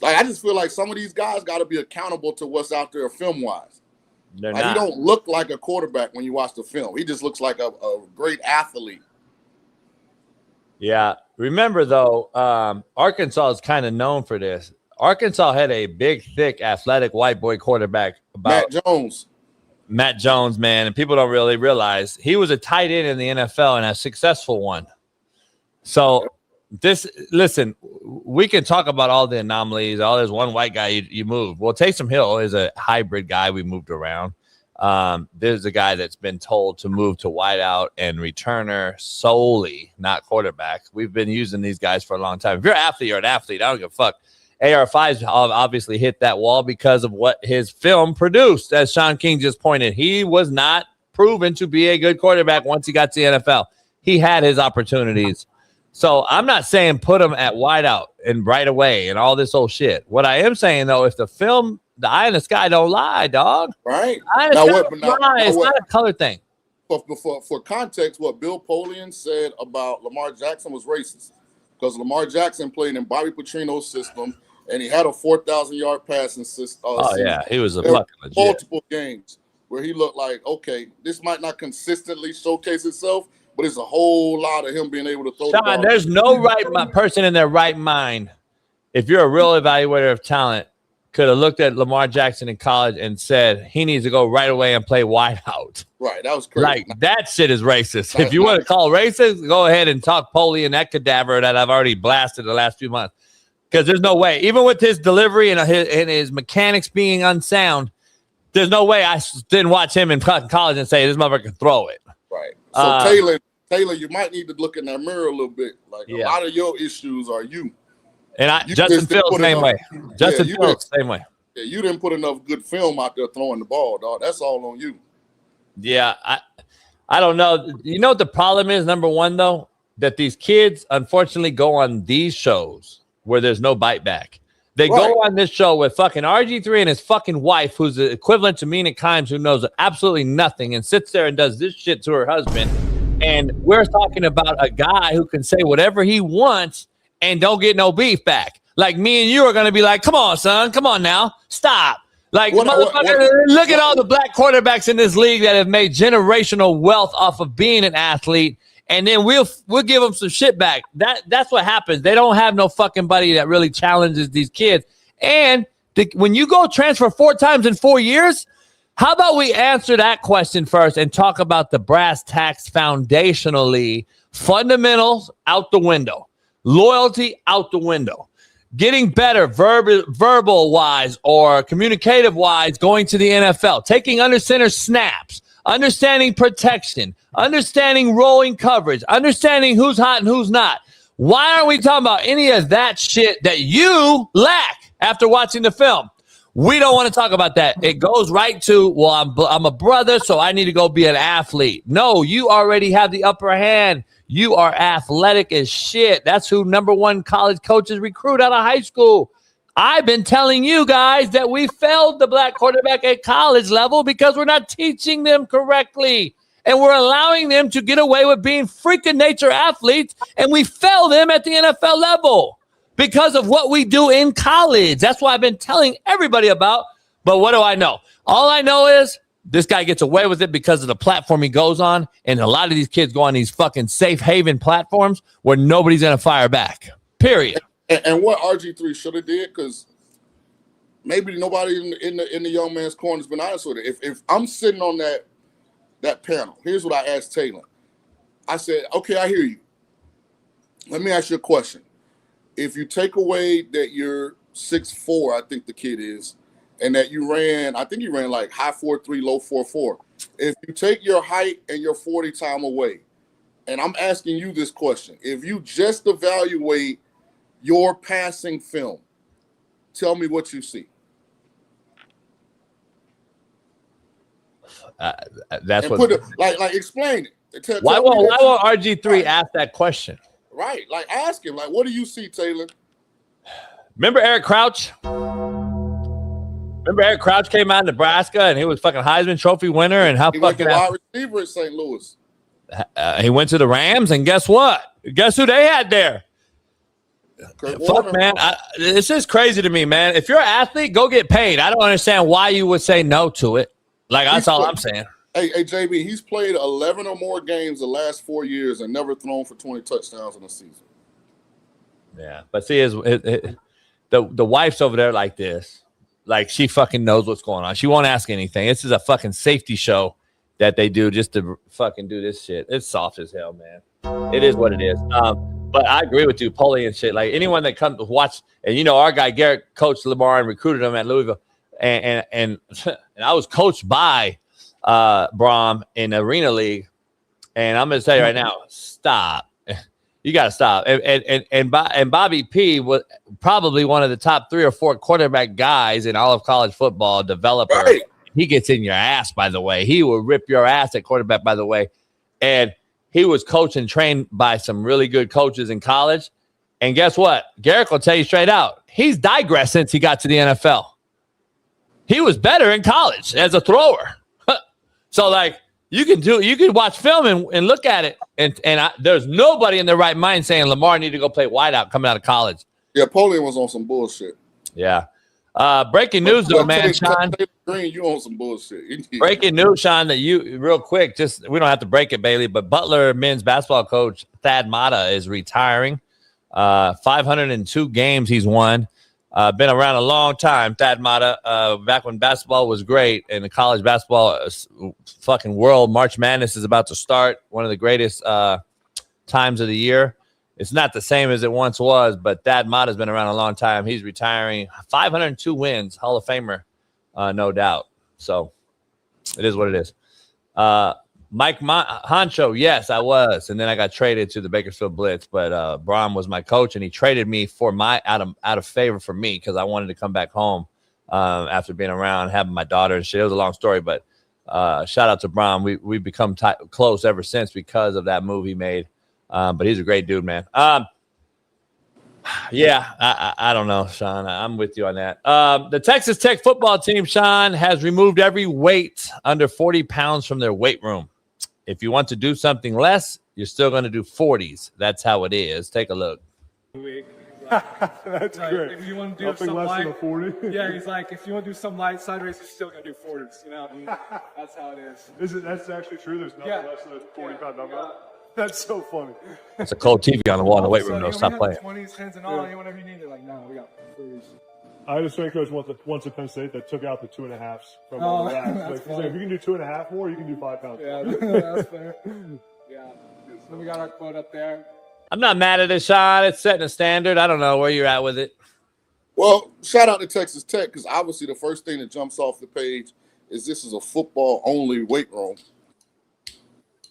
Like, I just feel like some of these guys got to be accountable to what's out there film-wise. They're like, not. He don't look like a quarterback when you watch the film. He just looks like a great athlete. Yeah. Remember, though, Arkansas is kind of known for this. Arkansas had a big, thick, athletic white boy quarterback. Matt Jones. Matt Jones, man, and people don't really realize he was a tight end in the NFL and a successful one. So listen, we can talk about all the anomalies. Oh, there's one white guy you moved. Well, Taysom Hill is a hybrid guy we moved around. There's a guy that's been told to move to wideout and returner solely, not quarterback. We've been using these guys for a long time. If you're an athlete, you're an athlete. I don't give a fuck. AR5's obviously hit that wall because of what his film produced. As Shaun King just pointed, he was not proven to be a good quarterback once he got to the NFL. He had his opportunities. So I'm not saying put him at wideout and right away and all this old shit. What I am saying, though, if the film, the eye in the sky don't lie, dog. Right. It's not a color thing. For context, what Bill Polian said about Lamar Jackson was racist because Lamar Jackson played in Bobby Petrino's system and he had a 4,000-yard passing system. He was a fucking legit. Multiple games where he looked like, okay, this might not consistently showcase itself, but it's a whole lot of him being able to throw the ball. There's no person in their right mind, if you're a real evaluator of talent, could have looked at Lamar Jackson in college and said he needs to go right away and play wideout. Right, that was crazy. Like, that shit is racist. If you want to call racist, go ahead and talk Poley and that cadaver that I've already blasted the last few months. Because there's no way, even with his delivery and his mechanics being unsound, there's no way I didn't watch him in college and say this motherfucker can throw it. Right. So Taylor, you might need to look in that mirror a little bit. Like a lot of your issues are you. And Justin Fields, same way. Justin Fields, same way. Yeah, you didn't put enough good film out there throwing the ball, dog. That's all on you. Yeah, I don't know. You know what the problem is? Number one, though, that these kids unfortunately go on these shows where there's no bite back. They go on this show with fucking RG3 and his fucking wife, who's the equivalent to Mina Kimes, who knows absolutely nothing and sits there and does this shit to her husband. And we're talking about a guy who can say whatever he wants and don't get no beef back. Like me and you are going to be like, come on, son. Come on now. Stop. Like, look at all the black quarterbacks in this league that have made generational wealth off of being an athlete. And then we'll give them some shit back. That's what happens. They don't have no fucking buddy that really challenges these kids. And when you go transfer 4 times in 4 years, how about we answer that question first and talk about the brass tacks foundationally? Fundamentals out the window. Loyalty out the window. Getting better verbal wise or communicative wise going to the NFL. Taking under center snaps. Understanding protection. Understanding rolling coverage. Understanding who's hot and who's not. Why aren't we talking about any of that shit that you lack after watching the film? We don't want to talk about that. It goes right to, well, I'm a brother, so I need to go be an athlete. No, you already have the upper hand. You are athletic as shit. That's who #1 college coaches recruit out of high school. I've been telling you guys that we failed the black quarterback at college level because we're not teaching them correctly. And we're allowing them to get away with being freaking nature athletes, and we fail them at the NFL level because of what we do in college. That's what I've been telling everybody about. But what do I know? All I know is this guy gets away with it because of the platform he goes on, and a lot of these kids go on these fucking safe haven platforms where nobody's going to fire back, period. And what RG3 should have did, because maybe nobody in the young man's corner has been honest with it. If I'm sitting on that panel, here's what I asked Taylor. I said, okay, I hear you. Let me ask you a question. If you take away that you're 6'4", I think the kid is, and that you ran like high 4.3, low 4.4. If you take your height and your 40 time away, and I'm asking you this question, if you just evaluate your passing film, tell me what you see. That's and what. Like explain it. Why won't RG3 ask that question? Right, like ask him. Like, what do you see, Taylor? Remember Eric Crouch? Remember Eric Crouch came out of Nebraska and he was fucking Heisman Trophy winner and how he fucking went wide receiver at St. Louis. He went to the Rams and guess what? Guess who they had there? Fuck, man. This is crazy to me, man. If you're an athlete, go get paid. I don't understand why you would say no to it. Like, that's all I'm saying. Hey, JB, he's played 11 or more games the last 4 years and never thrown for 20 touchdowns in a season. Yeah, but see, the wife's over there like this. like she fucking knows what's going on. She won't ask anything. This is a fucking safety show that they do just to fucking do this shit. It's soft as hell, man. It is what it is. But I agree with you, Paulie and shit. Like anyone that comes to watch, and you know, our guy Garrett coached Lamar and recruited him at Louisville, and I was coached by Brom in the Arena League, and I'm gonna tell you right now, stop. You got to stop. And Bobby P was probably one of the top 3 or 4 quarterback guys in all of college football. Developer. Right. He gets in your ass, by the way. He will rip your ass at quarterback, by the way. And he was coached and trained by some really good coaches in college. And guess what? Garrick will tell you straight out, he's digressed since he got to the NFL. He was better in college as a thrower. So, like, you can watch film and look at it. And there's nobody in their right mind saying Lamar need to go play wideout coming out of college. Yeah, Polian was on some bullshit. Yeah. Breaking news, though, man, Shaun. Green, you on some bullshit. Breaking news, Shaun, that you real quick, just we don't have to break it, Bailey, but Butler men's basketball coach Thad Matta is retiring. 502 games he's won. Been around a long time, Thad Matta. Back when basketball was great and the college basketball fucking world, March Madness is about to start. One of the greatest times of the year. It's not the same as it once was, but Thad Matta's been around a long time. He's retiring. 502 wins, Hall of Famer, no doubt. So it is what it is. Mike Honcho, yes, I was. And then I got traded to the Bakersfield Blitz, but Brom was my coach, and he traded me for out of favor for me because I wanted to come back home after being around, having my daughter and shit. It was a long story, but shout out to Brom. We've become close ever since because of that move he made. But he's a great dude, man. Yeah, I don't know, Shaun. I'm with you on that. The Texas Tech football team, Shaun, has removed every weight under 40 pounds from their weight room. If you want to do something less, you're still going to do 40s. That's how it is. Take a look. That's like, great. If you want to do Nothing some less light, than a 40. Yeah, he's like, if you want to do some light sideways, you're still gonna do 40s. You know, that's how it is. That's actually true? There's nothing less than a 40-pound dumbbell? That's so funny. It's a cold TV on the wall in the weight room, though. Stop playing. 20s, 10s, and all, whatever you need. They're like, no, we got 40s. I had a strength coach once at Penn State that took out the 2.5s from Oh, the racks. that's Like, he's funny. like, if you can do 2.5 more, you can do 5 pounds. Yeah, that's fair. Yeah. So we got our quote up there. I'm not mad at it, Shaun. It's setting a standard. I don't know where you're at with it. Well, shout out to Texas Tech because obviously the first thing that jumps off the page is this is a football-only weight room.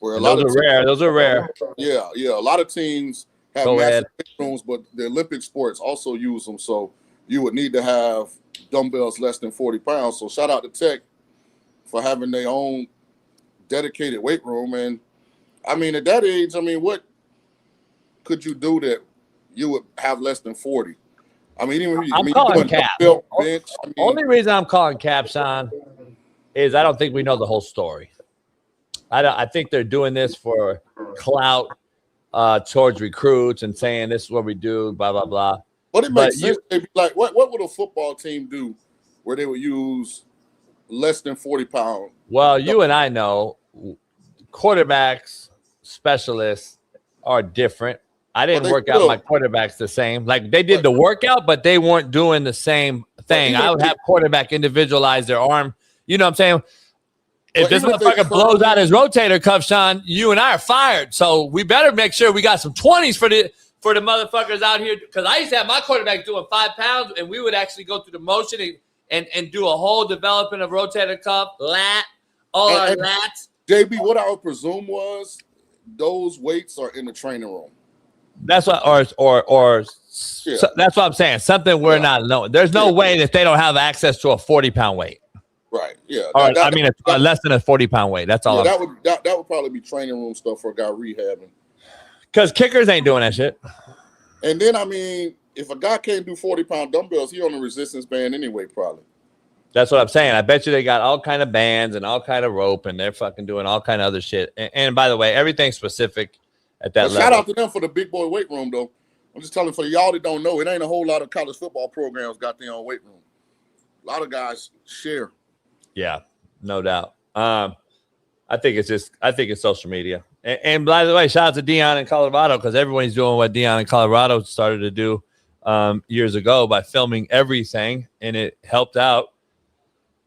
Where Those are rare. Those are rare. Yeah. A lot of teams have Go massive ahead. weight rooms, but the Olympic sports also use them. So you would need to have dumbbells less than 40 pounds. So shout out to Tech for having their own dedicated weight room. And I mean, at that age, I mean, what could you do that you would have less than 40? I mean, even if you, I'm calling cap. dumbbell bench, I mean, Only reason I'm calling cap, Shaun, is I don't think we know the whole story. I think they're doing this for clout towards recruits and saying this is what we do, blah, blah, blah. But it makes sense. They'd be like, what would a football team do where they would use less than 40 pounds? Well, you and I know quarterbacks, specialists are different. I didn't work out my quarterbacks the same. Like they did the workout, but they weren't doing the same thing. I would have quarterback individualize their arm. You know what I'm saying? If this motherfucker blows out his rotator cuff, Shaun, you and I are fired. So we better make sure we got some 20s for the motherfuckers out here. Because I used to have my quarterback doing 5 pounds, and we would actually go through the motion and do a whole development of rotator cuff, lat, all our lats. JB, what I would presume was those weights are in the training room. That's what, so that's what I'm saying. Something we're not knowing. There's no way that they don't have access to a 40-pound weight. Right. Yeah. Or, less than a 40-pound weight. That's all. Yeah, that would probably be training room stuff for a guy rehabbing. Because kickers ain't doing that shit. And then, I mean, if a guy can't do 40-pound dumbbells, he on the resistance band anyway, probably. That's what I'm saying. I bet you they got all kind of bands and all kind of rope, and they're fucking doing all kind of other shit. And by the way, everything's specific at that level. Shout out to them for the big boy weight room, though. I'm just telling for y'all that don't know, it ain't a whole lot of college football programs got their own weight room. A lot of guys share. Yeah, no doubt. I think it's social media. And by the way, shout out to Dion in Colorado because everyone's doing what Dion in Colorado started to do. years ago by filming everything, and it helped out.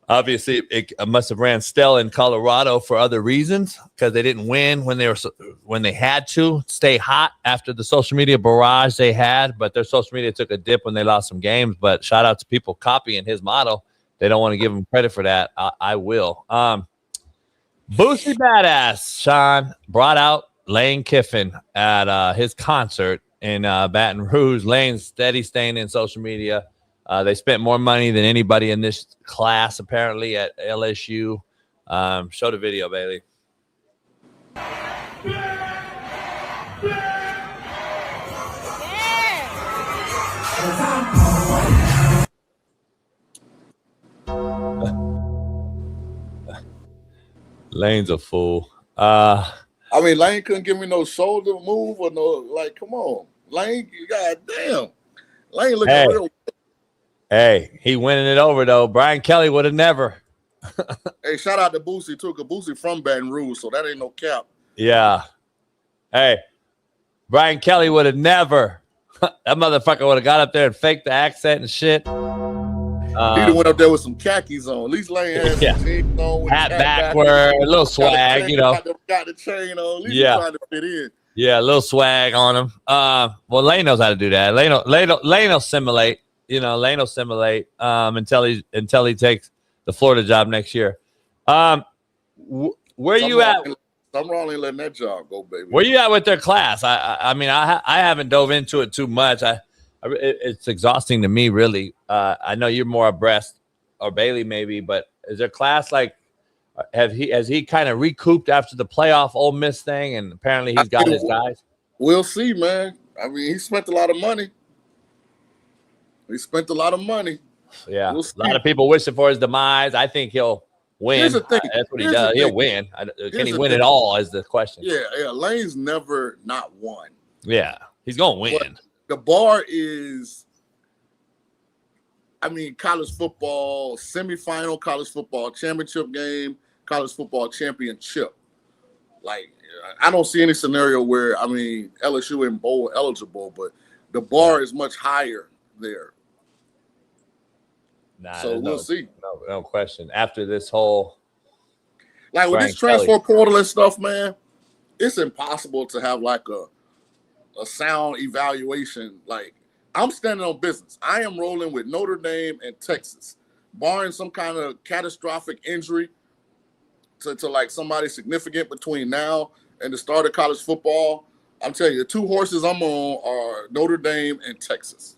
Obviously, it must have ran stale in Colorado for other reasons because they didn't win when they had to stay hot after the social media barrage they had. But their social media took a dip when they lost some games. But shout out to people copying his model. They don't want to give him credit for that. I will. Boosie Badass Shaun brought out Lane Kiffin at his concert in Baton Rouge. Lane's steady staying in social media. They spent more money than anybody in this class, apparently, at LSU. Show the video, Bailey. Lane's a fool. I mean, Lane couldn't give me no shoulder move or no, like, come on. Lane, goddamn. Lane looking real. Hey, he winning it over, though. Brian Kelly would have never. Hey, shout out to Boosie, too, because Boosie from Baton Rouge, so that ain't no cap. Yeah. Hey, Brian Kelly would have never. That motherfucker would have got up there and faked the accent and shit. He went up there with some khakis on. At least Lane had some jeans on. With hat backward, a little swag, you know. Got the chain on. At least he's trying to fit in. Yeah, a little swag on him. Well, Lane knows how to do that. Lane will simulate. You know, Lane will simulate until he takes the Florida job next year. Where you at? I'm wrong in letting that job go, baby. Where you at with their class? I mean, I haven't dove into it too much. It's exhausting to me, really. I know you're more abreast, or Bailey maybe, but is their class like? Has he kind of recouped after the playoff Ole Miss thing, and apparently he's got his guys? We'll see, man. I mean, he spent a lot of money. Yeah, we'll a lot of people wishing for his demise. I think he'll win. Here's the thing. That's what he does. He'll win. Can he win it all? Is the question. Yeah. Lane's never not won. Yeah, he's gonna win. But the bar is, I mean, college football semifinal, college football championship game, college football championship. Like, I don't see any scenario where, I mean, LSU ain't bowl eligible, but the bar is much higher there. Nah, so we'll see. No question. After this whole, like with this transfer portal and stuff, man, it's impossible to have like a sound evaluation. Like, I'm standing on business. I am rolling with Notre Dame and Texas, barring some kind of catastrophic injury to like somebody significant between now and the start of college football. I'm telling you, the two horses I'm on are Notre Dame and Texas.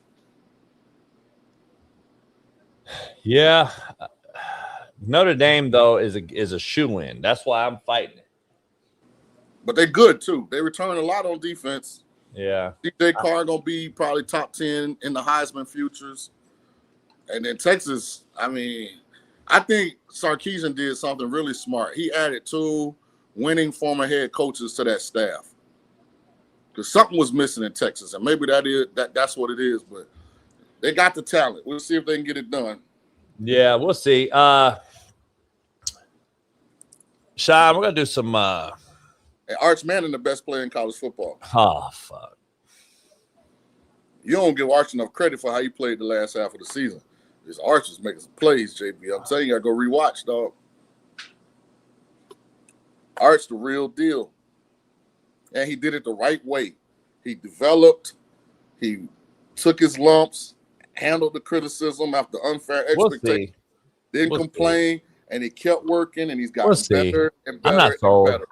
Yeah, Notre Dame though is a shoe-in. That's why I'm fighting it. But they're good too. They return a lot on defense. Yeah, DJ Carr gonna be probably top 10 in the Heisman futures, and then Texas. I mean, I think Sarkisian did something really smart. He added 2 winning former head coaches to that staff because something was missing in Texas, and maybe that's what it is. But they got the talent. We'll see if they can get it done. Yeah, we'll see. Shaun, we're gonna do some. And Arch Manning, the best player in college football. Oh fuck! You don't give Arch enough credit for how he played the last half of the season. This Arch is making some plays, JB. I'm telling you, I go rewatch, dog. Arch the real deal, and he did it the right way. He developed. He took his lumps. Handled the criticism after unfair expectations, didn't complain, and he kept working, and he's gotten better and better. I'm not sold. And better.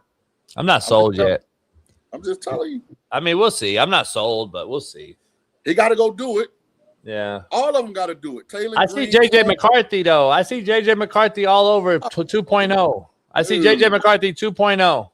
I'm not sold yet. I'm just telling you. I mean, we'll see. I'm not sold, but we'll see. He got to go do it. Yeah. All of them got to do it. Taylor I Green, see JJ McCarthy, though. I see JJ McCarthy all over 2.0. I see JJ McCarthy 2.0.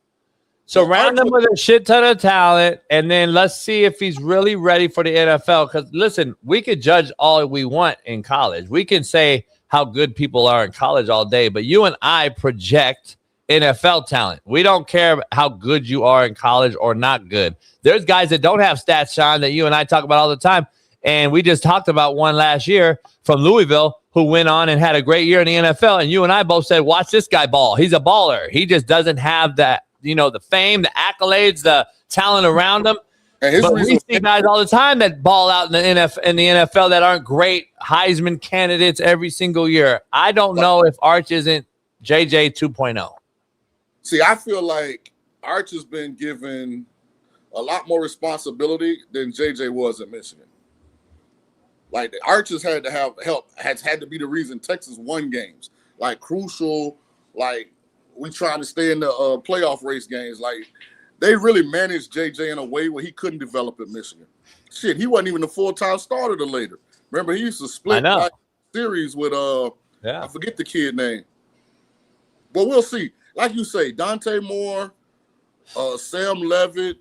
Surround him with a shit ton of talent, and then let's see if he's really ready for the NFL. Because, listen, we could judge all we want in college. We can say how good people are in college all day, but you and I project NFL talent. We don't care how good you are in college or not good. There's guys that don't have stats, Shaun, that you and I talk about all the time, and we just talked about one last year from Louisville who went on and had a great year in the NFL, and you and I both said, watch this guy ball. He's a baller. He just doesn't have that, you know, the fame, the accolades, the talent around him. But we see guys all the time that ball out in the NFL that aren't great Heisman candidates every single year. I don't know if Arch isn't JJ 2.0. See, I feel like Arch has been given a lot more responsibility than JJ was at Michigan. Like the Arch has had to have help, has had to be the reason Texas won games, like crucial. Like we trying to stay in the playoff race games. Like they really managed JJ in a way where he couldn't develop at Michigan. Shit, he wasn't even a full-time starter till later. Remember, he used to split like, series with I forget the kid name. But we'll see. Like you say, Dante Moore, Sam Levitt,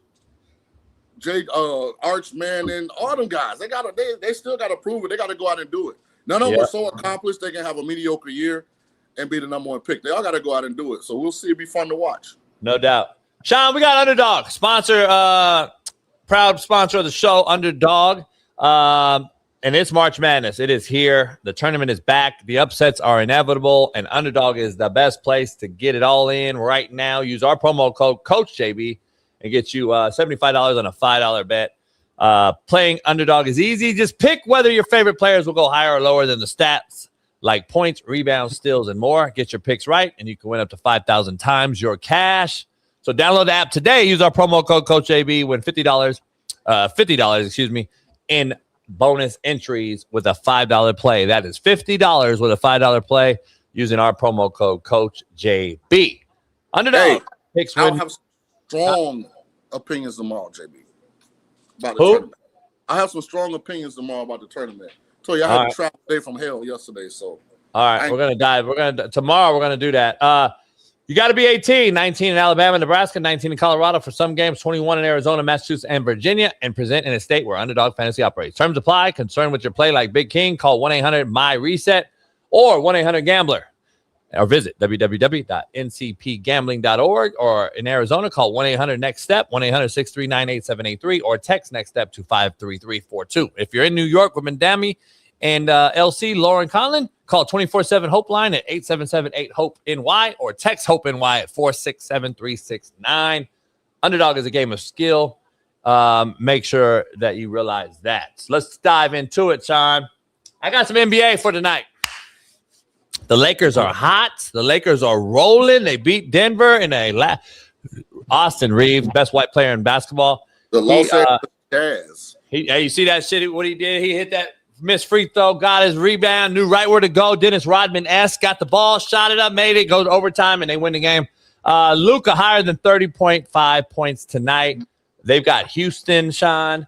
Arch Manning, all them guys. They still gotta prove it. They gotta go out and do it. None of them are so accomplished they can have a mediocre year and be the number one pick. They all gotta go out and do it. So we'll see. It'll be fun to watch. No doubt. Shaun, we got Underdog, proud sponsor of the show, Underdog. And it's March Madness. It is here. The tournament is back. The upsets are inevitable, and Underdog is the best place to get it all in right now. Use our promo code CoachJB and get you $75 on a $5 bet. Playing Underdog is easy. Just pick whether your favorite players will go higher or lower than the stats, like points, rebounds, steals, and more. Get your picks right, and you can win up to 5,000 times your cash. So download the app today. Use our promo code CoachJB. Win $50, in bonus entries with a $5 play. That is $50 with a $5 play using our promo code CoachJB. Underdog. Hey, I'll have strong opinions tomorrow, JB. About the tournament. I have some strong opinions tomorrow about the tournament. I told you I had to travel day from hell yesterday, so. All right, we're gonna dive. Tomorrow we're gonna do that. You got to be 18, 19 in Alabama, Nebraska, 19 in Colorado for some games, 21 in Arizona, Massachusetts, and Virginia, and present in a state where Underdog Fantasy operates. Terms apply. Concerned with your play like Big King? Call 1-800-MY-RESET or 1-800-GAMBLER. Or visit www.ncpgambling.org. Or in Arizona, call 1-800-NEXT-STEP, 1-800-639-8783, or text NEXT STEP to 53342. If you're in New York with Mandami and LC, Lauren Conlin, call 24/7-HOPE-LINE at 877-8-HOPE-NY or text HOPE-NY at 467-369. Underdog is a game of skill. Make sure that you realize that. So let's dive into it, Shaun. I got some NBA for tonight. The Lakers are hot. The Lakers are rolling. They beat Denver in Austin Reeves, best white player in basketball. The Los Angeles Jazz. You see that shit? What he did? He hit that missed free throw, got his rebound, knew right where to go. Dennis Rodman-esque, got the ball, shot it up, made it, goes to overtime, and they win the game. Luka higher than 30.5 points tonight. They've got Houston, Shaun.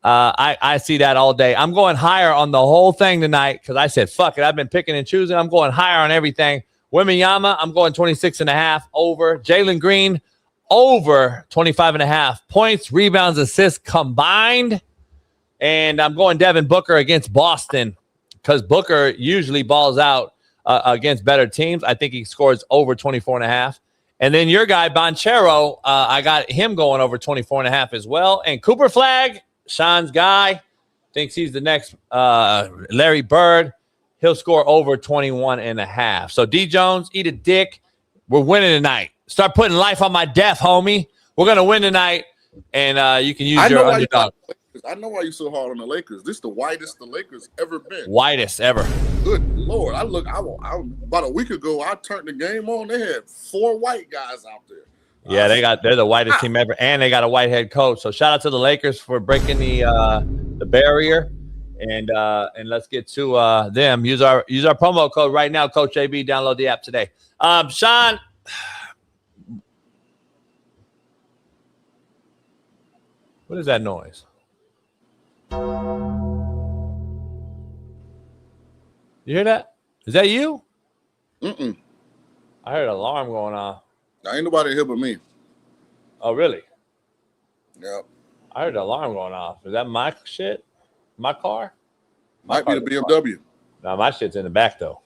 I see that all day. I'm going higher on the whole thing tonight because I said, fuck it. I've been picking and choosing. I'm going higher on everything. Wembanyama, I'm going 26.5 over. Jalen Green, over 25.5 points, rebounds, assists combined. And I'm going Devin Booker against Boston because Booker usually balls out against better teams. I think he scores over 24.5. And then your guy, Banchero, I got him going over 24.5 as well. And Cooper Flag, Shaun's guy, thinks he's the next Larry Bird. He'll score over 21.5. So D Jones, eat a dick. We're winning tonight. Start putting life on my death, homie. We're going to win tonight. And you can use your Underdog. I know why you're so hard on the Lakers. This is the whitest the Lakers ever been. Whitest ever. Good Lord. About a week ago, I turned the game on. They had 4 white guys out there. Yeah, they're the whitest team ever, and they got a white head coach. So shout out to the Lakers for breaking the barrier. And let's get to them. Use our promo code right now, Coach JB. Download the app today. Shaun, what is that noise? You hear that? Is that you? Mm-mm. I heard an alarm going on. Now, ain't nobody here but me. Oh, really? Yeah. I heard the alarm going off. Is that my shit? My car? Might be the BMW. No, my shit's in the back, though.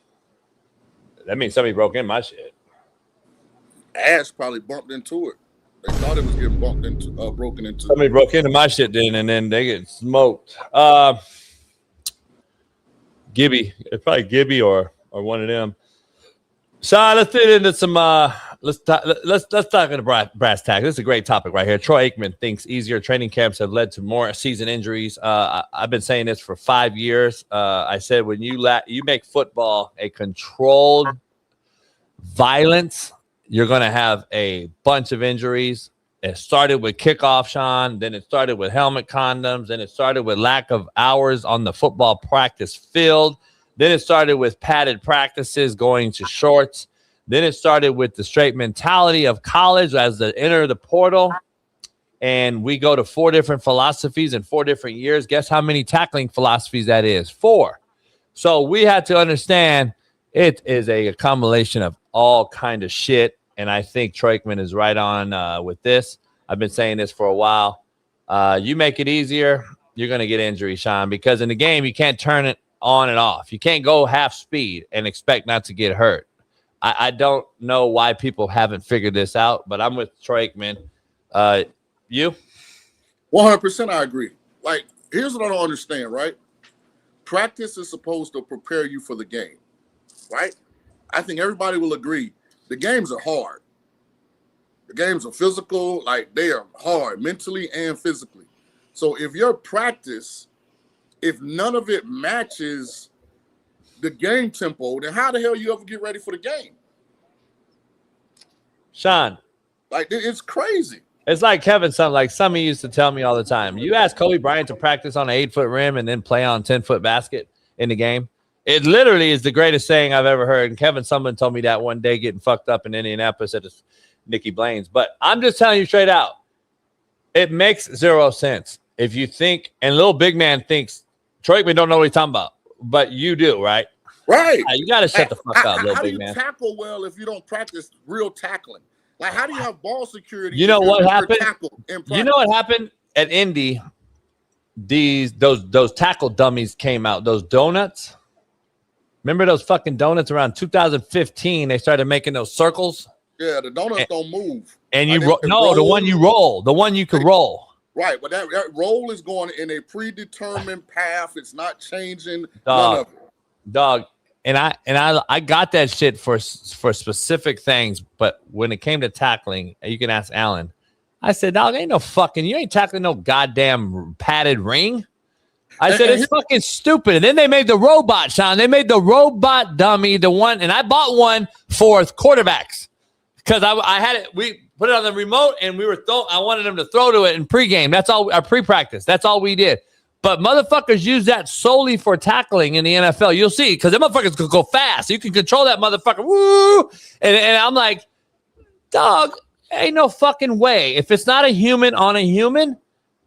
That means somebody broke in my shit. Ash probably bumped into it. They thought it was getting broken into. Somebody broke into my shit then, and then they get smoked. Gibby. It's probably Gibby or one of them. So let's get into some let's talk in the brass tack. This is a great topic right here. Troy Aikman thinks easier training camps have led to more season injuries. I've been saying this for 5 years. I said when you make football a controlled violence, you're going to have a bunch of injuries. It started with kickoff, Shaun. Then it started with helmet condoms. Then it started with lack of hours on the football practice field. Then it started with padded practices going to shorts. Then it started with the straight mentality of college as they enter the portal. And we go to 4 different philosophies in 4 different years. Guess how many tackling philosophies that is? 4. So we had to understand it is a combination of all kind of shit. And I think Troy Aikman is right on with this. I've been saying this for a while. You make it easier, you're going to get injury, Shaun, because in the game, you can't turn it on and off. You can't go half speed and expect not to get hurt. I don't know why people haven't figured this out, but I'm with Troy Aikman. You? 100% I agree. Like, here's what I don't understand, right? Practice is supposed to prepare you for the game, right? I think everybody will agree. The games are hard. The games are physical, like they are hard mentally and physically. So if your practice, if none of it matches the game tempo, then how the hell you ever get ready for the game? Shaun. Like, it's crazy. It's like Kevin, like somebody used to tell me all the time. You ask Kobe Bryant to practice on an 8-foot rim and then play on a 10-foot basket in the game. It literally is the greatest saying I've ever heard. And Kevin, someone told me that one day getting fucked up in Indianapolis at Nikki Blaine's. But I'm just telling you straight out, it makes 0 sense. If you think, and little big man thinks, Troy Aikman don't know what he's talking about, but you do, right? Right. You got to shut the fuck up, little big man. How do you tackle well if you don't practice real tackling? Like, how do you have ball security? You know what happened? You know what happened at Indy? Those tackle dummies came out. Those donuts. Remember those fucking donuts around 2015? They started making those circles. Yeah, the donuts don't move. And you the one you roll, the one you can roll. Right, but that roll is going in a predetermined path. It's not changing. Dog, and I got that shit for specific things, but when it came to tackling, you can ask Alan. I said, dog, ain't no fucking, you ain't tackling no goddamn padded ring. I said, it's fucking stupid. And then they made the robot, Shaun. They made the robot dummy, the one, and I bought one for quarterbacks because I had it. We put it on the remote, and we were I wanted them to throw to it in pregame. That's all, our pre-practice. That's all we did. But motherfuckers use that solely for tackling in the NFL. You'll see, because them motherfuckers could go fast. You can control that motherfucker. Woo! And I'm like, dog, ain't no fucking way. If it's not a human on a human,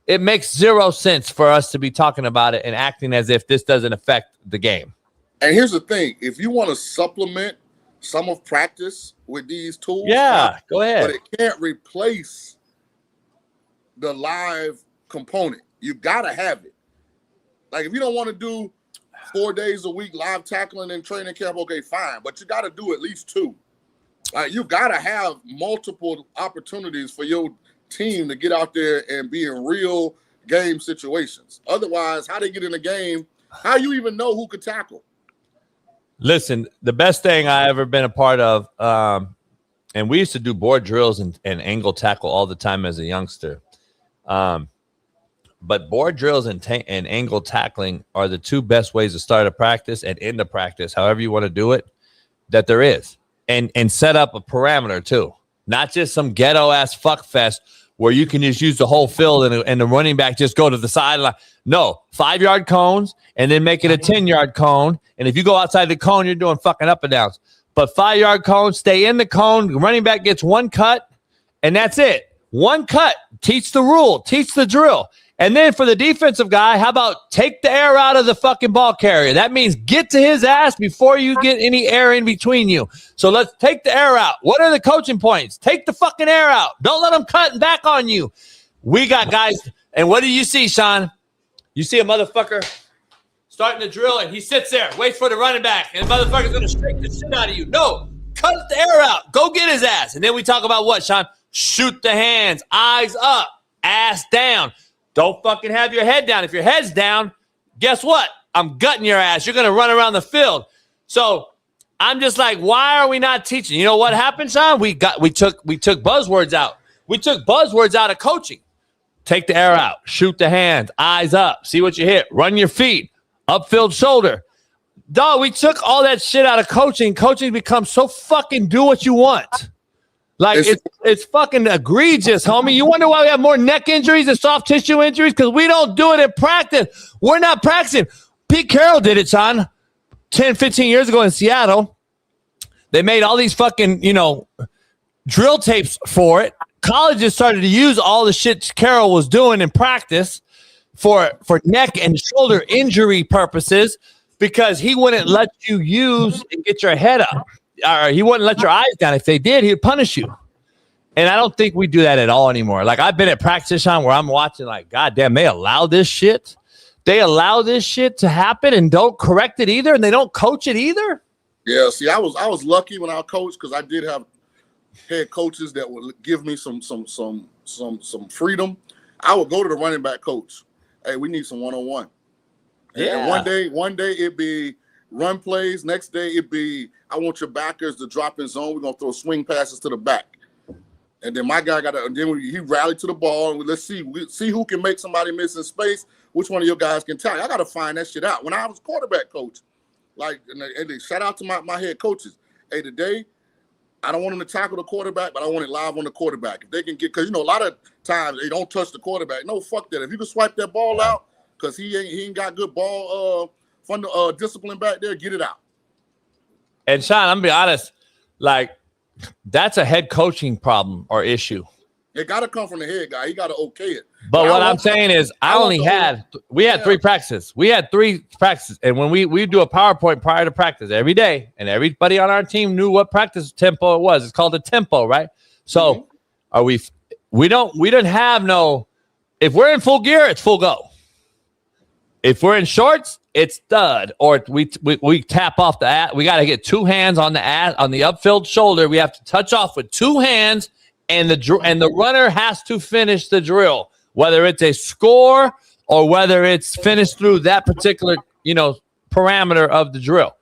it makes 0 sense for us to be talking about it and acting as if this doesn't affect the game. And here's the thing. If you want to supplement some of practice with these tools, go ahead. But it can't replace the live component. You got to have it. Like, if you don't want to do 4 days a week live tackling and training camp, okay, fine. But you got to do at least 2. Like, you got to have multiple opportunities for your team to get out there and be in real game situations. Otherwise, how they get in the game, how you even know who could tackle? Listen, the best thing I ever been a part of, and we used to do board drills and angle tackle all the time as a youngster. But board drills and angle tackling are the 2 best ways to start a practice and end a practice, however you want to do it, that there is. And set up a parameter too. Not just some ghetto-ass fuckfest where you can just use the whole field and the running back just go to the sideline. No, 5-yard cones and then make it a 10-yard cone. And if you go outside the cone, you're doing fucking up and downs. But 5-yard cones, stay in the cone. The running back gets 1 cut, and that's it. 1 cut. Teach the rule. Teach the drill. And then for the defensive guy, how about take the air out of the fucking ball carrier? That means get to his ass before you get any air in between you. So let's take the air out. What are the coaching points? Take the fucking air out. Don't let them cut back on you. We got guys. And what do you see, Shaun? You see a motherfucker starting to drill, and he sits there, waits for the running back, and the motherfucker's going to strike the shit out of you. No, cut the air out. Go get his ass. And then we talk about what, Shaun? Shoot the hands, eyes up, ass down. Don't fucking have your head down. If your head's down, guess what? I'm gutting your ass. You're going to run around the field. So I'm just like, why are we not teaching? You know what happened, Shaun? We took buzzwords out. We took buzzwords out of coaching. Take the air out, shoot the hands, eyes up, see what you hit, run your feet, upfield shoulder. Dog, we took all that shit out of coaching. Coaching becomes so fucking do what you want. Like, it's fucking egregious, homie. You wonder why we have more neck injuries and soft tissue injuries? Because we don't do it in practice. We're not practicing. Pete Carroll did it, Shaun, 10, 15 years ago in Seattle. They made all these fucking, drill tapes for it. Colleges started to use all the shit Carroll was doing in practice for neck and shoulder injury purposes because he wouldn't let you use and get your head up. Or he wouldn't let your eyes down. If they did, he'd punish you. And I don't think we do that at all anymore. Like, I've been at practice, Shaun, where I'm watching like, God damn, they allow this shit. They allow this shit to happen and don't correct it either, and they don't coach it either. Yeah, see, I was lucky when I coached because I did have head coaches that would give me some freedom. I would go to the running back coach. Hey, we need some one-on-one. Yeah. And one day it'd be run plays. Next day it'd be, I want your backers to drop in zone. We're gonna throw swing passes to the back. And then my guy he rallied to the ball and let's see who can make somebody miss in space. Which one of your guys can tell? I gotta find that shit out. When I was quarterback coach, and shout out to my head coaches. Hey, today I don't want them to tackle the quarterback, but I want it live on the quarterback. If they can get, because a lot of times they don't touch the quarterback. No, fuck that. If you can swipe that ball out, because he ain't got good ball discipline back there, get it out. And Shaun, I'm gonna be honest, like, that's a head coaching problem or issue. It got to come from the head guy. He got to okay it. But what I'm saying is, we had 3 practices. We had 3 practices. And when we do a PowerPoint prior to practice every day, and everybody on our team knew what practice tempo it was. It's called a tempo, right? So we don't have no, if we're in full gear, it's full go. If we're in shorts, it's stud, or we tap off the ad. We got to get 2 hands on the upfield shoulder. We have to touch off with 2 hands, and the runner has to finish the drill, whether it's a score or whether it's finished through that particular parameter of the drill.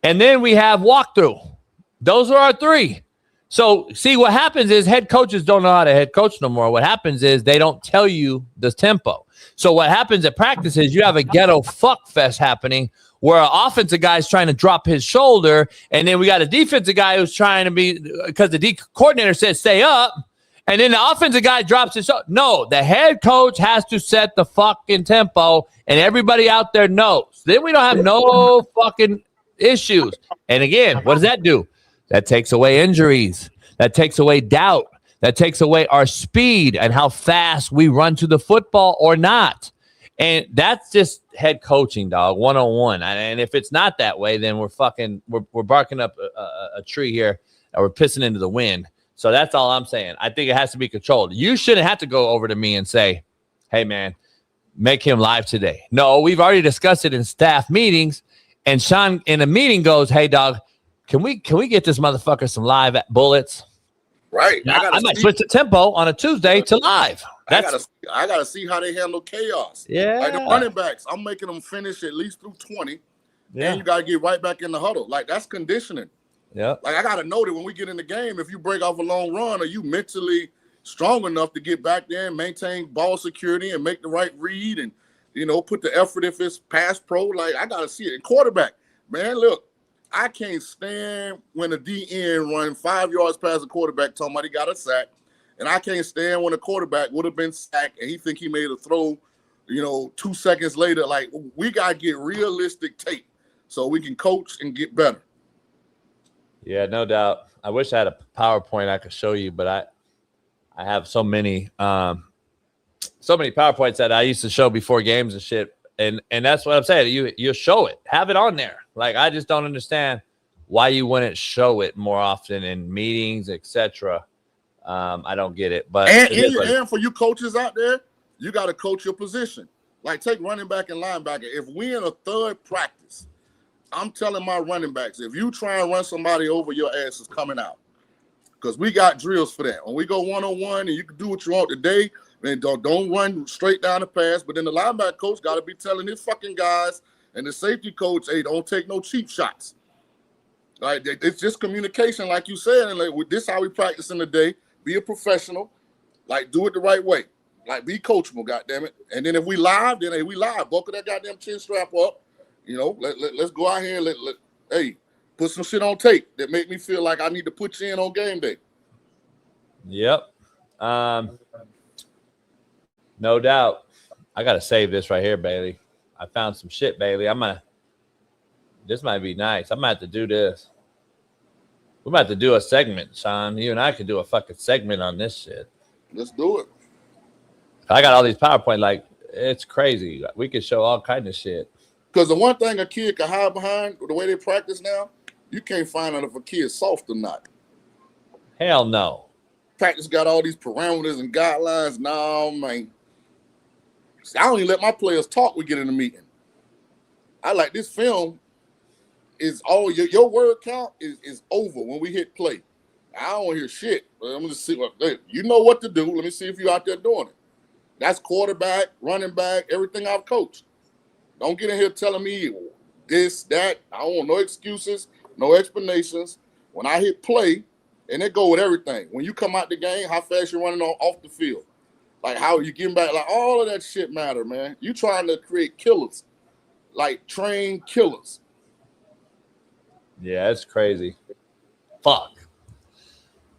And then we have walkthrough. Those are our 3. So see, what happens is head coaches don't know how to head coach no more. What happens is they don't tell you the tempo. So what happens at practice is you have a ghetto fuck fest happening where an offensive guy is trying to drop his shoulder, and then we got a defensive guy who's trying to be, because the D coordinator says stay up, and then the offensive guy drops his shoulder. No, the head coach has to set the fucking tempo, and everybody out there knows. Then we don't have no fucking issues. And again, what does that do? That takes away injuries. That takes away doubt. That takes away our speed and how fast we run to the football or not. And that's just head coaching, dog, 101. And if it's not that way, then we're barking up a tree here and we're pissing into the wind. So that's all I'm saying. I think it has to be controlled. You shouldn't have to go over to me and say, hey, man, make him live today. No, we've already discussed it in staff meetings. And Shaun in a meeting goes, hey, dog, can we get this motherfucker some live bullets? Right. I might switch the tempo on a Tuesday to live. I gotta see how they handle chaos. Yeah. Like the running backs, I'm making them finish at least through 20. Yeah. And you gotta get right back in the huddle. Like, that's conditioning. Yeah. Like, I gotta know that when we get in the game, if you break off a long run, are you mentally strong enough to get back there and maintain ball security and make the right read and put the effort if it's pass pro. Like, I gotta see it. And quarterback, man, look. I can't stand when a DN run 5 yards past the quarterback talking about he got a sack. And I can't stand when a quarterback would have been sacked and he think he made a throw, 2 seconds later. Like, we got to get realistic tape so we can coach and get better. Yeah, no doubt. I wish I had a PowerPoint I could show you, but I have so many PowerPoints that I used to show before games and shit. And that's what I'm saying. You show it. Have it on there. Like, I just don't understand why you wouldn't show it more often in meetings, etc. I don't get it. But and for you coaches out there, you got to coach your position. Like, take running back and linebacker. If we in a third practice, I'm telling my running backs, if you try and run somebody over, your ass is coming out. Because we got drills for that. When we go one-on-one and you can do what you want today, then don't run straight down the pass. But then the linebacker coach got to be telling his fucking guys and the safety coach, hey, don't take no cheap shots. Like it's just communication, like you said, and like this how we practice in the day. Be a professional, like do it the right way, like be coachable, goddamn it. And then if we live, then hey, we live. Buckle that goddamn chin strap up, you know. Let's go out here and hey, put some shit on tape that make me feel like I need to put you in on game day. Yep. No doubt. I gotta save this right here, Bailey. I found some shit, Bailey. This might be nice. I'm gonna have to do this. We're about to do a segment, Shaun. You and I could do a fucking segment on this shit. Let's do it. I got all these PowerPoint, like, it's crazy. We could show all kind of shit. Because the one thing a kid can hide behind, the way they practice now, you can't find out if a kid's soft or not. Hell no. Practice got all these parameters and guidelines. No, man. I don't even let my players talk. We get in the meeting. I like this film. Is all your word count is over when we hit play. I don't hear shit. But I'm just see what you know what to do. Let me see if you're out there doing it. That's quarterback, running back, everything I've coached. Don't get in here telling me this, that. I don't want no excuses, no explanations. When I hit play, and it go with everything. When you come out the game, how fast you're running off the field. Like how you getting back, like all of that shit matter, man. You trying to create killers, like trained killers. Yeah, it's crazy. Fuck.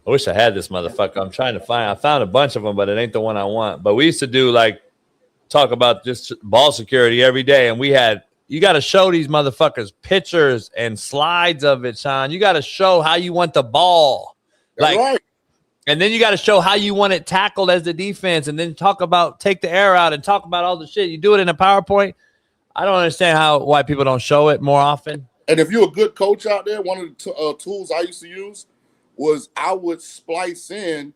I wish I had this motherfucker. I'm trying to find. I found a bunch of them, but it ain't the one I want. But we used to do talk about just ball security every day, and you got to show these motherfuckers pictures and slides of it, Shaun. You got to show how you want the ball, right. And then you got to show how you want it tackled as the defense, and then take the air out and talk about all the shit. You do it in a PowerPoint. I don't understand why people don't show it more often. And if you're a good coach out there, one of the tools I used to use was I would splice in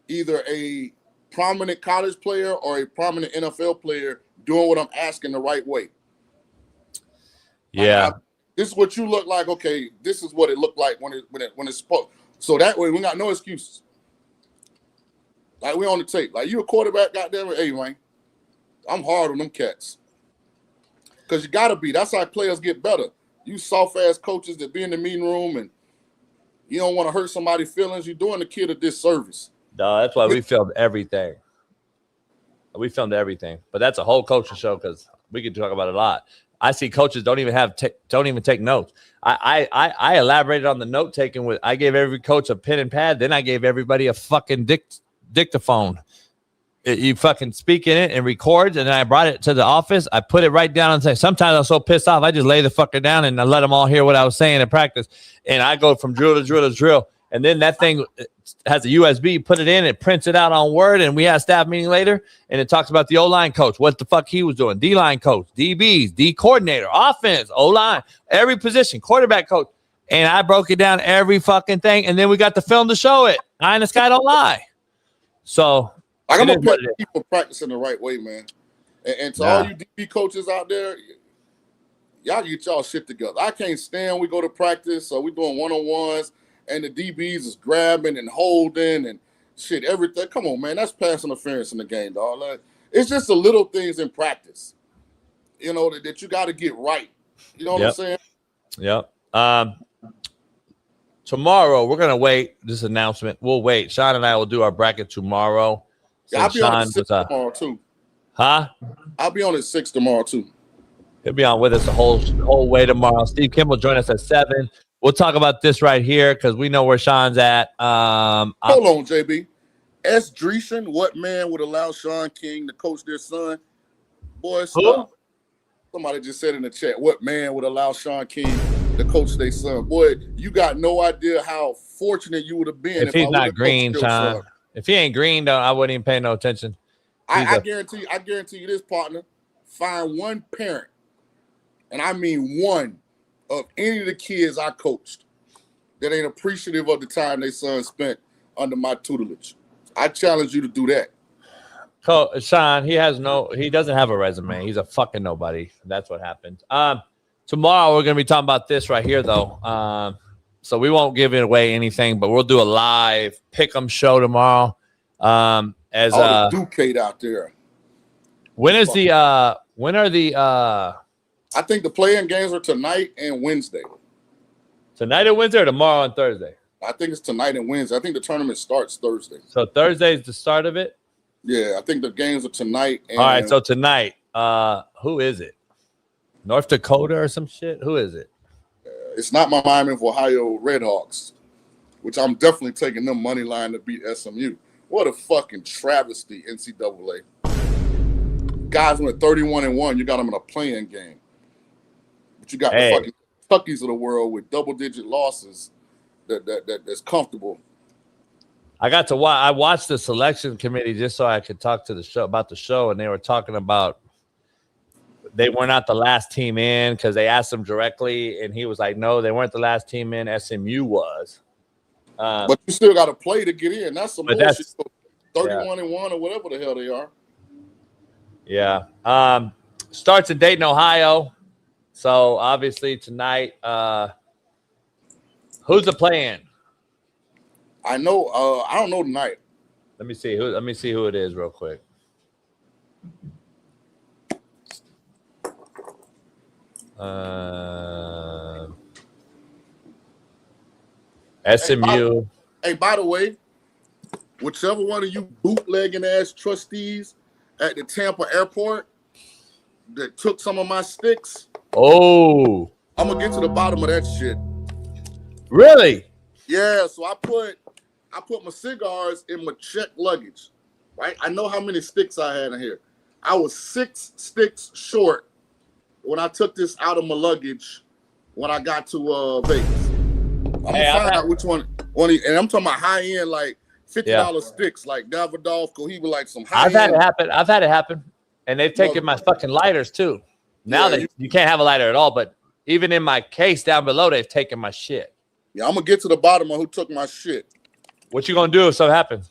either a prominent college player or a prominent NFL player doing what I'm asking the right way. Yeah. This is what you look like. Okay, this is what it looked like when it's supposed. So that way we got no excuses. Like we on the tape. Like you a quarterback, goddamn it. Hey, man, I'm hard on them cats. Because you got to be. That's how players get better. You soft-ass coaches that be in the meeting room and you don't want to hurt somebody's feelings. You're doing the kid a disservice. No, that's why we filmed everything. But that's a whole coaching show because we could talk about it a lot. I see coaches don't even take notes. I elaborated on the note taking. I gave every coach a pen and pad. Then I gave everybody a fucking dictaphone. You fucking speak in it and records, and then I brought it to the office. I put it right down and say, sometimes I'm so pissed off, I just lay the fucker down and I let them all hear what I was saying in practice. And I go from drill to drill to drill. And then that thing has a USB, put it in, it prints it out on Word, and we had a staff meeting later, and it talks about the O-line coach, what the fuck he was doing, D-line coach, DBs, D coordinator, offense, O-line, every position, quarterback coach. And I broke it down, every fucking thing, and then we got the film to show it. Eye in the sky don't lie. So... I'm going to put people practicing the right way, man. And to all you DB coaches out there, y'all get y'all shit together. I can't stand we go to practice, so we doing one-on-ones, and the DBs is grabbing and holding and shit, everything. Come on, man. That's pass interference in the game, dog. Like, it's just the little things in practice, you know, that you got to get right. You know what I'm saying? Yep. Tomorrow, we're going to wait. This announcement. We'll wait. Shaun and I will do our bracket tomorrow. Yeah, I'll be on at 6 tomorrow, too. Huh? I'll be on at 6 tomorrow, too. He'll be on with us the whole way tomorrow. Steve Kim will join us at 7. We'll talk about this right here because we know where Shaun's at. Hold on, JB. S. Dreesen, what man would allow Shaun King to coach their son? Boy, stop. Somebody just said in the chat, what man would allow Shaun King to coach their son? Boy, you got no idea how fortunate you would have been if he's not green, Shaun. If he ain't green, though, I wouldn't even pay no attention. I guarantee you this, partner. Find one parent, and I mean one, of any of the kids I coached that ain't appreciative of the time their son spent under my tutelage. I challenge you to do that. Shaun, he doesn't have a resume. He's a fucking nobody. That's what happened. Tomorrow we're gonna be talking about this right here, though. So we won't give it away anything, but we'll do a live pick'em show tomorrow. As all the Ducade out there. When are the I think the playing games are tonight and Wednesday. Tonight and Wednesday or tomorrow and Thursday? I think it's tonight and Wednesday. I think the tournament starts Thursday. So Thursday is the start of it? Yeah, I think the games are tonight. And all right, so tonight, who is it? North Dakota or some shit? Who is it? It's not my Miami of Ohio Redhawks, which I'm definitely taking them money line to beat SMU. What a fucking travesty, NCAA. Guys went 31-1. You got them in a playing game. But you got the fucking Kentuckys of the world with double-digit losses that's comfortable. I got to watch. I watched the selection committee just so I could talk to the show about the show, and they were talking about they were not the last team in because they asked him directly, and he was like, "No, they weren't the last team in. SMU was." But you still got to play to get in. That's some bullshit. 31-1 or whatever the hell they are. Yeah. Starts in Dayton, Ohio. So obviously tonight, who's the play-in? I know. I don't know tonight. Let me see who it is real quick. SMU. Hey, by the way, whichever one of you bootlegging ass trustees at the Tampa airport that took some of my sticks. Oh. I'm gonna get to the bottom of that shit. Really? Yeah, so I put my cigars in my checked luggage. Right? I know how many sticks I had in here. I was 6 sticks short when I took this out of my luggage when I got to Vegas. I'm gonna find out which one, and I'm talking about high end, like $50 sticks, like Davidoff, Cohiba, like some high end. I've had it happen. And they've taken my fucking lighters too. Now you can't have a lighter at all, but even in my case down below, they've taken my shit. Yeah, I'm gonna get to the bottom of who took my shit. What you gonna do if something happens?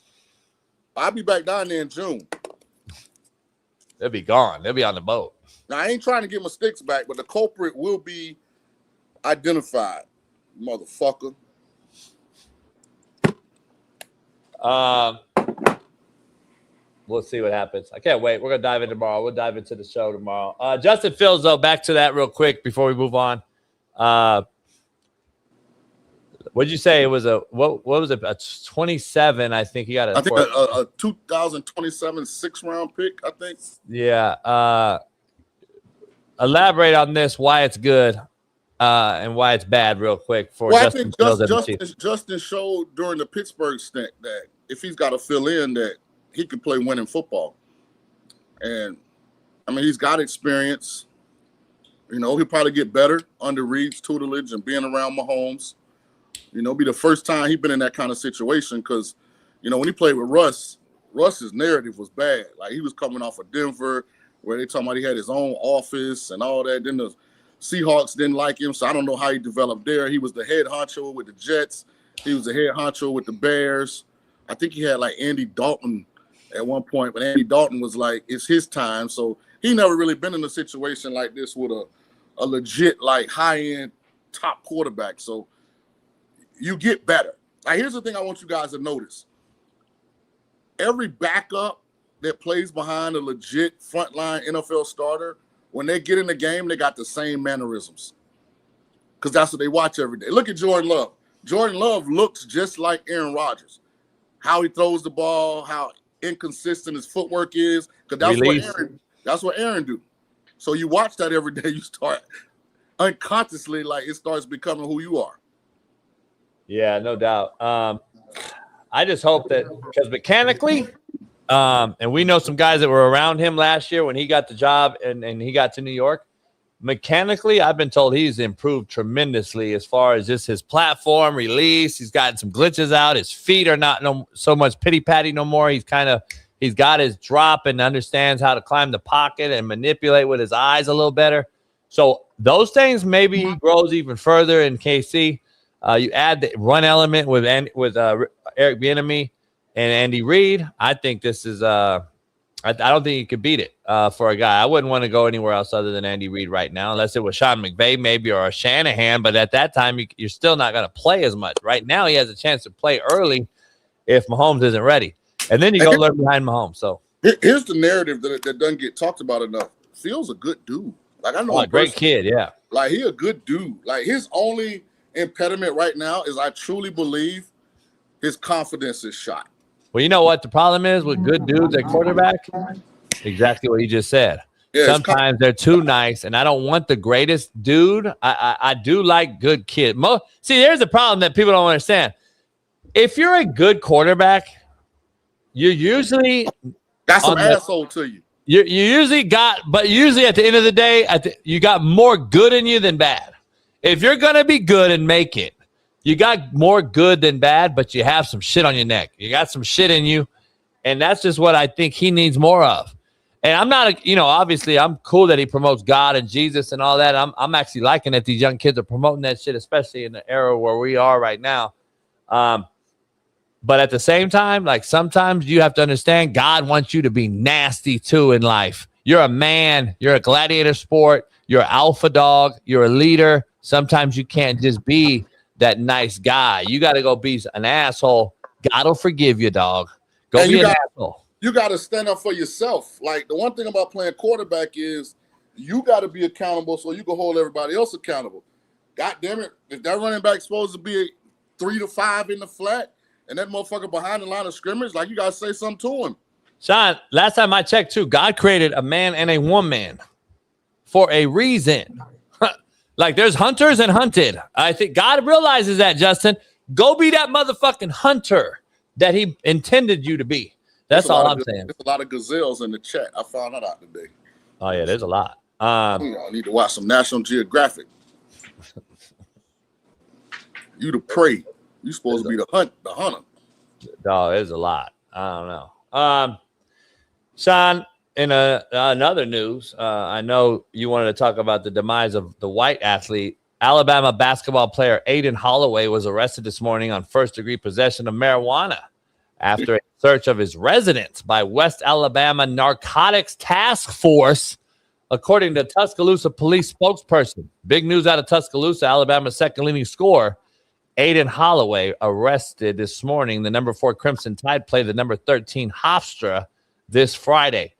I'll be back down there in June. They'll be gone. They'll be on the boat. Now I ain't trying to get my sticks back, but the culprit will be identified, motherfucker. We'll see what happens. I can't wait. We're gonna dive in tomorrow. We'll dive into the show tomorrow. Justin Fields, though, back to that real quick before we move on. What'd you say? It was what was it? A 27. I think he got a 2027 6th-round pick. I think. Yeah. Elaborate on this. Why it's good, and why it's bad, real quick. For Justin Fields, Justin showed during the Pittsburgh stint that if he's got to fill in, that he can play winning football. And I mean, he's got experience. You know, he'll probably get better under Reed's tutelage and being around Mahomes. You know, be the first time he's been in that kind of situation because, you know, when he played with Russ's narrative was bad. Like, he was coming off of Denver where they talking about he had his own office and all that. Then the Seahawks didn't like him, so I don't know how he developed there. He was the head honcho with the Jets. He was the head honcho with the Bears. I think he had, like, Andy Dalton at one point, but Andy Dalton was like, it's his time. So he never really been in a situation like this with a legit, like, high-end top quarterback. So you get better. Now, here's the thing I want you guys to notice. Every backup that plays behind a legit frontline NFL starter, when they get in the game, they got the same mannerisms because that's what they watch every day. Look at Jordan Love. Jordan Love looks just like Aaron Rodgers. How he throws the ball, how inconsistent his footwork is, because that's what Aaron do. So you watch that every day, you start unconsciously, like, it starts becoming who you are. Yeah, no doubt. I just hope that, because mechanically, and we know some guys that were around him last year when he got the job and he got to New York. Mechanically, I've been told he's improved tremendously as far as just his platform release. He's gotten some glitches out. His feet are not so much pity-patty no more. He's got his drop and understands how to climb the pocket and manipulate with his eyes a little better. So those things maybe he grows even further in KC. You add the run element with Eric Bieniemy and Andy Reid. I think this is I don't think you could beat it for a guy. I wouldn't want to go anywhere else other than Andy Reid right now, unless it was Sean McVay maybe or a Shanahan. But at that time, you're still not going to play as much. Right now, he has a chance to play early if Mahomes isn't ready. And then you go learn behind Mahomes. So here's the narrative that doesn't get talked about enough. Fields a good dude. Like, I know a great kid, yeah. Like, he a good dude. Like, his only impediment right now is I truly believe his confidence is shot. Well, you know what the problem is with good dudes at quarterback? Exactly what you just said. Yeah, sometimes they're too nice, and I don't want the greatest dude. I do like good kids. See, there's a problem that people don't understand. If you're a good quarterback, you're usually that's an asshole to you. You usually but usually at the end of the day, you got more good in you than bad. If you're gonna be good and make it, you got more good than bad, but you have some shit on your neck. You got some shit in you, and that's just what I think he needs more of. And I'm not, obviously I'm cool that he promotes God and Jesus and all that. I'm actually liking that these young kids are promoting that shit, especially in the era where we are right now. But at the same time, like sometimes you have to understand God wants you to be nasty too in life. You're a man. You're a gladiator sport. You're an alpha dog. You're a leader. Sometimes you can't just be that nice guy. You got to go be an asshole. God will forgive you, dog. Go be an asshole. You got to stand up for yourself. Like the one thing about playing quarterback is you got to be accountable so you can hold everybody else accountable. God damn it. If that running back's supposed to be 3 to 5 in the flat and that motherfucker behind the line of scrimmage, like you got to say something to him. Shaun, last time I checked too, God created a man and a woman for a reason. Like there's hunters and hunted. I think God realizes that, Justin. Go be that motherfucking hunter that he intended you to be. That's all I'm saying. There's a lot of gazelles in the chat. I found that out today. Oh, yeah, there's a lot. I need to watch some National Geographic. You the prey. You supposed to be the hunter. No, there's a lot. I don't know. Shaun, in another news, I know you wanted to talk about the demise of the white athlete. Alabama basketball player Aiden Holloway was arrested this morning on first-degree possession of marijuana after a search of his residence by West Alabama Narcotics Task Force, according to Tuscaloosa police spokesperson. Big news out of Tuscaloosa, Alabama's second-leading scorer, Aiden Holloway, arrested this morning. The number 4 Crimson Tide played the number 13 Hofstra this Friday.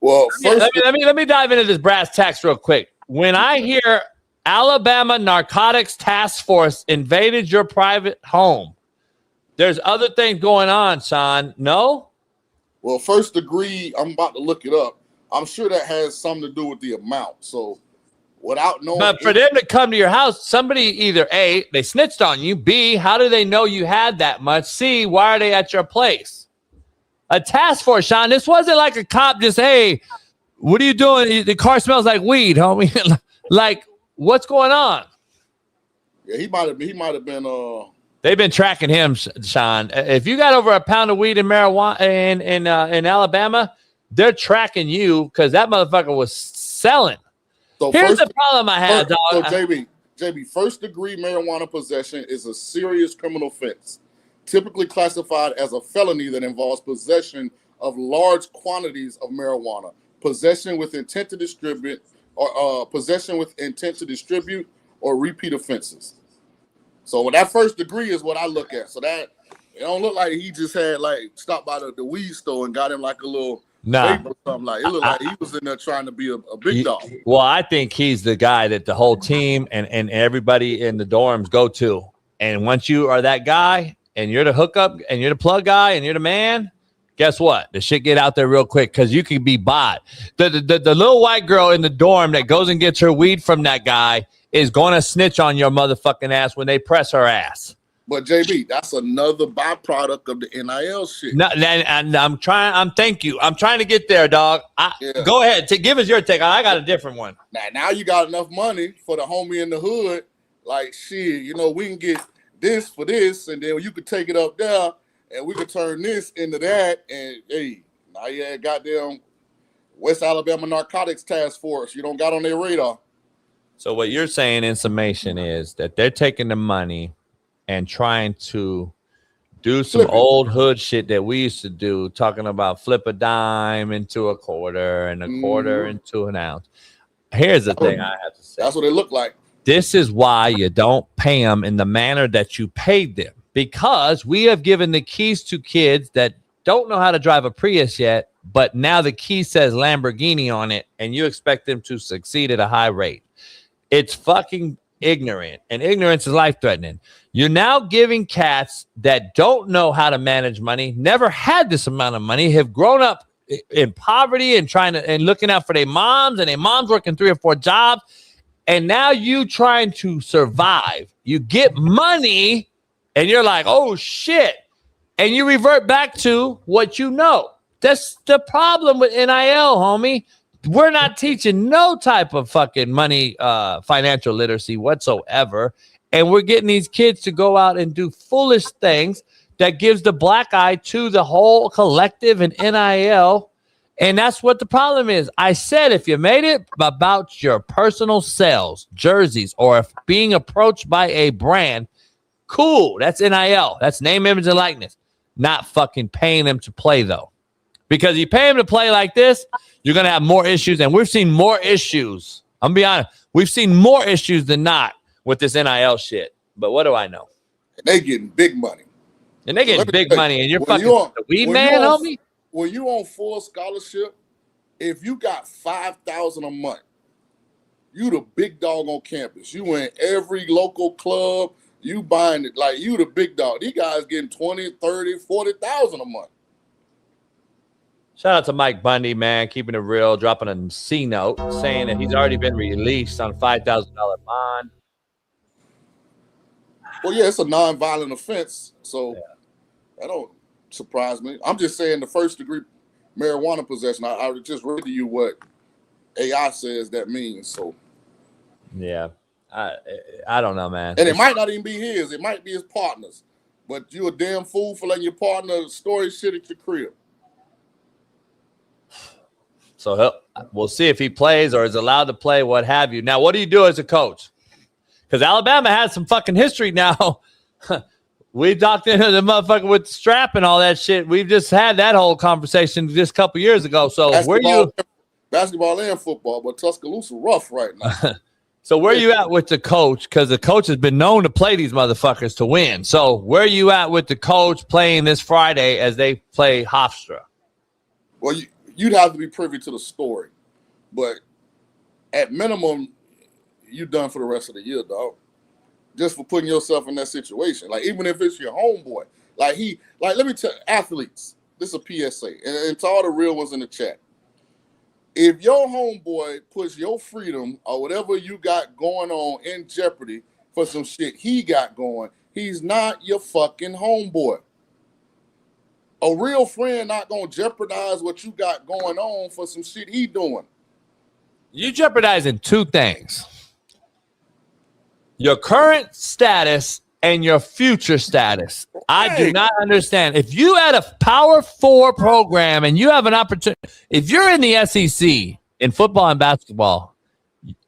Well, let me dive into this brass tacks real quick. When I hear Alabama Narcotics Task Force invaded your private home, there's other things going on, Shaun. No? Well, first degree, I'm about to look it up. I'm sure that has something to do with the amount. So without knowing. But for them to come to your house, somebody either A, they snitched on you. B, how do they know you had that much? C, why are they at your place? A task force, Shaun. This wasn't like a cop just, hey, what are you doing? The car smells like weed, homie. Like, what's going on? Yeah, he might have been They've been tracking him, Shaun. If you got over a pound of weed and marijuana in Alabama, they're tracking you because that motherfucker was selling. So here's the problem I have, dog. So JB, first degree marijuana possession is a serious criminal offense, typically classified as a felony that involves possession of large quantities of marijuana, possession with intent to distribute, or possession with intent to distribute, or repeat offenses. So that first degree is what I look at. So that it don't look like he just had stopped by the weed store and got him like a little vape or something. Like it looked like he was in there trying to be a big dog. Well, I think he's the guy that the whole team and everybody in the dorms go to. And once you are that guy and you're the hookup and you're the plug guy and you're the man, guess what? The shit get out there real quick because you can be bought. The little white girl in the dorm that goes and gets her weed from that guy is going to snitch on your motherfucking ass when they press her ass. But JB, that's another byproduct of the NIL shit. No, and thank you. I'm trying to get there, dog. Go ahead. Give us your take. I got a different one. Now you got enough money for the homie in the hood. Like, shit, we can get this for this, and then you could take it up there, and we could turn this into that. And, hey, now you had goddamn West Alabama Narcotics Task Force. You don't got on their radar. So what you're saying in summation is that they're taking the money and trying to do some old hood shit that we used to do, talking about flip a dime into a quarter and a quarter into an ounce. Here's the thing I have to say. That's what it looked like. This is why you don't pay them in the manner that you paid them, because we have given the keys to kids that don't know how to drive a Prius yet, but now the key says Lamborghini on it, and you expect them to succeed at a high rate. It's fucking ignorant, and ignorance is life-threatening. You're now giving cats that don't know how to manage money, never had this amount of money, have grown up in poverty and looking out for their moms, and their moms working 3 or 4 jobs. And now you trying to survive. You get money and you're like, oh shit. And you revert back to what you know. That's the problem with NIL, homie. We're not teaching no type of fucking money, financial literacy whatsoever. And we're getting these kids to go out and do foolish things that gives the black eye to the whole collective and NIL. And that's what the problem is. I said, if you made it about your personal sales, jerseys, or if being approached by a brand, cool. That's NIL. That's name, image, and likeness. Not fucking paying them to play, though. Because you pay them to play like this, you're going to have more issues. And we've seen more issues. I'm going to be honest. We've seen more issues than not with this NIL shit. But what do I know? They getting big money. And they getting big money. And you're fucking the weed man, homie? When you on full scholarship, if you got $5,000 a month, you the big dog on campus. You in every local club. You buying it like you the big dog. These guys getting 20, 30, 40,000 a month. Shout out to Mike Bundy, man, keeping it real, dropping a C note, saying that he's already been released on a $5,000 bond. Well, yeah, it's a non-violent offense, so that don't surprise me. I'm just saying the first-degree marijuana possession. I just read to you what AI says that means. So, yeah, I don't know, man. And it might not even be his. It might be his partner's. But you a damn fool for letting your partner story shit at your crib. So we'll see if he plays or is allowed to play, what have you. Now, what do you do as a coach? Because Alabama has some fucking history now. We talked into the motherfucker with the strap and all that shit. We've just had that whole conversation just a couple years ago. So basketball and football, but Tuscaloosa rough right now. So where are you at with the coach? Because the coach has been known to play these motherfuckers to win. So where are you at with the coach playing this Friday as they play Hofstra? Well, you'd have to be privy to the story. But at minimum, you're done for the rest of the year, dog. Just for putting yourself in that situation. Like, even if it's your homeboy. Like, let me tell athletes, this is a PSA, and to all the real ones in the chat. If your homeboy puts your freedom or whatever you got going on in jeopardy for some shit he got going, he's not your fucking homeboy. A real friend not going to jeopardize what you got going on for some shit he doing. You jeopardizing two things. Your current status and your future status. I do not understand. If you had a Power 4 program and you have an opportunity, if you're in the SEC in football and basketball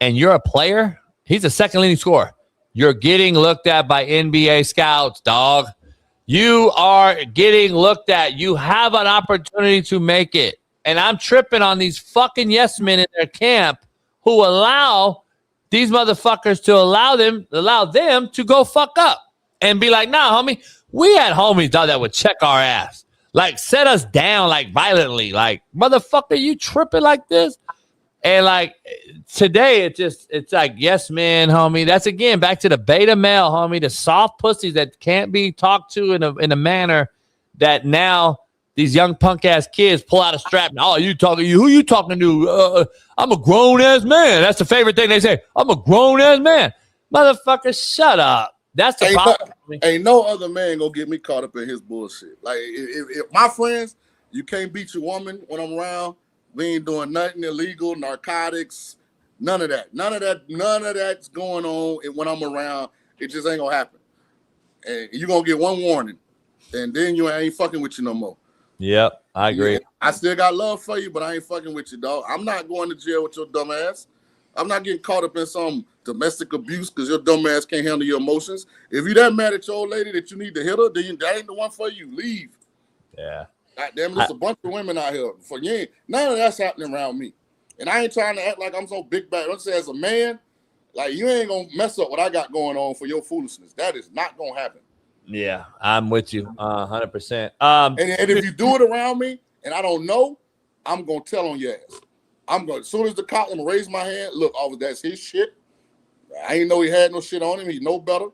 and you're a player, he's a second leading scorer. You're getting looked at by NBA scouts, dog. You are getting looked at. You have an opportunity to make it. And I'm tripping on these fucking yes men in their camp who allow these motherfuckers to allow them to go fuck up and be like, nah, homie, we had homies that would check our ass, like set us down like violently, like motherfucker, you tripping like this? And like today, it's like, yes, man, homie. That's again back to the beta male, homie, the soft pussies that can't be talked to in a manner that now these young punk ass kids pull out a strap. And, oh, who you talking to? I'm a grown ass man. That's the favorite thing they say. I'm a grown ass man. Motherfucker, shut up. That's the problem. Ain't no other man gonna get me caught up in his bullshit. Like if my friends, you can't beat your woman when I'm around. We ain't doing nothing illegal, narcotics, none of that. None of that's going on. And when I'm around, it just ain't gonna happen. And you're gonna get one warning, and then you ain't fucking with you no more. Yep, I agree. Yeah, I still got love for you, but I ain't fucking with you, dog. I'm not going to jail with your dumb ass. I'm not getting caught up in some domestic abuse because your dumb ass can't handle your emotions. If you that mad at your old lady that you need to hit her, then that ain't the one for you. Leave. Yeah. God damn it, there's a bunch of women out here. For you, none of that's happening around me. And I ain't trying to act like I'm so big bad. I'm saying as a man, like you ain't gonna mess up what I got going on for your foolishness. That is not gonna happen. Yeah, I'm with you 100%. And if you do it around me and I don't know, I'm gonna tell on your ass. As soon as the cop, I'm gonna raise my hand. Look, that's his shit. I ain't know he had no shit on him. He know better.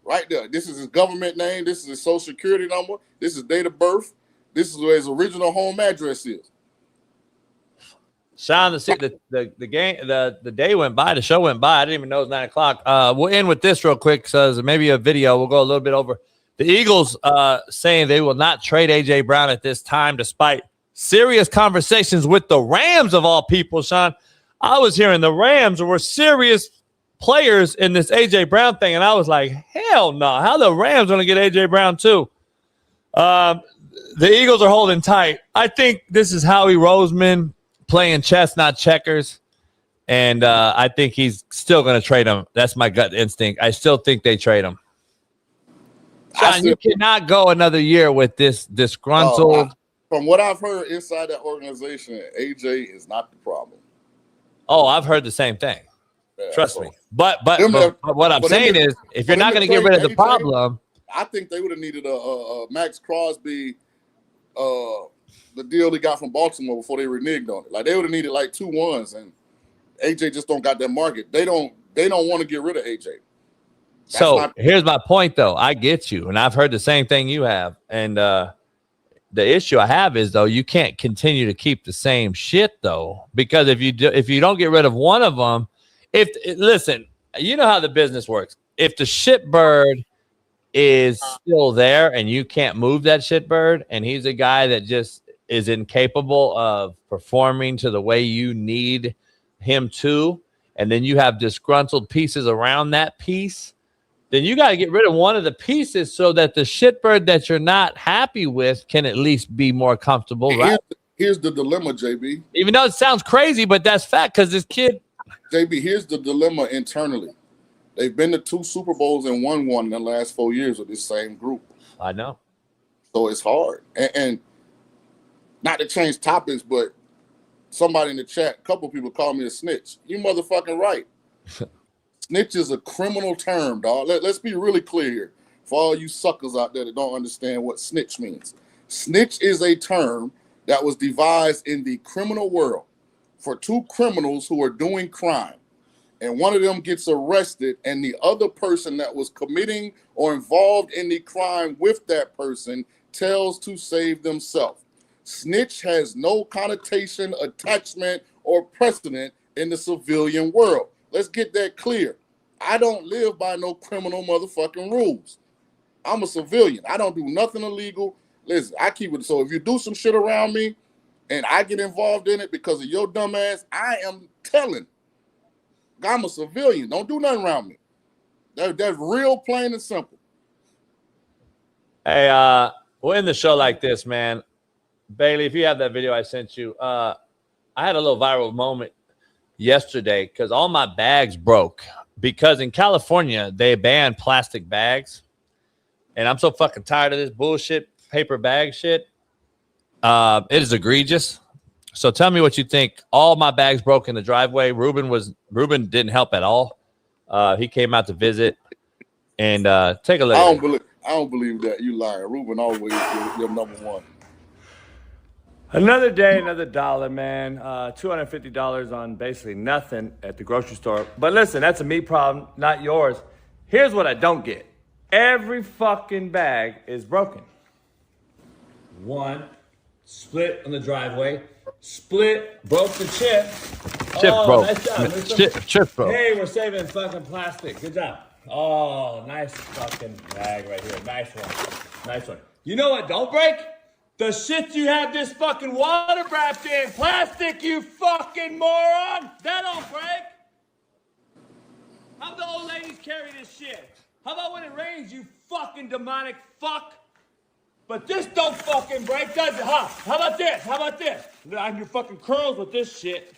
Right there. This is his government name. This is his social security number. This is date of birth. This is where his original home address is. Shaun, the game, the day went by, the show went by. I didn't even know it was 9 o'clock. We'll end with this real quick because maybe a video. We'll go a little bit over. The Eagles saying they will not trade A.J. Brown at this time, despite serious conversations with the Rams of all people. Shaun, I was hearing the Rams were serious players in this A.J. Brown thing, and I was like, hell no. How the Rams going to get A.J. Brown too? The Eagles are holding tight. I think this is Howie Roseman playing chess, not checkers. And I think he's still going to trade him. That's my gut instinct. I still think they trade him. Shaun, you cannot go another year with this disgruntled. From what I've heard inside that organization, AJ is not the problem. Oh, I've heard the same thing. Yeah, Trust me. But what I'm saying is, if you're not going to get rid of the problem, I think they would have needed a Max Crosby, the deal they got from Baltimore before they reneged on it. Like they would have needed like 2 ones, and AJ just don't got that market. They don't want to get rid of AJ. Here's my point, though. I get you, and I've heard the same thing you have. And the issue I have is, though, you can't continue to keep the same shit, though, because if you don't get rid of one of them, listen, you know how the business works. If the shitbird is still there and you can't move that shitbird, and he's a guy that just is incapable of performing to the way you need him to, and then you have disgruntled pieces around that piece, then you got to get rid of one of the pieces so that the shitbird that you're not happy with can at least be more comfortable, right? Here's the dilemma, JB. Even though it sounds crazy, but that's fact, because this kid... JB, here's the dilemma internally. They've been to 2 Super Bowls and won one in the last 4 years with this same group. I know. So it's hard. And not to change topics, but somebody in the chat, a couple people call me a snitch. You motherfucking right. Snitch is a criminal term, dog. Let's be really clear here for all you suckers out there that don't understand what snitch means. Snitch is a term that was devised in the criminal world for 2 criminals who are doing crime. And one of them gets arrested, and the other person that was committing or involved in the crime with that person tells to save themselves. Snitch has no connotation, attachment, or precedent in the civilian world. Let's get that clear. I don't live by no criminal motherfucking rules. I'm a civilian. I don't do nothing illegal. Listen, I keep it. So if you do some shit around me and I get involved in it because of your dumb ass, I am telling. I'm a civilian. Don't do nothing around me. That's real plain and simple. Hey, we'll end the show like this, man. Bailey, if you have that video I sent you, I had a little viral moment yesterday because all my bags broke. Because in California, they banned plastic bags. And I'm so fucking tired of this bullshit paper bag shit. It is egregious. So tell me what you think. All my bags broke in the driveway. Ruben didn't help at all. He came out to visit and take a look. I don't believe that. You lying. Ruben always your number one. Another day, another dollar, man. $250 on basically nothing at the grocery store. But listen, that's a me problem, not yours. Here's what I don't get. Every fucking bag is broken. One, split on the driveway. Split, broke the chip. Chip broke. Nice job. Chip broke. Hey, we're saving fucking plastic. Good job. Oh, nice fucking bag right here. Nice one. Nice one. You know what don't break? The shit you have this fucking water wrapped in plastic, you fucking moron. That don't break. How the old ladies carry this shit? How about when it rains, you fucking demonic fuck? But this don't fucking break, does it, huh? How about this? How about this? I'm your fucking curls with this shit.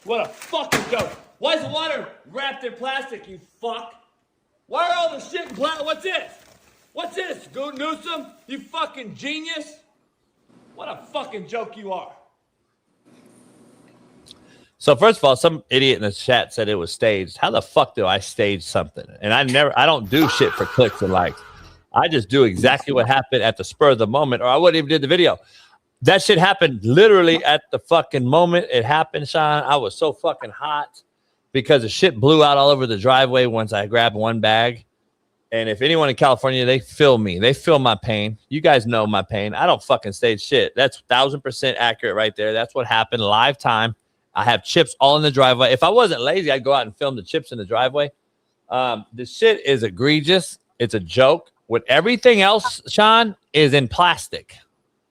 What a fucking joke. Why is the water wrapped in plastic, you fuck? Why are all the shit in plastic? What's this? What's this, Goot Newsom? You fucking genius? What a fucking joke you are. So first of all, some idiot in the chat said it was staged. How the fuck do I stage something? And I don't do shit for clicks and likes. I just do exactly what happened at the spur of the moment, or I wouldn't even did the video. That shit happened literally at the fucking moment it happened, Shaun. I was so fucking hot. because the shit blew out all over the driveway once I grabbed one bag. And if anyone in California, they feel me. They feel my pain. You guys know my pain. I don't fucking stage shit. That's 1,000% accurate right there. That's what happened live time. I have chips all in the driveway. If I wasn't lazy, I'd go out and film the chips in the driveway. The shit is egregious. It's a joke. With everything else, Shaun, is in plastic.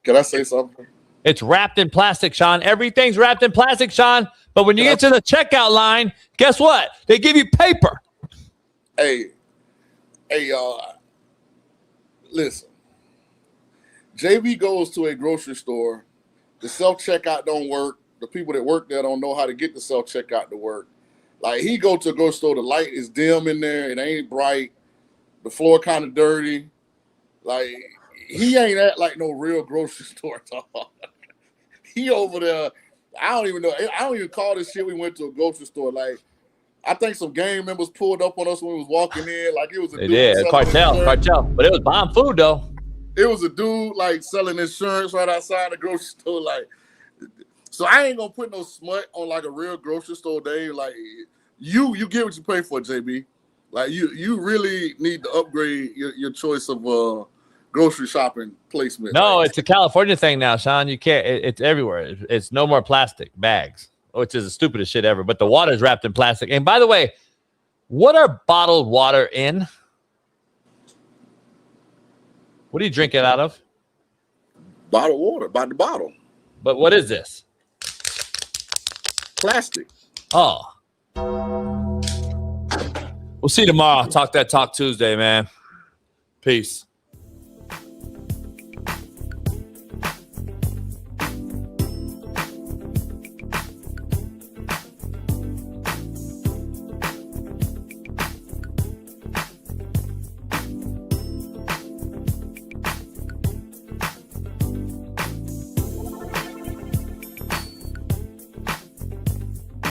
Can I say something? It's wrapped in plastic, Shaun. Everything's wrapped in plastic, Shaun. But when you get to the checkout line, guess what? They give you paper. Hey, y'all. Listen. JB goes to a grocery store. The self-checkout don't work. The people that work there don't know how to get the self-checkout to work. Like, he go to a grocery store, the light is dim in there. It ain't bright. The floor kind of dirty. Like, he ain't at like no real grocery store talk. He over there. I don't even know. I don't even call this shit we went to a grocery store. Like, I think some gang members pulled up on us when we was walking in. Like, it was a dude. Yeah, cartel. But it was bomb food, though. It was a dude, like, selling insurance right outside the grocery store. Like, so I ain't going to put no smut on, like, a real grocery store day. Like, you get what you pay for, JB. Like, you really need to upgrade your choice of grocery shopping placement. No, like, it's a California thing now, Shaun. You can't. It's everywhere. It's no more plastic bags, which is the stupidest shit ever. But the water is wrapped in plastic. And by the way, what are bottled water in? What do you drink it out of? Bottled water, by the bottle. But what is this? Plastic. Oh. We'll see you tomorrow. Talk that talk Tuesday, man. Peace.